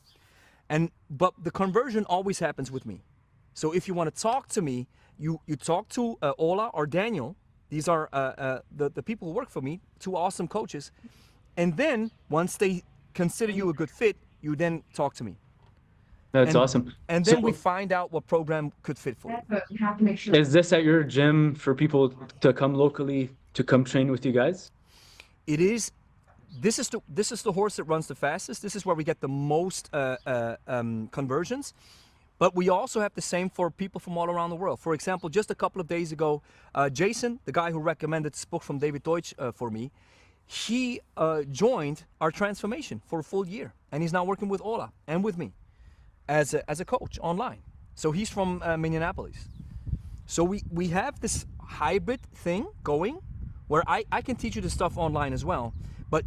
But the conversion always happens with me. So if you want to talk to me, you talk to Ola or Daniel. These are the people who work for me, 2 awesome coaches. And then once they consider you a good fit, you then talk to me. That's awesome. And then we find out what program could fit for you. But you have to make sure. Is this at your gym for people to come locally to come train with you guys? It is. This is the horse that runs the fastest. This is where we get the most conversions. But we also have the same for people from all around the world. For example, just a couple of days ago, Jason, the guy who recommended this book from David Deutsch for me, he joined our transformation for a full year. And he's now working with Ola and with me as a coach online. So he's from Minneapolis. So we have this hybrid thing going where I can teach you the stuff online as well. But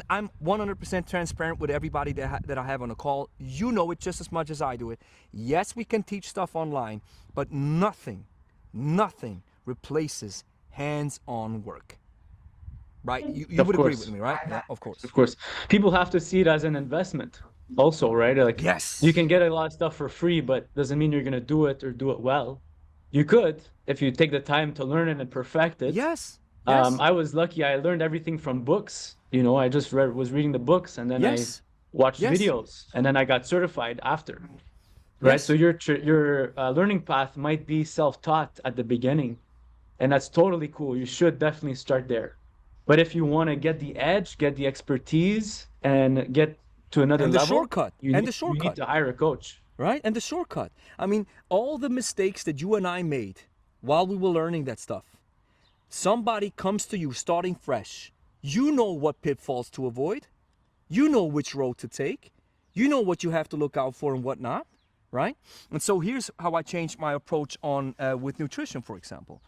I'm 100% transparent with everybody that I have on a call. You know it just as much as I do it. Yes, we can teach stuff online, but nothing replaces hands-on work. Right? You would agree with me, right? Yeah, of course. Of course. People have to see it as an investment also, right? Like, yes, you can get a lot of stuff for free, but doesn't mean you're going to do it or do it well. You could, if you take the time to learn it and perfect it. Yes. I was lucky. I learned everything from books You know, I just was reading the books, and then Yes. I watched Yes. videos, and then I got certified after. Right. Yes. So your learning path might be self-taught at the beginning, and that's totally cool. You should definitely start there. But if you want to get the edge, get the expertise, and get to another And the level, shortcut. you And need, the you need shortcut. to hire a coach. Right? And the shortcut. I mean, all the mistakes that you and I made while we were learning that stuff. Somebody comes to you starting fresh. You know what pitfalls to avoid. You know which road to take. You know what you have to look out for and what not, right? And so here's how I changed my approach on with nutrition, for example.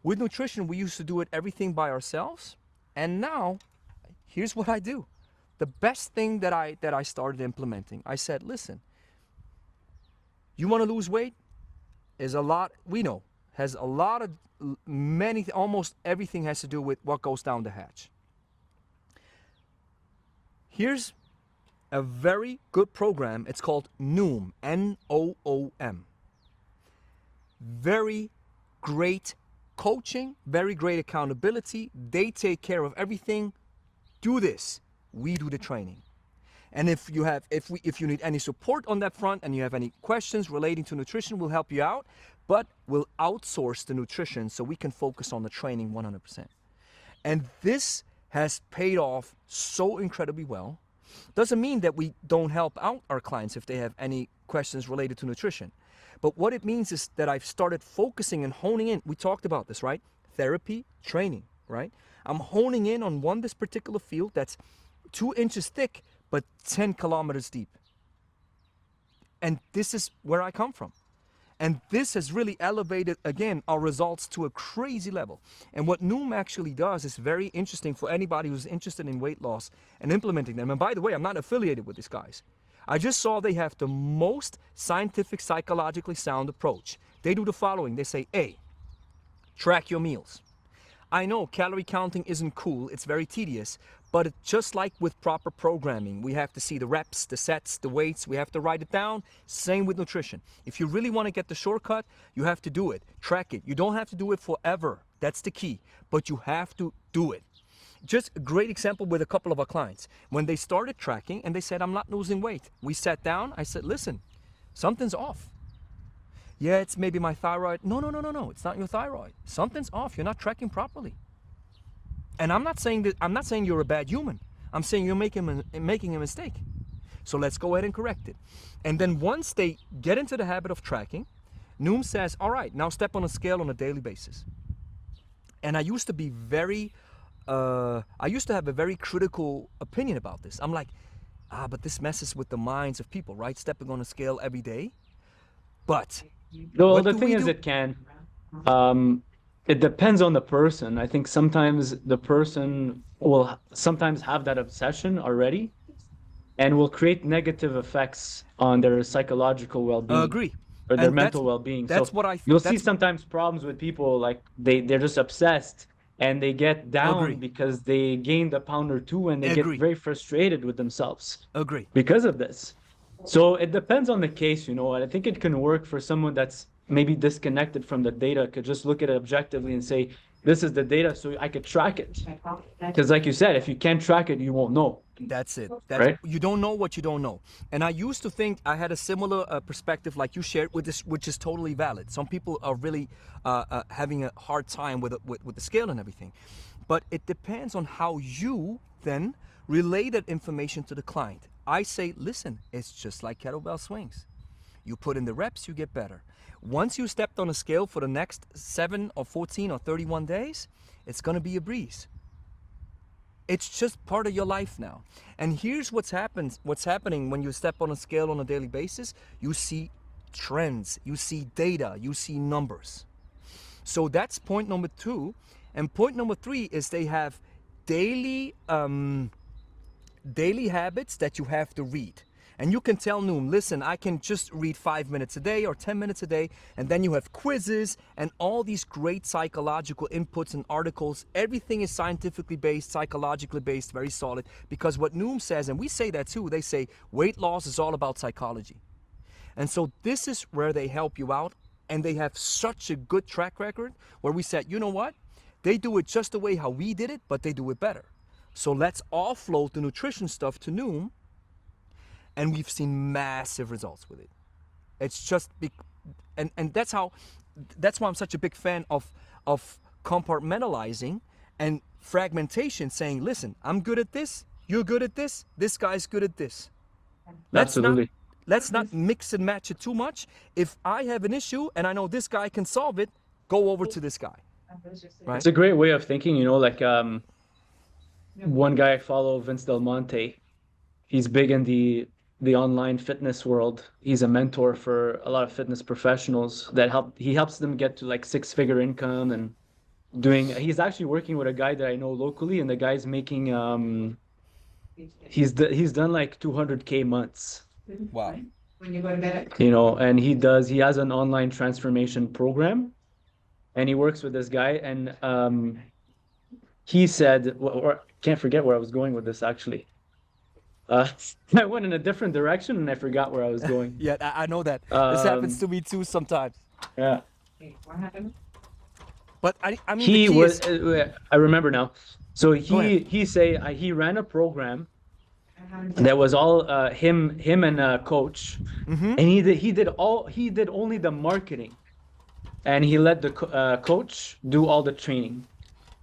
With nutrition, we used to do it everything by ourselves, and now here's what I do. The best thing that I started implementing, I said, listen, you want to lose weight? Is a lot, we know, has a lot of almost everything has to do with what goes down the hatch. Here's a very good program. It's called Noom, N-O-O-M. Very great coaching, very great accountability. They take care of everything. Do this. We do the training. And if you need any support on that front and you have any questions relating to nutrition, we'll help you out. But we'll outsource the nutrition so we can focus on the training 100%. And this has paid off so incredibly well. Doesn't mean that we don't help out our clients if they have any questions related to nutrition. But what it means is that I've started focusing and honing in. We talked about this, right? Therapy, training, right? I'm honing in on this particular field that's 2 inches thick, but 10 kilometers deep. And this is where I come from. And this has really elevated, again, our results to a crazy level. And what Noom actually does is very interesting for anybody who's interested in weight loss and implementing them. And by the way, I'm not affiliated with these guys. I just saw they have the most scientific, psychologically sound approach. They do the following. They say, A, track your meals. I know calorie counting isn't cool, it's very tedious, but just like with proper programming, we have to see the reps, the sets, the weights, we have to write it down. Same with nutrition. If you really want to get the shortcut, you have to do it, track it. You don't have to do it forever, that's the key, but you have to do it. Just a great example with a couple of our clients. When they started tracking and they said, I'm not losing weight. We sat down, I said, listen, something's off. Yeah, it's maybe my thyroid. No, it's not your thyroid. Something's off. You're not tracking properly. And I'm not saying you're a bad human. I'm saying you're making a mistake. So let's go ahead and correct it. And then once they get into the habit of tracking, Noom says, all right, now step on a scale on a daily basis. And I used to have a very critical opinion about this. I'm like, but this messes with the minds of people, right? Stepping on a scale every day. But Well, the thing is, it can. It depends on the person. I think sometimes the person will sometimes have that obsession already and will create negative effects on their psychological well-being. Agree. Or their And mental well-being. That's so what I. You'll see sometimes problems with people, like they're just obsessed and they get down Agree. because they gained a pound or two and they Agree. get very frustrated with themselves Agree. because of this. So it depends on the case, and I think it can work for someone that's maybe disconnected from the data, could just look at it objectively and say, this is the data, so I could track it. Because like you said, if you can't track it, you won't know. That's it. Right? You don't know what you don't know. And I used to think I had a similar perspective like you shared with this, which is totally valid. Some people are really having a hard time with the scale and everything. But it depends on how you then relay that information to the client. I say, listen, it's just like kettlebell swings. You put in the reps, you get better. Once you stepped on a scale for the next 7 or 14 or 31 days, it's going to be a breeze. It's just part of your life now. And here's what's happening when you step on a scale on a daily basis. You see trends, you see data, you see numbers. So that's point number 2. And point number 3 is they have daily habits that you have to read. And you can tell Noom, listen, I can just read 5 minutes a day or 10 minutes a day. And then you have quizzes and all these great psychological inputs and articles. Everything is scientifically based, psychologically based, very solid. Because what Noom says, and we say that too, they say weight loss is all about psychology. And so this is where they help you out. And they have such a good track record where we said, you know what? They do it just the way how we did it, but they do it better. So let's offload the nutrition stuff to Noom, and we've seen massive results with it. It's just and that's why I'm such a big fan of compartmentalizing and fragmentation, saying, listen, I'm good at this, you're good at this guy's good at this. Absolutely. Let's not mix and match it too much. If I have an issue and I know this guy can solve it, go over to this guy. Right? It's a great way of thinking, like one guy I follow, Vince Del Monte. He's big in the online fitness world. He's a mentor for a lot of fitness professionals he helps them get to like 6-figure income and he's actually working with a guy that I know locally, and the guy's making he's done like 200K months. Wow. When you go to bed. And he has an online transformation program, and he works with this guy, and he said, or can't forget where I was going with this actually. I went in a different direction and I forgot where I was going. Yeah, I know that. This happens to me too sometimes. Yeah. Okay, what happened? But I mean, He the key was. is, I remember now. So Go ahead. he ran a program that was all him and a coach, and he did only the marketing, and he let the coach do all the training.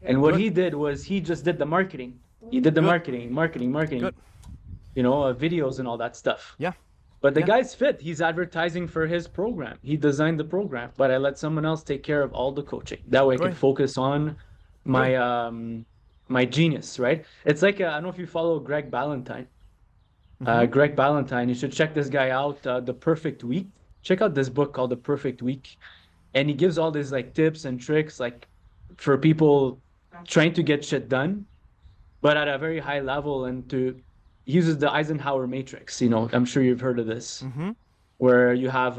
And what Good. he did was he just did the marketing. He did the Good. marketing. Good. Videos and all that stuff. Yeah. But the Yeah. guy's fit. He's advertising for his program. He designed the program, but I let someone else take care of all the coaching. That way I Great. can focus on my my genius, right? It's like I don't know if you follow Greg Ballantyne. Greg Ballantyne, you should check this guy out. The Perfect Week. Check out this book called The Perfect Week, and he gives all these like tips and tricks like for people trying to get shit done, but at a very high level, and he uses the Eisenhower matrix. I'm sure you've heard of this, where you have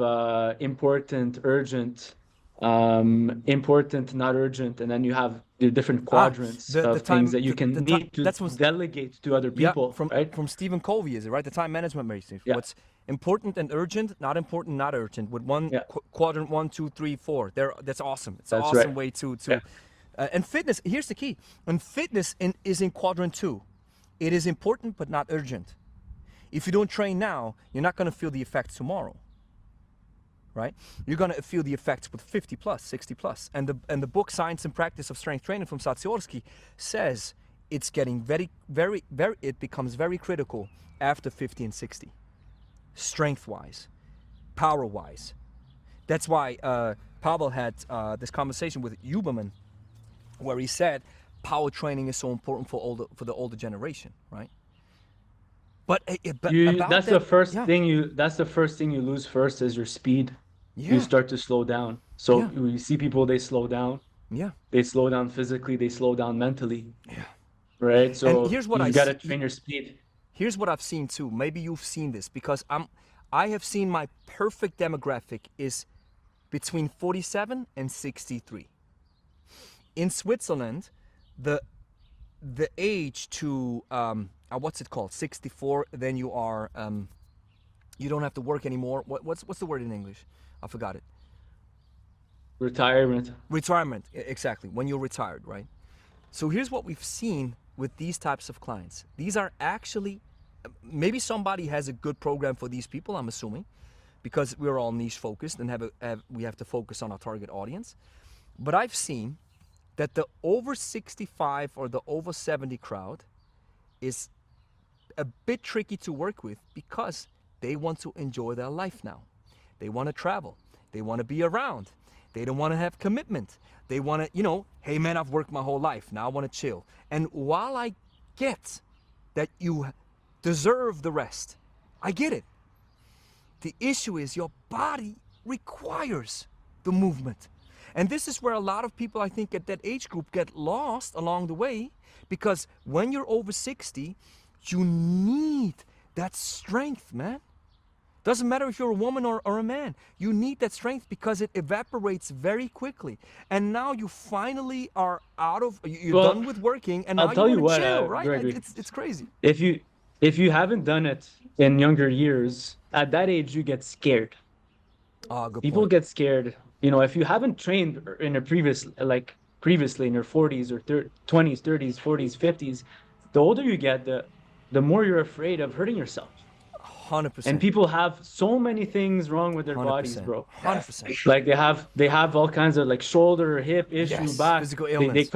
important, urgent, important, not urgent, and then you have the different quadrants the of time- things that you the- can the ti- need to that's what's- delegate to other people, right? From Stephen Covey, is it right? The time management matrix. Yeah. What's important and urgent, not important, not urgent. With one Yeah. quadrant, 1, 2, 3, 4. That's awesome. It's an That's awesome right. way to. Yeah. And fitness. Here's the key. And fitness is in quadrant 2. It is important but not urgent. If you don't train now, you're not going to feel the effects tomorrow. Right? You're going to feel the effects with 50 plus, 60 plus. And the book Science and Practice of Strength Training from Satsiorski says it's getting very, very, very, it becomes very critical after 50 and 60. Strength-wise, power-wise. That's why Pavel had this conversation with Huberman, where he said power training is so important for the older generation, right? But about That's that, the first yeah. thing that's the first thing you lose first is your speed. Yeah. You start to slow down. So Yeah. you see people, they slow down. Yeah. They slow down physically, they slow down mentally. Yeah. Right? So And here's what you've I got to see- train your speed. Here's what I've seen too. Maybe you've seen this, because I have seen my perfect demographic is between 47 and 63. In Switzerland, the age to what's it called? 64. Then you are you don't have to work anymore. What's the word in English? I forgot it. Retirement. Retirement, exactly. When you're retired, right? So here's what we've seen with these types of clients. These are actually, maybe somebody has a good program for these people, I'm assuming, because we're all niche focused and we have to focus on our target audience. But I've seen that the over 65 or the over 70 crowd is a bit tricky to work with, because they want to enjoy their life now. They want to travel. They want to be around. They don't want to have commitment. They want to, hey man, I've worked my whole life. Now I want to chill. And while I get that you deserve the rest, I get it. The issue is your body requires the movement. And this is where a lot of people, I think, at that age group get lost along the way, because when you're over 60, you need that strength, man. Doesn't matter if you're a woman or a man. You need that strength because it evaporates very quickly. And now you finally are you're Well, done with working, and I'll now tell you you want to what, chill, right? Gregory. It's crazy. If you haven't done it in younger years, at that age you get scared. Good People point. get scared. If you haven't trained previously in your 40s or 20s, 30s, 40s, 50s, the older you get, the more you're afraid of hurting yourself. 100%. And people have so many things wrong with their bodies, 100%. bro. 100%. Like they have all kinds of like shoulder, hip issue, Yes, back. physical They ailments.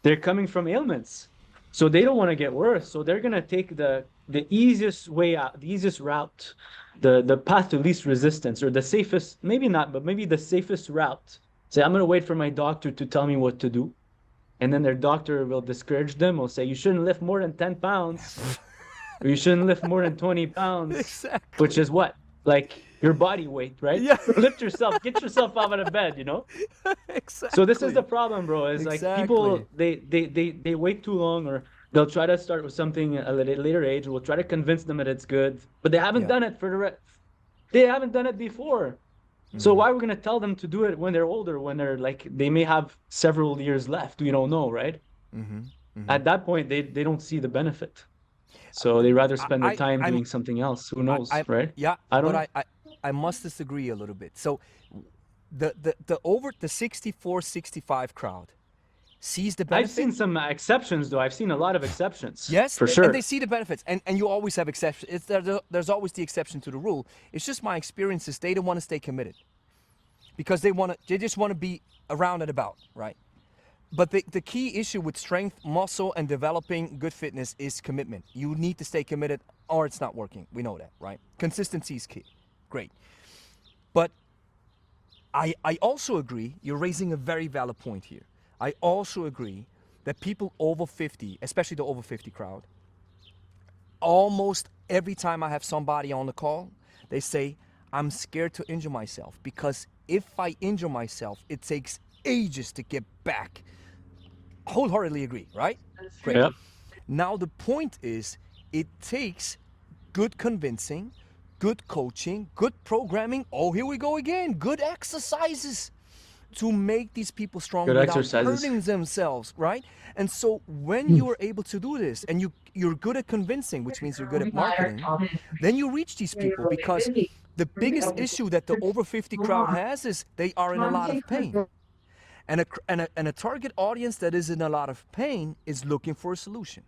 they're coming from ailments. So they don't want to get worse. So they're gonna take the easiest way out, the easiest route, the path to least resistance, or the safest, maybe not, but maybe the safest route. Say, I'm gonna wait for my doctor to tell me what to do. And then their doctor will discourage them, will say, you shouldn't lift more than 10 pounds. Or you shouldn't lift more than 20 pounds. Exactly. Which is what? Like your body weight, right? Yeah. Lift yourself, get yourself out of bed, you know? Exactly. So this is the problem, bro. Is like people, they wait too long, or they'll try to start with something at a later age. We'll try to convince them that it's good, but they haven't done it they haven't done it before. So why are we gonna tell them to do it when they're older, when they're like, they may have several years left? We don't know, right? At that point, they don't see the benefit. So they rather spend their time doing something else. Who knows, right? Yeah, I don't know. I must disagree a little bit. So the over the 64, 65 crowd sees the benefit. I've seen some exceptions, though. I've seen a lot of exceptions. Yes, for sure. And they see the benefits, and you always have exceptions. There's always the exception to the rule. It's just my experience is they don't want to stay committed because they just want to be around and about, right? But the key issue with strength, muscle, and developing good fitness is commitment. You need to stay committed or it's not working. We know that, right? Consistency is key. Great. But I also agree, you're raising a very valid point here. I also agree that people over 50, especially the over 50 crowd, almost every time I have somebody on the call, they say, I'm scared to injure myself because if I injure myself, it takes ages to get back. Wholeheartedly agree, right? Great. Yep. Now the point is, it takes good convincing, good coaching, good programming. Oh, here we go again. Good exercises to make these people stronger without hurting themselves, right? And so when you're able to do this and you're good at convincing, which means you're good at marketing, then you reach these people because the biggest issue that the over 50 crowd has is they are in a lot of pain. And a target audience that is in a lot of pain is looking for a solution.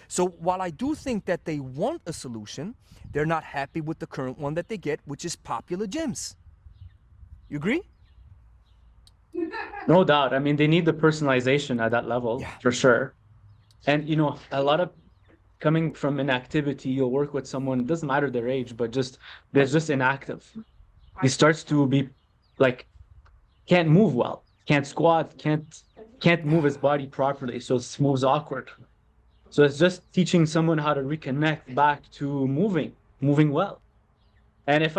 So while I do think that they want a solution, they're not happy with the current one that they get, which is popular gyms. You agree? No doubt. I mean, they need the personalization at that level, for sure. And, you know, a lot of coming from inactivity, you'll work with someone, it doesn't matter their age, but they're just inactive. He starts to be like, can't move well, can't squat, can't move his body properly. So it moves awkward. So it's just teaching someone how to reconnect back to moving well. And if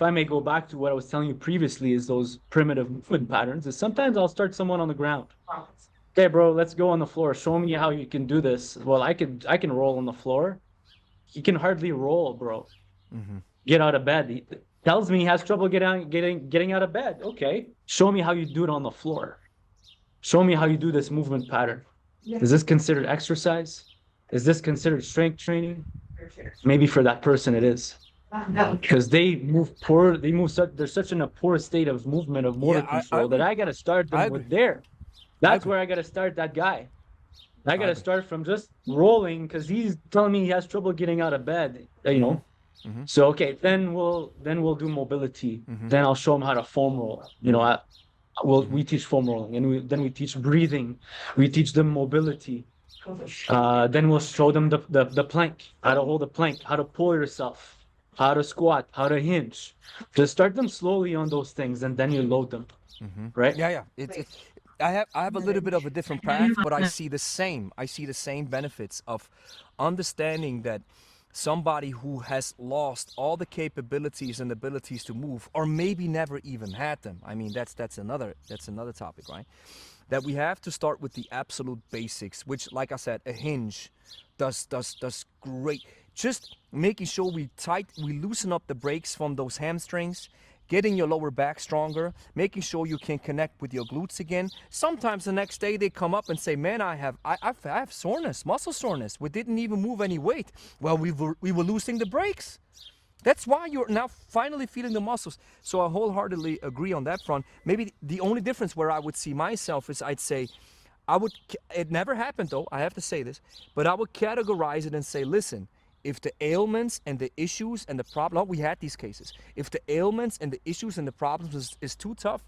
I may go back to what I was telling you previously, is those primitive movement patterns, is sometimes I'll start someone on the ground. Okay, bro, let's go on the floor. Show me how you can do this. Well, I can roll on the floor. He can hardly roll, bro. Get out of bed. He tells me he has trouble getting out of bed. Okay, show me how you do it on the floor. Show me how you do this movement pattern. Is this considered exercise? Is this considered strength training? Maybe for that person it is. Because they move poor, they're such in a poor state of movement, of motor control, that I gotta start them with there. That's where I gotta start that guy. I gotta start from just rolling because he's telling me he has trouble getting out of bed, you know. So okay, then we'll do mobility. Then I'll show him how to foam roll. You know, we teach foam rolling, and then we teach breathing. We teach them mobility. Then we'll show them the plank, how to hold a plank, how to pull yourself, how to squat, how to hinge. Just start them slowly on those things, and then you load them, right? Yeah. I have a little bit of a different path, but I see the same. I see the same benefits of understanding that somebody who has lost all the capabilities and abilities to move, or maybe never even had them. I mean, that's another topic, right? That we have to start with the absolute basics, which, like I said, a hinge does great. Just making sure we loosen up the brakes from those hamstrings, getting your lower back stronger, making sure you can connect with your glutes again. Sometimes the next day they come up and say, man, I have soreness, muscle soreness. We didn't even move any weight. Well, we were losing the brakes. That's why you're now finally feeling the muscles. So I wholeheartedly agree on that front. Maybe the only difference where I would see myself is I'd say, it never happened though, I have to say this, but I would categorize it and say, listen, if the ailments and the issues and the problem, we had these cases, if the ailments and the issues and the problems is too tough,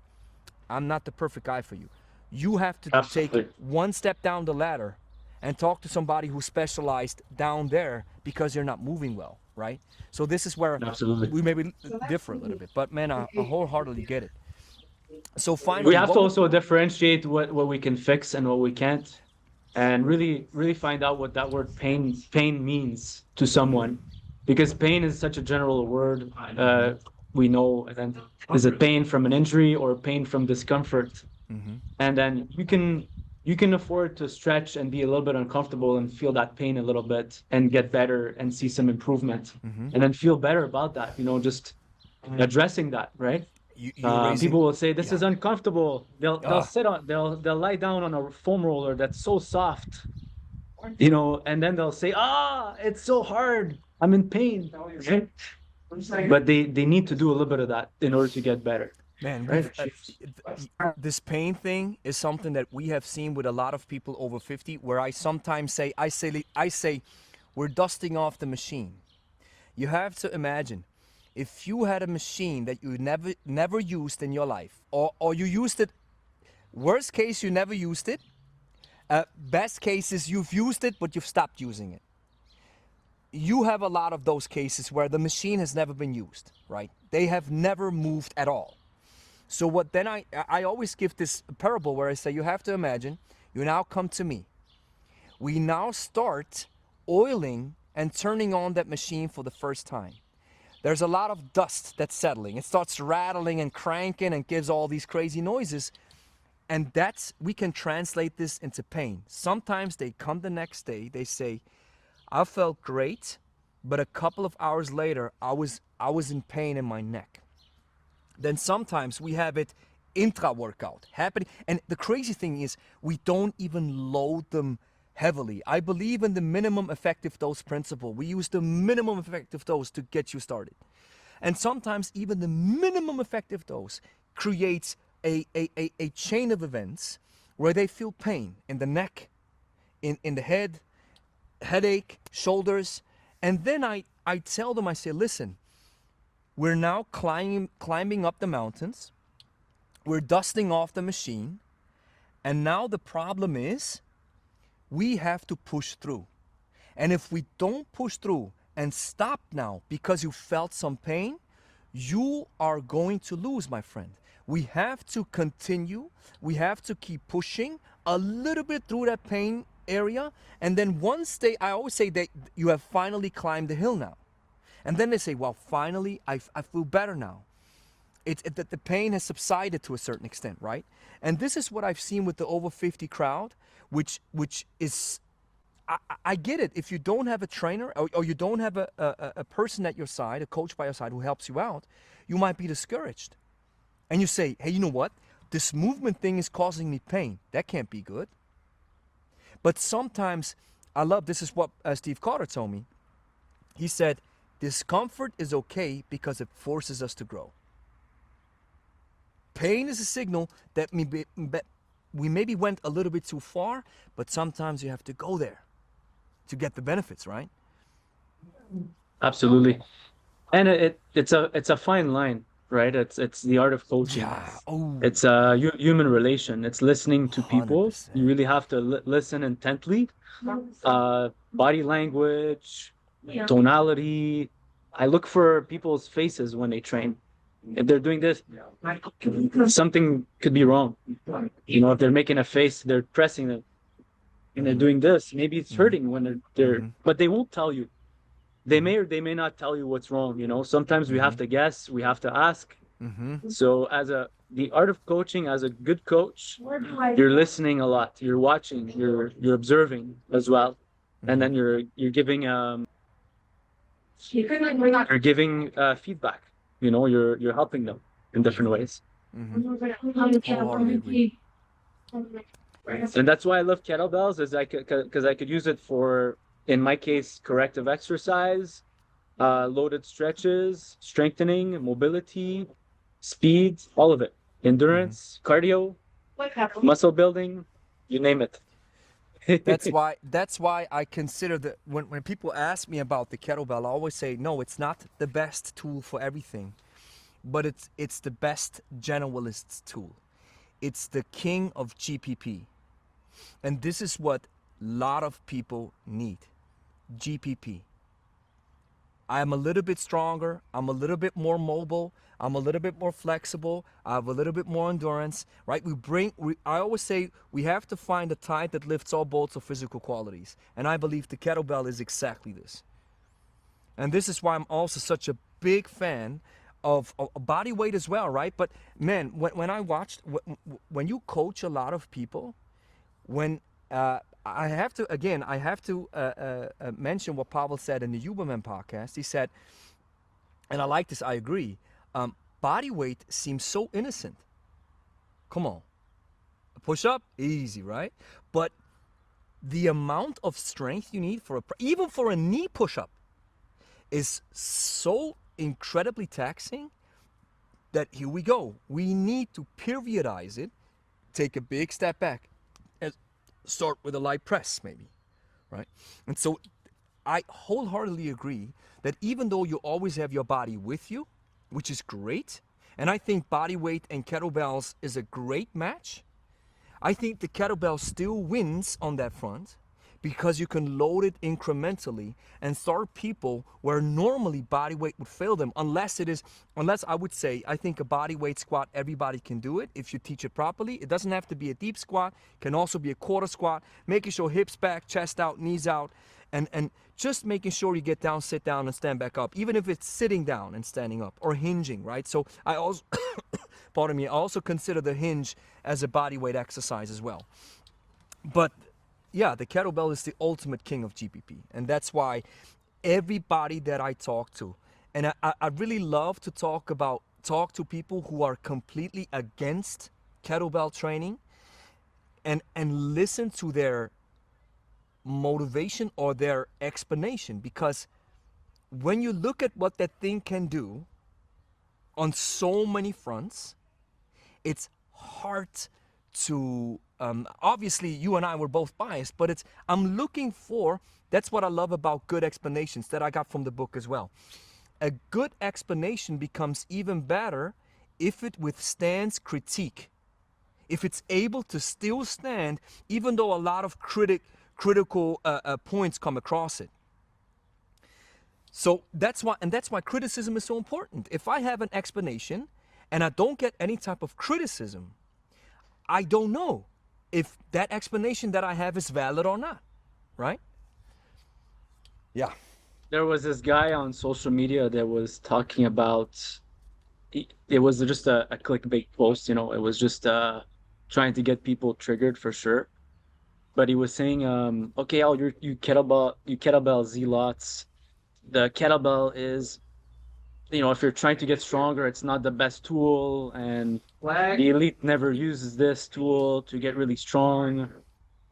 I'm not the perfect guy for you. You have to Absolutely. take one step down the ladder and talk to somebody who specialized down there because you're not moving well, right? So this is where Absolutely. we maybe differ a little bit, but man, I wholeheartedly get it. So We finally, have to also differentiate what we can fix and what we can't, and really find out what that word pain means to someone, because pain is such a general word. We know, and then is it pain from an injury or pain from discomfort? And then you can afford to stretch and be a little bit uncomfortable and feel that pain a little bit and get better and see some improvement, and then feel better about that. Just addressing that, right? you're raising, People will say this yeah. is uncomfortable. They'll lie down on a foam roller that's so soft, and then they'll say, it's so hard. I'm in pain. Right? But they need to do a little bit of that in order to get better. Man, Right. this pain thing is something that we have seen with a lot of people over 50, where I sometimes say, we're dusting off the machine. You have to imagine, if you had a machine that you never used in your life, or you used it, worst case, you never used it. Best case is you've used it, but you've stopped using it. You have a lot of those cases where the machine has never been used, right? They have never moved at all. So what then I always give this parable where I say, you have to imagine, you now come to me. We now start oiling and turning on that machine for the first time. There's a lot of dust that's settling. It starts rattling and cranking and gives all these crazy noises. And we can translate this into pain. Sometimes they come the next day, they say, I felt great, but a couple of hours later, I was in pain in my neck. Then sometimes we have it intra-workout happening. And the crazy thing is, we don't even load them heavily. I believe in the minimum effective dose principle. We use the minimum effective dose to get you started. And sometimes even the minimum effective dose creates a chain of events where they feel pain in the neck, in the head, headache, shoulders. And then I tell them, I say, listen, we're now climbing up the mountains. We're dusting off the machine. And now the problem is we have to push through. And if we don't push through and stop now because you felt some pain, you are going to lose, my friend. We have to continue. We have to keep pushing a little bit through that pain area. And then I always say that you have finally climbed the hill now. And then they say, well, finally, I feel better now. The pain has subsided to a certain extent, right? And this is what I've seen with the over 50 crowd, which is, I get it. If you don't have a trainer or you don't have a person at your side, a coach by your side who helps you out, you might be discouraged. And you say, hey, you know what? This movement thing is causing me pain. That can't be good. But sometimes, this is what Steve Carter told me. He said, discomfort is okay because it forces us to grow. Pain is a signal that we maybe went a little bit too far, but sometimes you have to go there to get the benefits, right? Absolutely. And it's a fine line, right? It's the art of coaching. Yeah. Oh. It's a human relation. It's listening to people. 100%. You really have to listen intently. Body language, tonality. I look for people's faces when they train. If they're doing this, something could be wrong. If they're making a face, they're pressing it, and they're doing this. Maybe it's hurting when they're but they won't tell you. They may or they may not tell you what's wrong. Sometimes we have to guess, we have to ask. So the art of coaching, as a good coach, you're listening a lot, you're watching, you're observing as well, and then you're giving feedback. You're helping them in different ways. Wholeheartedly agree. And that's why I love kettlebells, is because I could use it for, in my case, corrective exercise, loaded stretches, strengthening, mobility, speed, all of it. Endurance, cardio, muscle building, You name it. That's why I consider that when people ask me about the kettlebell, I always say no, it's not the best tool for everything, but it's the best generalist tool. It's the king of GPP. And this is what a lot of people need. GPP. I'm a little bit stronger, I'm a little bit more mobile, I'm a little bit more flexible, I have a little bit more endurance, right? I always say we have to find a tide that lifts all boats of physical qualities. And I believe the kettlebell is exactly this. And this is why I'm also such a big fan of body weight as well, right? But man, when I watched, when you coach a lot of people, when I have to mention what Pavel said in the Huberman podcast. He said, and I like this, I agree, body weight seems so innocent. Come on. A push-up, easy, right? But the amount of strength you need even for a knee push-up is so incredibly taxing that here we go. We need to periodize it, take a big step back, and start with a light press maybe, right? And so I wholeheartedly agree that even though you always have your body with you, which is great, and I think body weight and kettlebells is a great match, I think the kettlebell still wins on that front because you can load it incrementally and start people where normally body weight would fail them, unless I would say, I think a body weight squat, everybody can do it if you teach it properly. It doesn't have to be a deep squat, can also be a quarter squat, making sure hips back, chest out, knees out, and just making sure you get down, sit down, and stand back up, even if it's sitting down and standing up, or hinging, right? So I also, pardon me, I also consider the hinge as a body weight exercise as well. But yeah, the kettlebell is the ultimate king of GPP. And that's why everybody that I talk to, and I really love to talk to people who are completely against kettlebell training and listen to their motivation or their explanation. Because when you look at what that thing can do on so many fronts, it's hard to obviously you and I were both biased, but I'm looking for, that's what I love about good explanations that I got from the book as well. A good explanation becomes even better if it withstands critique, if it's able to still stand even though a lot of critical points come across it. So that's why criticism is so important. If I have an explanation and I don't get any type of criticism, I don't know if that explanation that I have is valid or not, right? Yeah. There was this guy on social media that was talking about, it was just a clickbait post, it was just trying to get people triggered for sure. But he was saying, okay, all you kettlebell zealots, the kettlebell is, if you're trying to get stronger, it's not the best tool, and the elite never uses this tool to get really strong.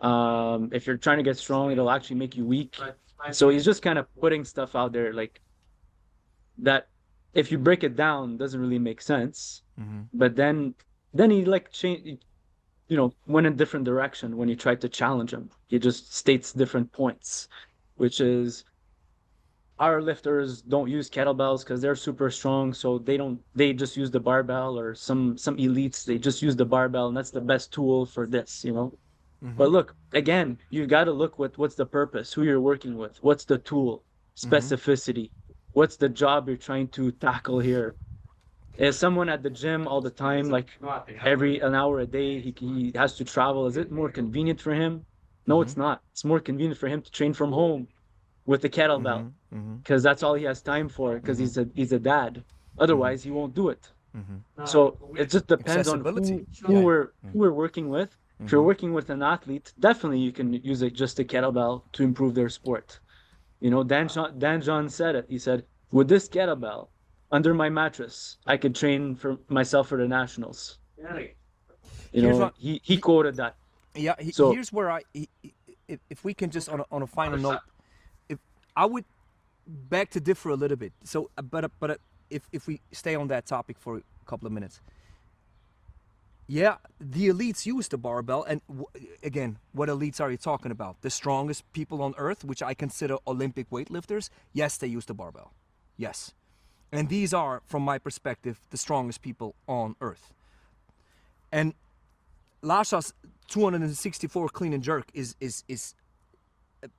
If you're trying to get strong, it'll actually make you weak. So he's just kind of putting stuff out there like that. If you break it down, doesn't really make sense. Mm-hmm. But then he changed, went in a different direction when you tried to challenge him. He just states different points, which is, our lifters don't use kettlebells because they're super strong, so they just use the barbell, or some elites, they just use the barbell, and that's the best tool for this, Mm-hmm. But look, again, you got to look what's the purpose, who you're working with, what's the tool, specificity, what's the job you're trying to tackle here. Is someone at the gym all the time, like an hour a day, he has to travel? Is it more convenient for him? No, it's not. It's more convenient for him to train from home with the kettlebell, because that's all he has time for, because he's a dad. Otherwise, he won't do it. So it just depends on who we're working with. If you're working with an athlete, definitely you can use just a kettlebell to improve their sport. Dan John said it. He said, with this kettlebell under my mattress, I could train for myself for the nationals. He quoted that. Yeah. Here's where if we can just on a final note, I would beg to differ a little bit. So, but if we stay on that topic for a couple of minutes, Yeah, the elites use the barbell, and again, what elites are you talking about? The strongest people on earth, which I consider Olympic weightlifters. Yes, they use the barbell. Yes, and these are, from my perspective, the strongest people on earth. And Lasha's 264 clean and jerk is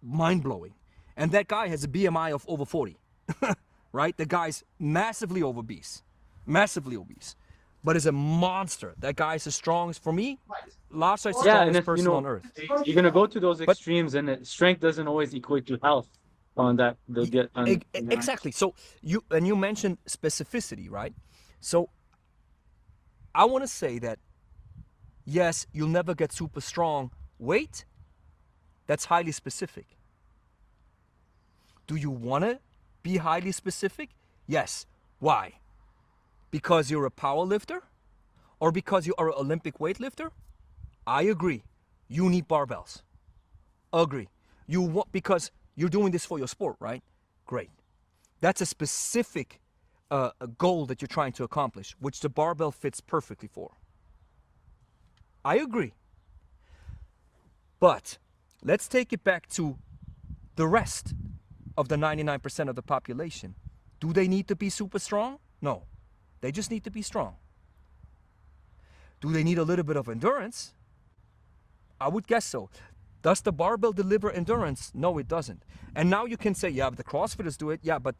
mind blowing, and that guy has a BMI of over 40, right? The guy's massively obese, but is a monster. That guy is the strongest for me. Lasha is the Yeah, and strongest if, person on earth. you're gonna go to those extremes, and strength doesn't always equate to health on that. Exactly. So you mentioned specificity, right? So I want to say that yes, you'll never get super strong weight. That's highly specific. Do you want to be highly specific? Yes. Why? Because you're a power lifter? Or because you are an Olympic weightlifter? I agree. You need barbells. Agree. You want, because you're doing this for your sport, right? Great. That's a specific goal that you're trying to accomplish, which the barbell fits perfectly for. I agree. But let's take it back to the rest of the 99% of the population. Do they need to be super strong? No. They just need to be strong. Do they need a little bit of endurance? I would guess so. Does the barbell deliver endurance? No, it doesn't. And now you can say, yeah, but the CrossFitters do it. Yeah, but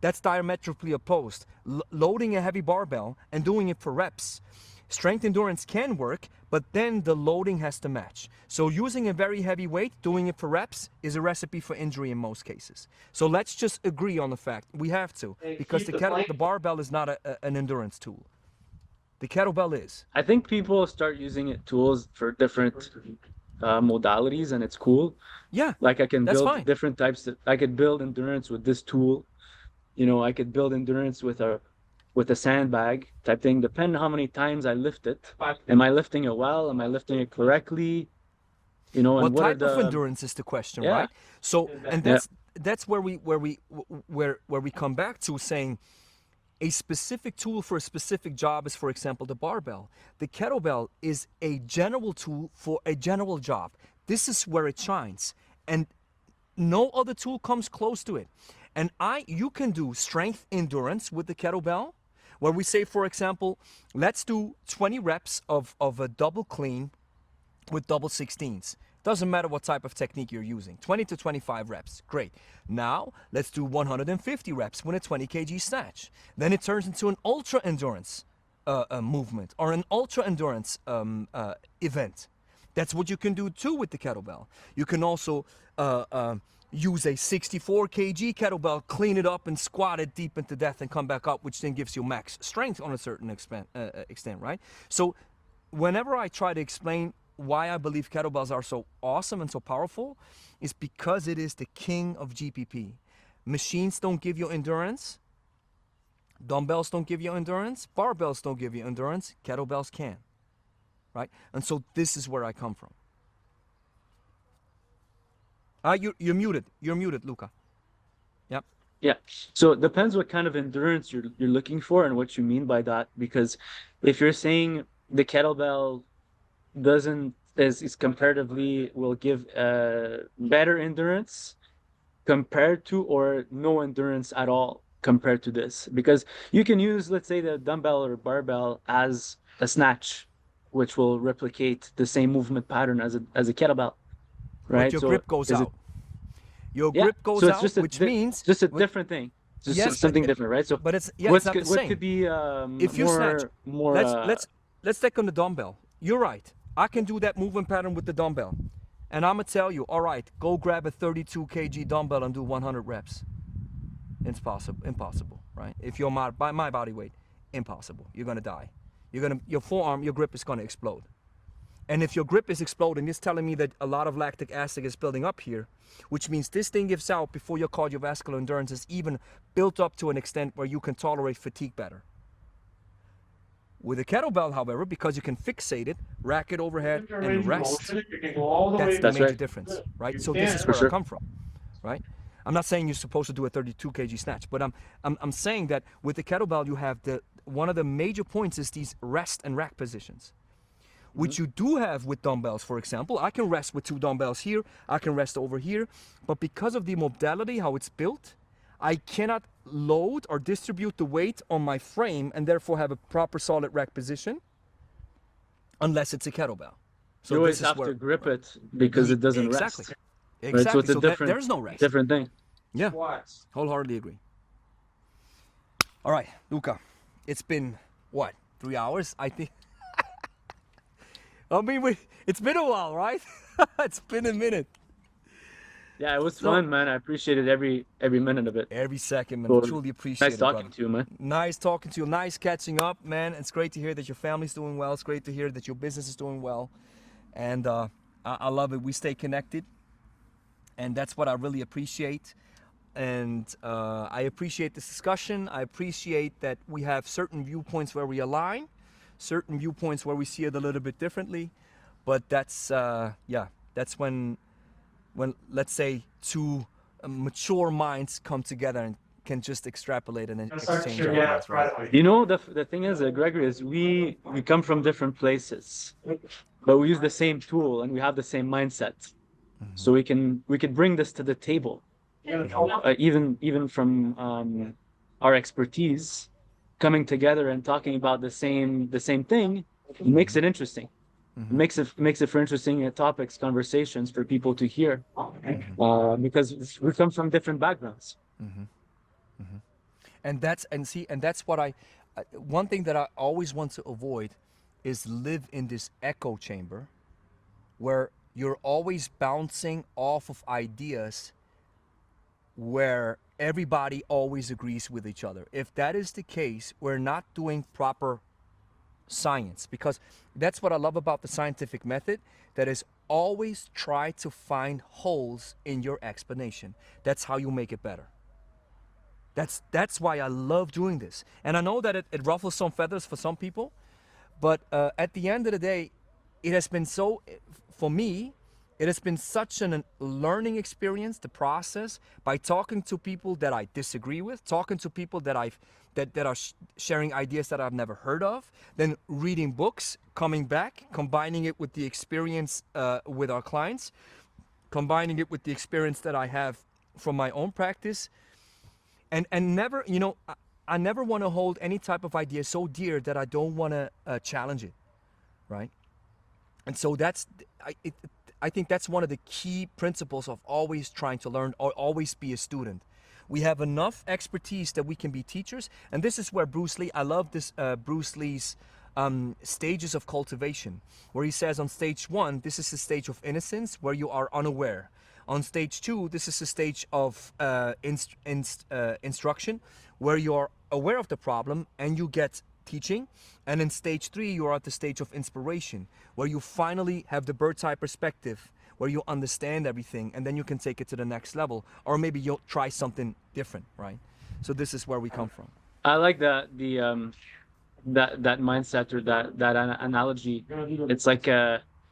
that's diametrically opposed. Loading a heavy barbell and doing it for reps. Strength endurance can work, but then the loading has to match. So using a very heavy weight, doing it for reps, is a recipe for injury in most cases. So let's just agree on the fact we have to, because the barbell is not an endurance tool. The kettlebell is. I think people start using it tools for different modalities, and it's cool. Yeah, like I can that's build fine. different types. I could build endurance with this tool. You know, I could build endurance with a sandbag type thing, depending on how many times I lift it. Am I lifting it well? Am I lifting it correctly? You know, and What what type are of the endurance is the question, Yeah. right? So, and that's where we come back to saying a specific tool for a specific job is, for example, the barbell. The kettlebell is a general tool for a general job. This is where it shines, and no other tool comes close to it. And you can do strength endurance with the kettlebell, where we say, for example, let's do 20 reps of a double clean with double 16s. Doesn't matter what type of technique you're using. 20 to 25 reps. Great. Now, let's do 150 reps with a 20 kg snatch. Then it turns into an ultra endurance movement or an ultra endurance event. That's what you can do too with the kettlebell. You can also use a 64 kg kettlebell, clean it up and squat it deep into death and come back up, which then gives you max strength on a certain extent, right? So whenever I try to explain why I believe kettlebells are so awesome and so powerful, is because it is the king of GPP. Machines don't give you endurance. Dumbbells don't give you endurance. Barbells don't give you endurance. Kettlebells can, right? And so this is where I come from. You're muted. You're muted, Louka. Yep. Yeah. So it depends what kind of endurance you're looking for and what you mean by that. Because if you're saying the kettlebell is comparatively will give better endurance compared to, or no endurance at all compared to this, because you can use, let's say, the dumbbell or barbell as a snatch, which will replicate the same movement pattern as a kettlebell, right? But your grip goes out. Your Yeah, grip goes so it's out, just which means just a different thing. Just Yes, something different, right? So but it's it's not the what same. could be If you snatch, more let's take on the dumbbell. You're right. I can do that movement pattern with the dumbbell, and I'm gonna tell you, all right, go grab a 32 kg dumbbell and do 100 reps. It's impossible, right? If you're my body weight, impossible. You're gonna die. Your forearm, your grip is gonna explode. And if your grip is exploding, it's telling me that a lot of lactic acid is building up here, which means this thing gives out before your cardiovascular endurance is even built up to an extent where you can tolerate fatigue better. With a kettlebell, however, because you can fixate it, rack it overhead, and rest, that's the major difference, right? So this is where I come from, right? I'm not saying you're supposed to do a 32 kg snatch, but I'm saying that with the kettlebell, you have one of the major points is these rest and rack positions. which you do have with dumbbells, for example. I can rest with 2 dumbbells here, I can rest over here, but because of the modality, how it's built, I cannot load or distribute the weight on my frame and therefore have a proper solid rack position unless it's a kettlebell. So you always have to grip it because it doesn't exactly. rest. Exactly. Right? So it's a different, there's no rest. Different thing. Yeah. Wholeheartedly agree. All right, Louka. It's been what, 3 hours? I think. I mean, it's been a while, right? It's been a minute. Yeah, it was fun, man. I appreciated every minute of it. Every second, man. Cool. Truly appreciate it. Nice talking to you, man. Nice talking to you. Nice catching up, man. It's great to hear that your family's doing well. It's great to hear that your business is doing well. And I love it. We stay connected. And that's what I really appreciate. And I appreciate this discussion. I appreciate that we have certain viewpoints where we align, certain viewpoints where we see it a little bit differently. But that's, that's when let's say 2 mature minds come together and can just extrapolate and then exchange ideas, right? You know, the thing is, Gregory, is we come from different places, but we use the same tool and we have the same mindset. So we can bring this to the table, even from our expertise, coming together and talking about the same thing makes it interesting. Makes it for interesting topics, conversations for people to hear, because we come from different backgrounds. And that's what one thing that I always want to avoid is live in this echo chamber where you're always bouncing off of ideas where everybody always agrees with each other. If that is the case, we're not doing proper science, because that's what I love about the scientific method, that is always try to find holes in your explanation. That's how you make it better. That's why I love doing this. And I know that it ruffles some feathers for some people, but at the end of the day, it has been so, for me, it has been such a learning experience, the process, by talking to people that I disagree with, talking to people that are sharing ideas that I've never heard of, then reading books, coming back, combining it with the experience with our clients, combining it with the experience that I have from my own practice, and never, you know, I never want to hold any type of idea so dear that I don't want to challenge it, right? And so I think that's one of the key principles of always trying to learn or always be a student. We have enough expertise that we can be teachers. And this is where Bruce Lee, I love this Bruce Lee's stages of cultivation, where he says on stage 1, this is the stage of innocence where you are unaware. On stage 2, this is the stage of instruction where you are aware of the problem and you get teaching. And in stage 3, you are at the stage of inspiration, where you finally have the bird's eye perspective, where you understand everything, and then you can take it to the next level, or maybe you'll try something different, right? So this is where we come from. I like that that mindset, or that analogy. It's like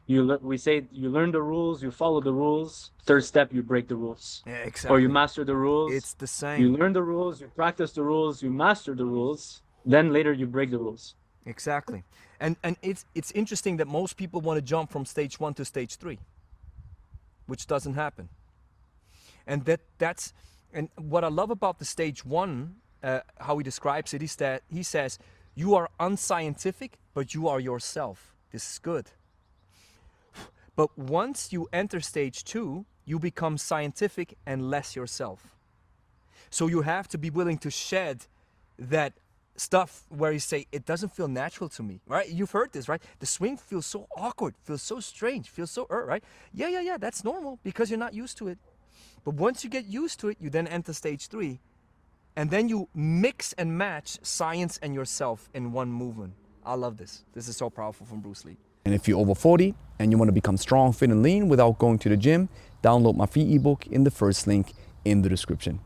we say you learn the rules, you follow the rules. Third step, you break the rules. Yeah, exactly. Or you master the rules. It's the same. You learn the rules, you practice the rules, you master the rules. Then later you break the rules. Exactly. And it's interesting that most people want to jump from stage 1 to stage 3, which doesn't happen. And and what I love about the stage 1, how he describes it, is that he says, you are unscientific, but you are yourself. This is good. But once you enter stage 2, you become scientific and less yourself. So you have to be willing to shed that stuff where you say, it doesn't feel natural to me, right? You've heard this, right? The swing feels so awkward, feels so strange, feels so right? Yeah, that's normal because you're not used to it. But once you get used to it, you then enter stage 3, and then you mix and match science and yourself in one movement. I love this. This is so powerful from Bruce Lee. And if you're over 40 and you want to become strong, fit, and lean without going to the gym, download my free ebook in the first link in the description.